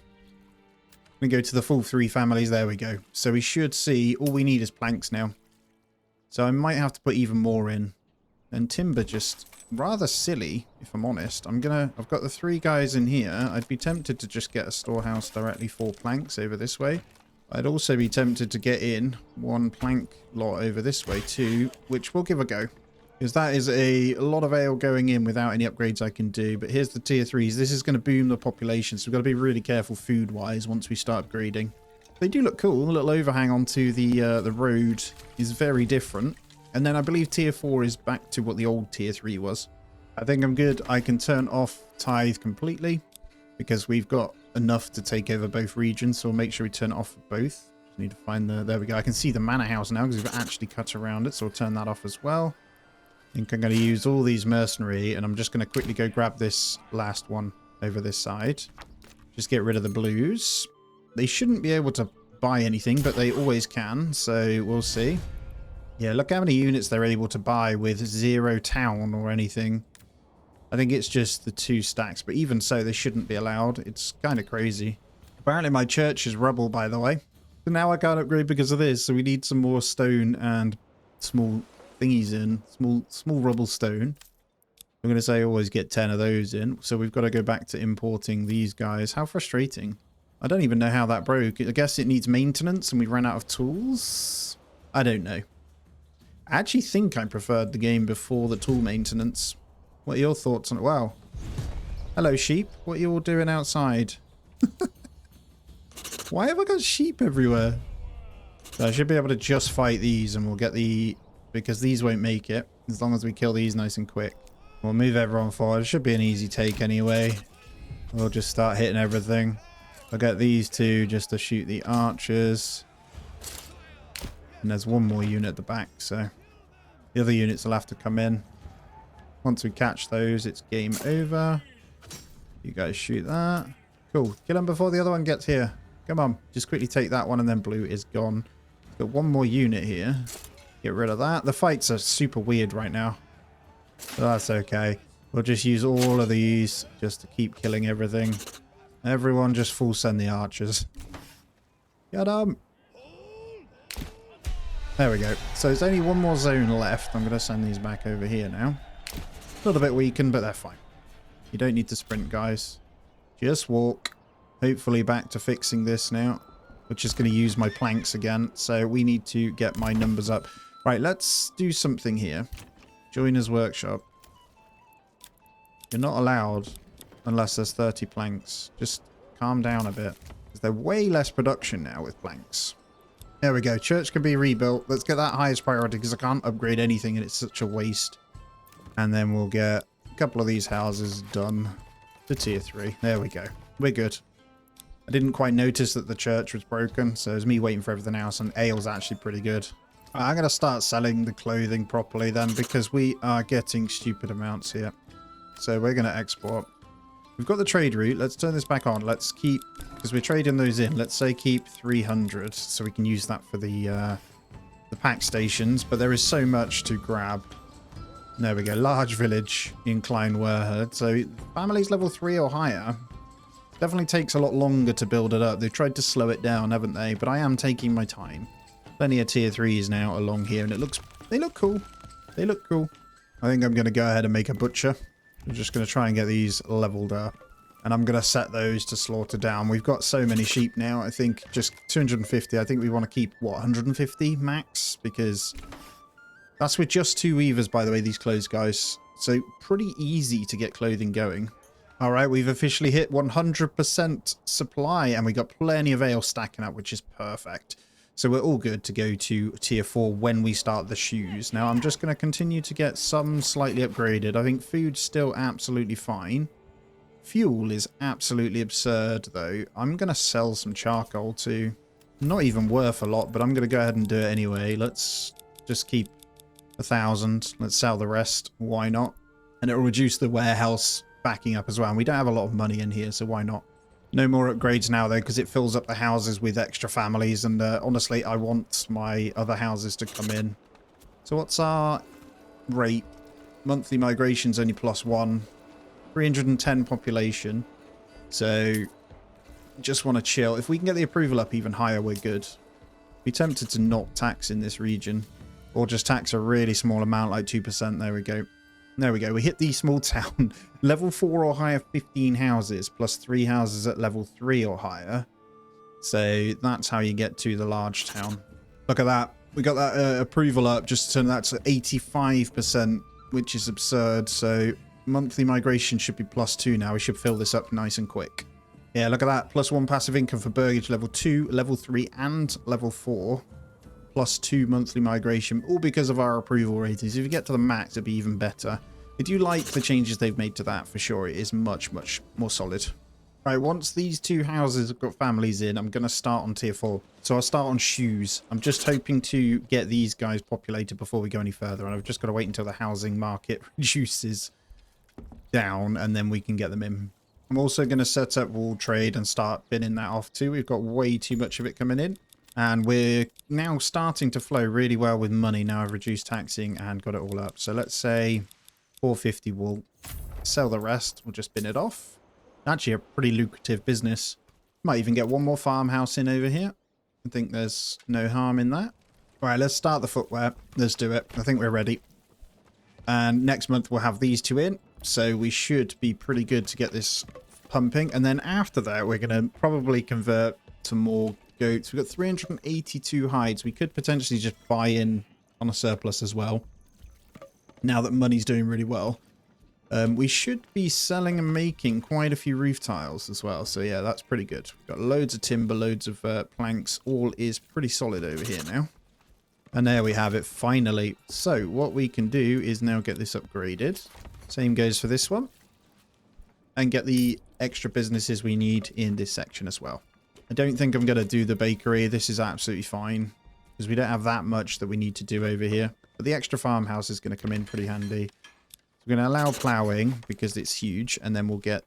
We go to the full 3 families. There we go. So we should see all we need is planks now. So I might have to put even more in. And timber just rather silly, if I'm honest. I've got the 3 guys in here. I'd be tempted to just get a storehouse directly for planks over this way. I'd also be tempted to get in 1 plank lot over this way too, which we'll give a go. Because that is a lot of ale going in without any upgrades I can do. But here's the tier 3s. This is going to boom the population. So we've got to be really careful food-wise once we start upgrading. They do look cool. A little overhang onto the road is very different. And then I believe tier 4 is back to what the old tier 3 was. I think I'm good. I can turn off tithe completely. Because we've got enough to take over both regions. So we'll make sure we turn it off for both. Just need to find the... There we go. I can see the manor house now because we've actually cut around it. So we'll turn that off as well. I think I'm going to use all these mercenary, and I'm just going to quickly go grab this last one over this side. Just get rid of the blues. They shouldn't be able to buy anything, but they always can, so we'll see. Yeah, look how many units they're able to buy with 0 town or anything. I think it's just the 2 stacks, but even so, they shouldn't be allowed. It's kind of crazy. Apparently my church is rubble, by the way. So now I can't upgrade because of this, so we need some more stone and small... thingies in, small rubble stone. I'm going to say always get 10 of those in. So we've got to go back to importing these guys. How frustrating. I don't even know how that broke. I guess it needs maintenance and we ran out of tools. I don't know. I actually think I preferred the game before the tool maintenance. What are your thoughts on it? Wow. Hello, sheep. What are you all doing outside? Why have I got sheep everywhere? So I should be able to just fight these and we'll get the... because these won't make it as long as we kill these nice and quick. We'll move everyone forward. It should be an easy take anyway. We'll just start hitting everything. I'll get these 2 just to shoot the archers. And there's 1 more unit at the back, so the other units will have to come in. Once we catch those, it's game over. You guys shoot that. Cool. Kill them before the other one gets here. Come on. Just quickly take that one and then blue is gone. Got 1 more unit here. Get rid of that. The fights are super weird right now. So that's okay. We'll just use all of these just to keep killing everything. Everyone just full send the archers. Get them. There we go. So there's only 1 more zone left. I'm going to send these back over here now. A little bit weakened, but they're fine. You don't need to sprint, guys. Just walk. Hopefully back to fixing this now. Which is going to use my planks again. So we need to get my numbers up. Right, let's do something here. Joiner's workshop. You're not allowed unless there's 30 planks. Just calm down a bit. Because they're way less production now with planks. There we go. Church can be rebuilt. Let's get that highest priority because I can't upgrade anything and it's such a waste. And then we'll get a couple of these houses done to tier 3. There we go. We're good. I didn't quite notice that the church was broken, so it was me waiting for everything else, and ale's actually pretty good. I'm going to start selling the clothing properly then, because we are getting stupid amounts here. So we're going to export. We've got the trade route. Let's turn this back on. Let's keep, because we're trading those in, let's say keep 300, so we can use that for the pack stations, but there is so much to grab. There we go. Large village in Klein, Weiher. So families level 3 or higher. Definitely takes a lot longer to build it up. They've tried to slow it down, haven't they? But I am taking my time. Plenty of tier 3s now along here, and they look cool. They look cool. I think I'm going to go ahead and make a butcher. I'm just going to try and get these leveled up. And I'm going to set those to slaughter down. We've got so many sheep now. I think just 250. I think we want to keep, what, 150 max? Because that's with just 2 weavers, by the way, these clothes, guys. So pretty easy to get clothing going. All right, we've officially hit 100% supply, and we got plenty of ale stacking up, which is perfect. So we're all good to go to tier 4 when we start the shoes. Now, I'm just going to continue to get some slightly upgraded. I think food's still absolutely fine. Fuel is absolutely absurd, though. I'm going to sell some charcoal, too. Not even worth a lot, but I'm going to go ahead and do it anyway. Let's just keep 1,000. Let's sell the rest. Why not? And it will reduce the warehouse backing up as well. And we don't have a lot of money in here, so why not? No more upgrades now, though, because it fills up the houses with extra families. And honestly, I want my other houses to come in. So what's our rate? Monthly migration's only +1. 310 population. So just want to chill. If we can get the approval up even higher, we're good. Be tempted to not tax in this region, or just tax a really small amount, like 2%. There we go. There we go. We hit the small town. Level 4 or higher, 15 houses, plus 3 houses at level 3 or higher. So that's how you get to the large town. Look at that. We got that approval up, just to turn that to 85%, which is absurd. So monthly migration should be +2 now. We should fill this up nice and quick. Yeah, look at that. +1 passive income for burgage level 2, level 3, and level 4. +2 monthly migration, all because of our approval ratings. If you get to the max, it'd be even better. I do like the changes they've made to that for sure. It is much, much more solid. Right, once these 2 houses have got families in, I'm going to start on tier 4. So I'll start on shoes. I'm just hoping to get these guys populated before we go any further. And I've just got to wait until the housing market reduces down, and then we can get them in. I'm also going to set up wall trade and start binning that off too. We've got way too much of it coming in. And we're now starting to flow really well with money. Now I've reduced taxing and got it all up. So let's say 450 we'll sell the rest. We'll just bin it off. Actually a pretty lucrative business. Might even get one more farmhouse in over here. I think there's no harm in that. All right, let's start the footwear. Let's do it. I think we're ready. And next month we'll have these 2 in. So we should be pretty good to get this pumping. And then after that, we're going to probably convert to more goats. We've got 382 hides. We could potentially just buy in on a surplus as well. Now that money's doing really well. We should be selling and making quite a few roof tiles as well. So yeah, that's pretty good. We've got loads of timber, loads of planks. All is pretty solid over here now. And there we have it, finally. So what we can do is now get this upgraded. Same goes for this one. And get the extra businesses we need in this section as well. I don't think I'm going to do the bakery. This is absolutely fine. Because we don't have that much that we need to do over here. But the extra farmhouse is going to come in pretty handy. So we're going to allow ploughing because it's huge. And then we'll get...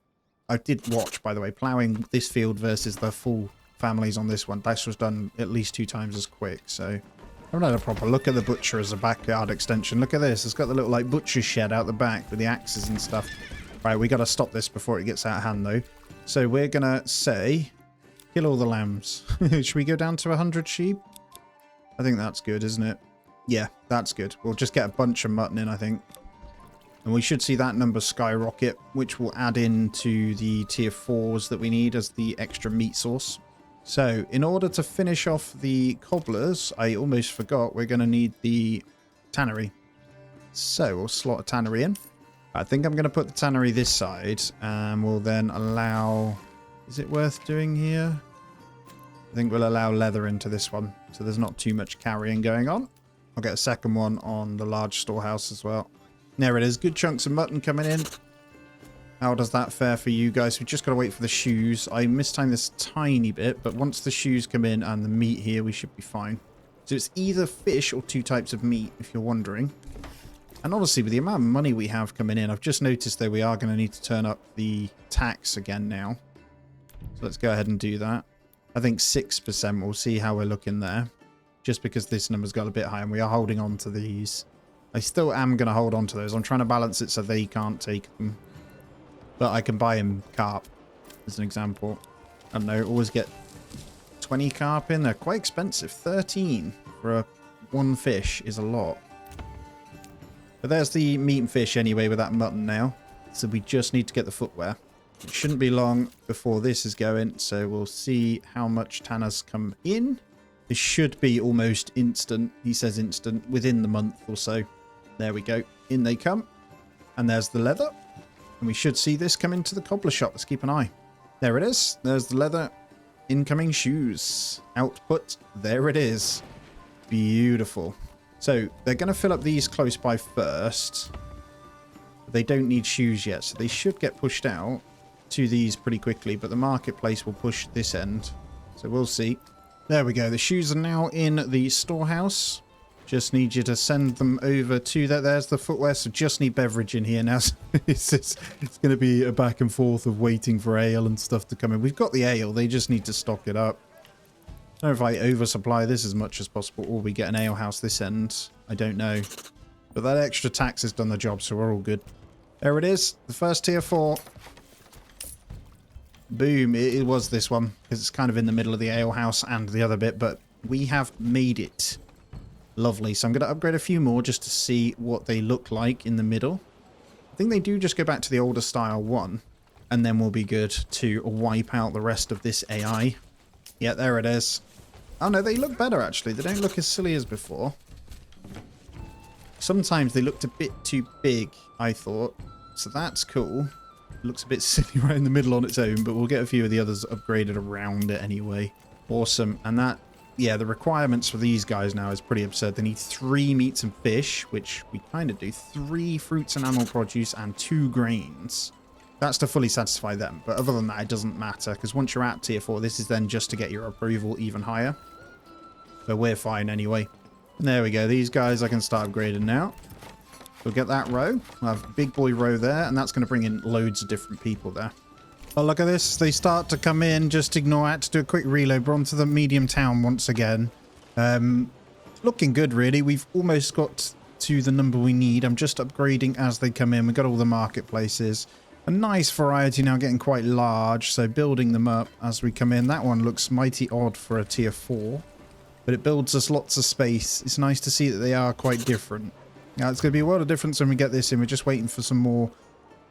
I did watch, by the way, ploughing this field versus the full families on this one. This was done at least 2 times as quick. So I haven't had a proper look at the butcher as a backyard extension. Look at this. It's got the little like butcher shed out the back with the axes and stuff. Right, we got to stop this before it gets out of hand though. So we're going to say, kill all the lambs. Should we go down to 100 sheep? I think that's good, isn't it? Yeah, that's good. We'll just get a bunch of mutton in, I think. And we should see that number skyrocket, which will add into the tier 4s that we need as the extra meat source. So, in order to finish off the cobblers, I almost forgot, we're going to need the tannery. So, we'll slot a tannery in. I think I'm going to put the tannery this side, and we'll then allow... Is it worth doing here? I think we'll allow leather into this one, so there's not too much carrying going on. I'll get a second one on the large storehouse as well. There it is. Good chunks of mutton coming in. How does that fare for you guys? We've just got to wait for the shoes. I mistimed this tiny bit, but once the shoes come in and the meat here, we should be fine. So it's either fish or 2 types of meat, if you're wondering. And honestly, with the amount of money we have coming in, I've just noticed that we are going to need to turn up the tax again now. So let's go ahead and do that. I think 6%. We'll see how we're looking there. Just because this number's got a bit high and we are holding on to these. I still am going to hold on to those. I'm trying to balance it so they can't take them. But I can buy him carp, as an example. I don't know, always get 20 carp in. They're quite expensive. 13 for one fish is a lot. But there's the meat and fish anyway with that mutton now. So we just need to get the footwear. It shouldn't be long before this is going. So we'll see how much tanners come in. This should be almost instant. He says instant within the month or so. There we go. In they come. And there's the leather. And we should see this come into the cobbler shop. Let's keep an eye. There it is. There's the leather. Incoming shoes. Output. There it is. Beautiful. So they're going to fill up these close by first. They don't need shoes yet. So they should get pushed out to these pretty quickly. But the marketplace will push this end. So we'll see. There we go. The shoes are now in the storehouse. Just need you to send them over to that. There's the footwear. So just need beverage in here now. it's going to be a back and forth of waiting for ale and stuff to come in. We've got the ale. They just need to stock it up. I don't know if I oversupply this as much as possible or we get an ale house this end. I don't know. But that extra tax has done the job, so we're all good. There it is. The first tier 4. Boom. It was this one, because it's kind of in the middle of the alehouse and the other bit, but we have made it. Lovely. So I'm going to upgrade a few more just to see what they look like in the middle. I think they do just go back to the older style one, and then we'll be good to wipe out the rest of this AI. Yeah, there it is. Oh no, they look better actually. They don't look as silly as before. Sometimes they looked a bit too big, I thought. So that's cool. It looks a bit silly right in the middle on its own, but we'll get a few of the others upgraded around it anyway. Awesome. And that, yeah, the requirements for these guys now is pretty absurd. They need 3 meats and fish, which we kind of do. 3 fruits and animal produce and 2 grains. That's to fully satisfy them. But other than that, it doesn't matter, because once you're at tier 4, this is then just to get your approval even higher. So we're fine anyway. And there we go. These guys I can start upgrading now. We'll get that row. We'll have a big boy row there, and that's going to bring in loads of different people there. Oh, look at this. They start to come in. Just ignore it. To do a quick reload. We're onto the medium town once again. Looking good, really. We've almost got to the number we need. I'm just upgrading as they come in. We've got all the marketplaces. A nice variety now, getting quite large. So building them up as we come in. That one looks mighty odd for a tier 4. But it builds us lots of space. It's nice to see that they are quite different. Now, it's going to be a world of difference when we get this in. We're just waiting for some more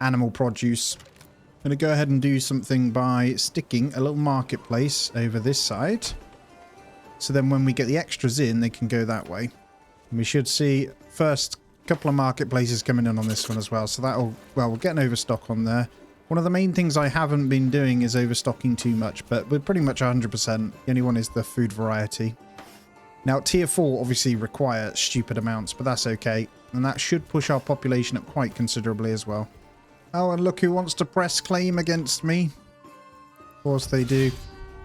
animal produce. I'm going to go ahead and do something by sticking a little marketplace over this side. So then when we get the extras in, they can go that way. And we should see first couple of marketplaces coming in on this one as well. So that'll, well, we'll get an overstock on there. One of the main things I haven't been doing is overstocking too much, but we're pretty much 100%. The only one is the food variety. Now, tier 4 obviously require stupid amounts, but that's okay. And that should push our population up quite considerably as well. Oh, and look who wants to press claim against me. Of course they do.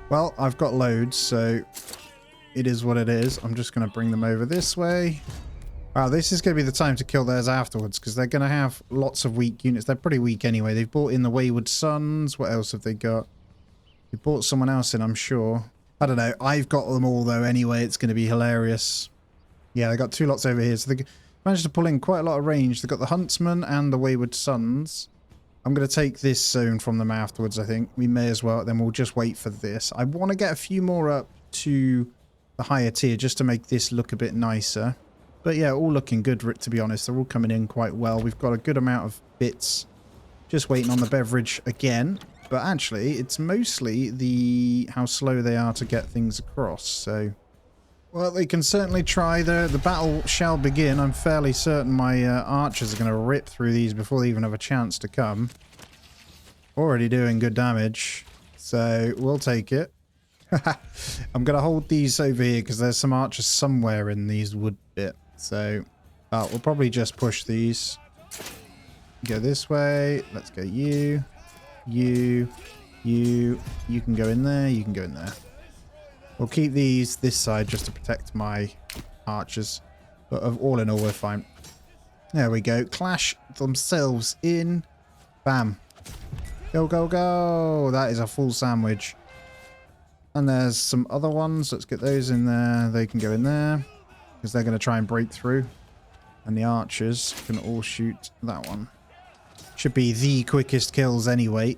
Well, I've got loads, so it is what it is. I'm just going to bring them over this way. Wow, this is going to be the time to kill theirs afterwards, because they're going to have lots of weak units. They're pretty weak anyway. They've brought in the Wayward Sons. What else have they got? They brought someone else in, I'm sure. I don't know. I've got them all, though, anyway. It's going to be hilarious. Yeah, they got 2 lots over here. So they managed to pull in quite a lot of range. They've got the Huntsman and the Wayward Sons. I'm going to take this zone from them afterwards, I think. We may as well. Then we'll just wait for this. I want to get a few more up to the higher tier just to make this look a bit nicer. But yeah, all looking good, to be honest. They're all coming in quite well. We've got a good amount of bits. Just waiting on the beverage again. But actually, it's mostly how slow they are to get things across. So, well, they can certainly try. The battle shall begin. I'm fairly certain my archers are going to rip through these before they even have a chance to come. Already doing good damage. So, we'll take it. I'm going to hold these over here because there's some archers somewhere in these wood bit. So, we'll probably just push these. Go this way. Let's go you. You can go in there, you can go in there. We'll keep these this side just to protect my archers. But all in all, we're fine. There we go. Clash themselves in. Bam. Go, go, go. That is a full sandwich. And there's some other ones. Let's get those in there. They can go in there. Because they're going to try and break through. And the archers can all shoot that one. Should be the quickest kills anyway.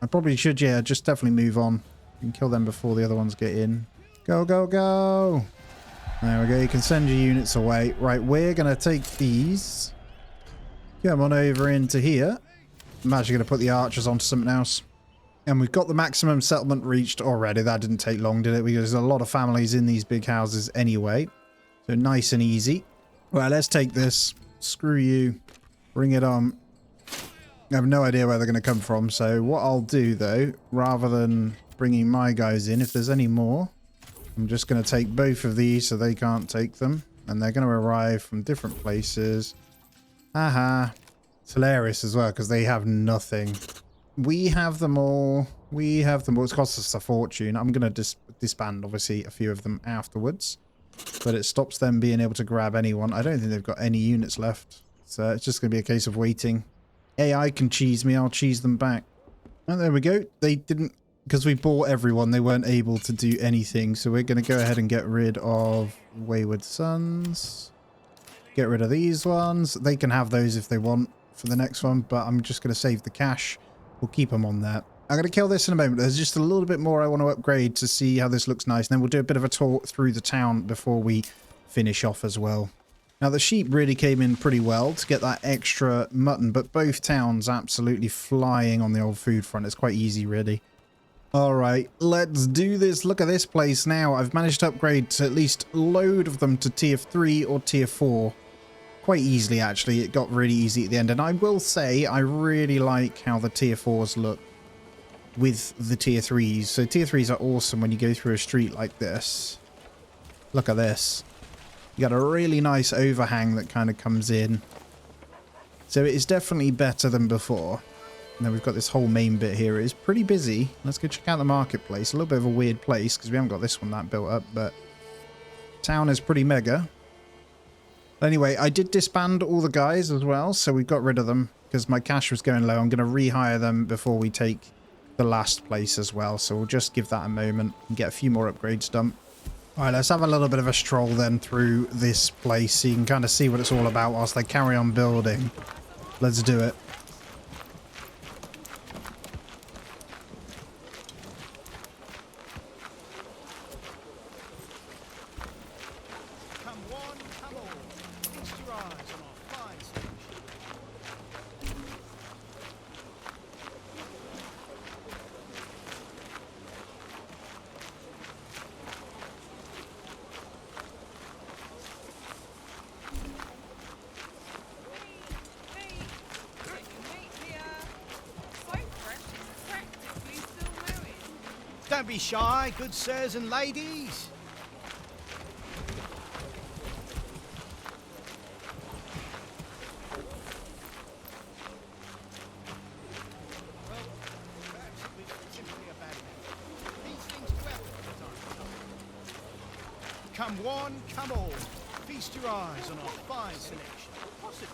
I probably should, yeah, just definitely move on. You can kill them before the other ones get in. Go, go, go. There we go. You can send your units away. Right, we're going to take these. Come on over into here. I'm actually going to put the archers onto something else. And we've got the maximum settlement reached already. That didn't take long, did it? Because there's a lot of families in these big houses anyway. So nice and easy. Well, let's take this. Screw you. Bring it on. I have no idea where they're going to come from, so what I'll do, though, rather than bringing my guys in, if there's any more, I'm just going to take both of these so they can't take them, and they're going to arrive from different places. Aha. It's hilarious as well, because they have nothing. We have them all. We have them all. It's cost us a fortune. I'm going to disband, obviously, a few of them afterwards, but it stops them being able to grab anyone. I don't think they've got any units left, so it's just going to be a case of waiting. AI can cheese me, I'll cheese them back. And there we go. They didn't, because we bought everyone, they weren't able to do anything. So we're going to go ahead and get rid of Wayward Sons. Get rid of these ones. They can have those if they want. for the next one, but I'm just going to save the cash. We'll keep them on there. I'm going to kill this in a moment. There's just a little bit more I want to upgrade to see how this looks nice. And then we'll do a bit of a tour through the town before we finish off as well. Now, the sheep really came in pretty well to get that extra mutton, but both towns absolutely flying on the old food front. It's quite easy, really. All right, let's do this. Look at this place now. I've managed to upgrade to at least a load of them to tier 3 or tier 4. Quite easily, actually. It got really easy at the end. And I will say, I really like how the tier 4s look with the tier 3s. So tier 3s are awesome when you go through a street like this. Look at this. You got a really nice overhang that kind of comes in. So it is definitely better than before. And then we've got this whole main bit here. It is pretty busy. Let's go check out the marketplace. A little bit of a weird place because we haven't got this one that built up, but town is pretty mega. Anyway, I did disband all the guys as well, so we got rid of them because my cash was going low. I'm going to rehire them before we take the last place as well, so we'll just give that a moment and get a few more upgrades done. All right, let's have a little bit of a stroll then through this place so you can kind of see what it's all about whilst they carry on building. Let's do it. Don't be shy, good sirs and ladies. Well, perhaps it was simply a bad day. These things do happen from time to time. Come one, come all. Feast your eyes on our fine selection. Possibly.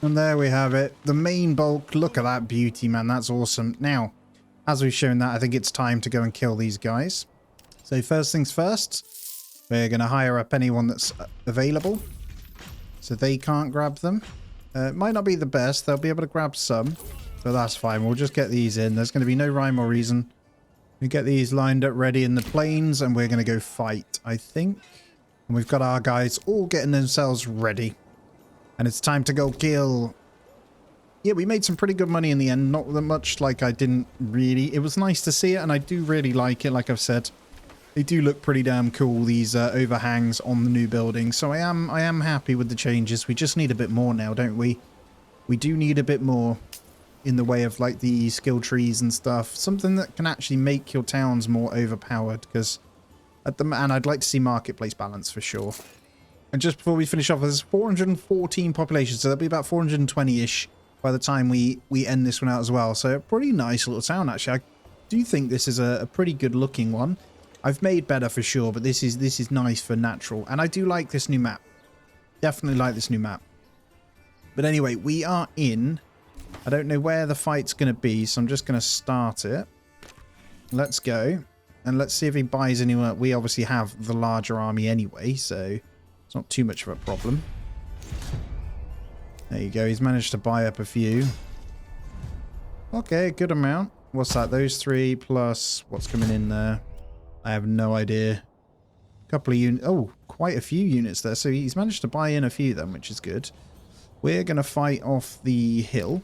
And there we have it. The main bulk. Look at that beauty, man. That's awesome. Now, as we've shown that, I think it's time to go and kill these guys. So first things first, we're going to hire up anyone that's available. So they can't grab them. It might not be the best. They'll be able to grab some, but that's fine. We'll just get these in. There's going to be no rhyme or reason. We get these lined up ready in the plains, and we're going to go fight, I think. And we've got our guys all getting themselves ready. And it's time to go kill. Yeah, we made some pretty good money in the end. Not that much, like I didn't really. It was nice to see it, and I do really like it, like I've said. They do look pretty damn cool, these overhangs on the new building. So I am happy with the changes. We just need a bit more now, don't we? We do need a bit more in the way of like the skill trees and stuff. Something that can actually make your towns more overpowered, because and I'd like to see marketplace balance for sure. And just before we finish off, there's 414 population, so there'll be about 420-ish by the time we end this one out as well. So a pretty nice little town, actually. I do think this is a pretty good looking one. I've made better for sure, but this is nice for natural. And I do like this new map. Definitely like this new map. But anyway, we are in. I don't know where the fight's going to be, so I'm just going to start it. Let's go. And let's see if he buys anyone. We obviously have the larger army anyway, so it's not too much of a problem. There you go. He's managed to buy up a few. Okay, good amount. What's that? Those three plus what's coming in there? I have no idea. A couple of units. Oh, quite a few units there. So he's managed to buy in a few of them, which is good. We're going to fight off the hill.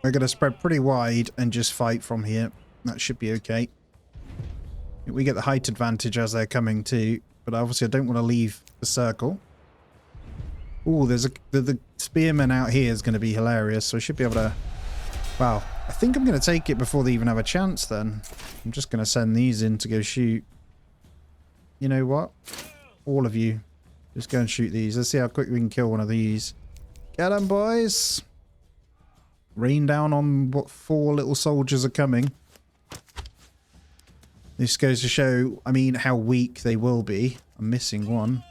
We're going to spread pretty wide and just fight from here. That should be okay. We get the height advantage as they're coming too. But obviously I don't want to leave the circle. Oh, there's the spearman out here is going to be hilarious. So I should be able to Well, I think I'm going to take it before they even have a chance then. I'm just going to send these in to go shoot. You know what? All of you. Just go and shoot these. Let's see how quick we can kill one of these. Get them, boys. Rain down on what 4 little soldiers are coming. This goes to show, I mean, how weak they will be. I'm missing one.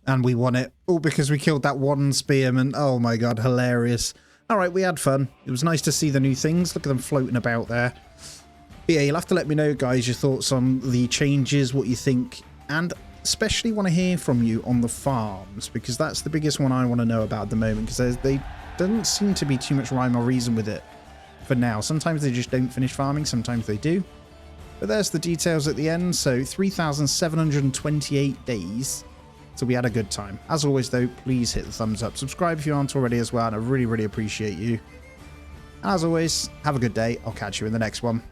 And we won it. All because we killed that one spearman. Oh my god, hilarious. Alright, we had fun. It was nice to see the new things. Look at them floating about there. But yeah, you'll have to let me know, guys, your thoughts on the changes, what you think. And especially want to hear from you on the farms, because that's the biggest one I want to know about at the moment, because they doesn't seem to be too much rhyme or reason with it for now. Sometimes they just don't finish farming, sometimes they do. But there's the details at the end. So 3,728 days. So we had a good time. As always, though, please hit the thumbs up. Subscribe if you aren't already as well, and I really, really appreciate you. As always, have a good day. I'll catch you in the next one.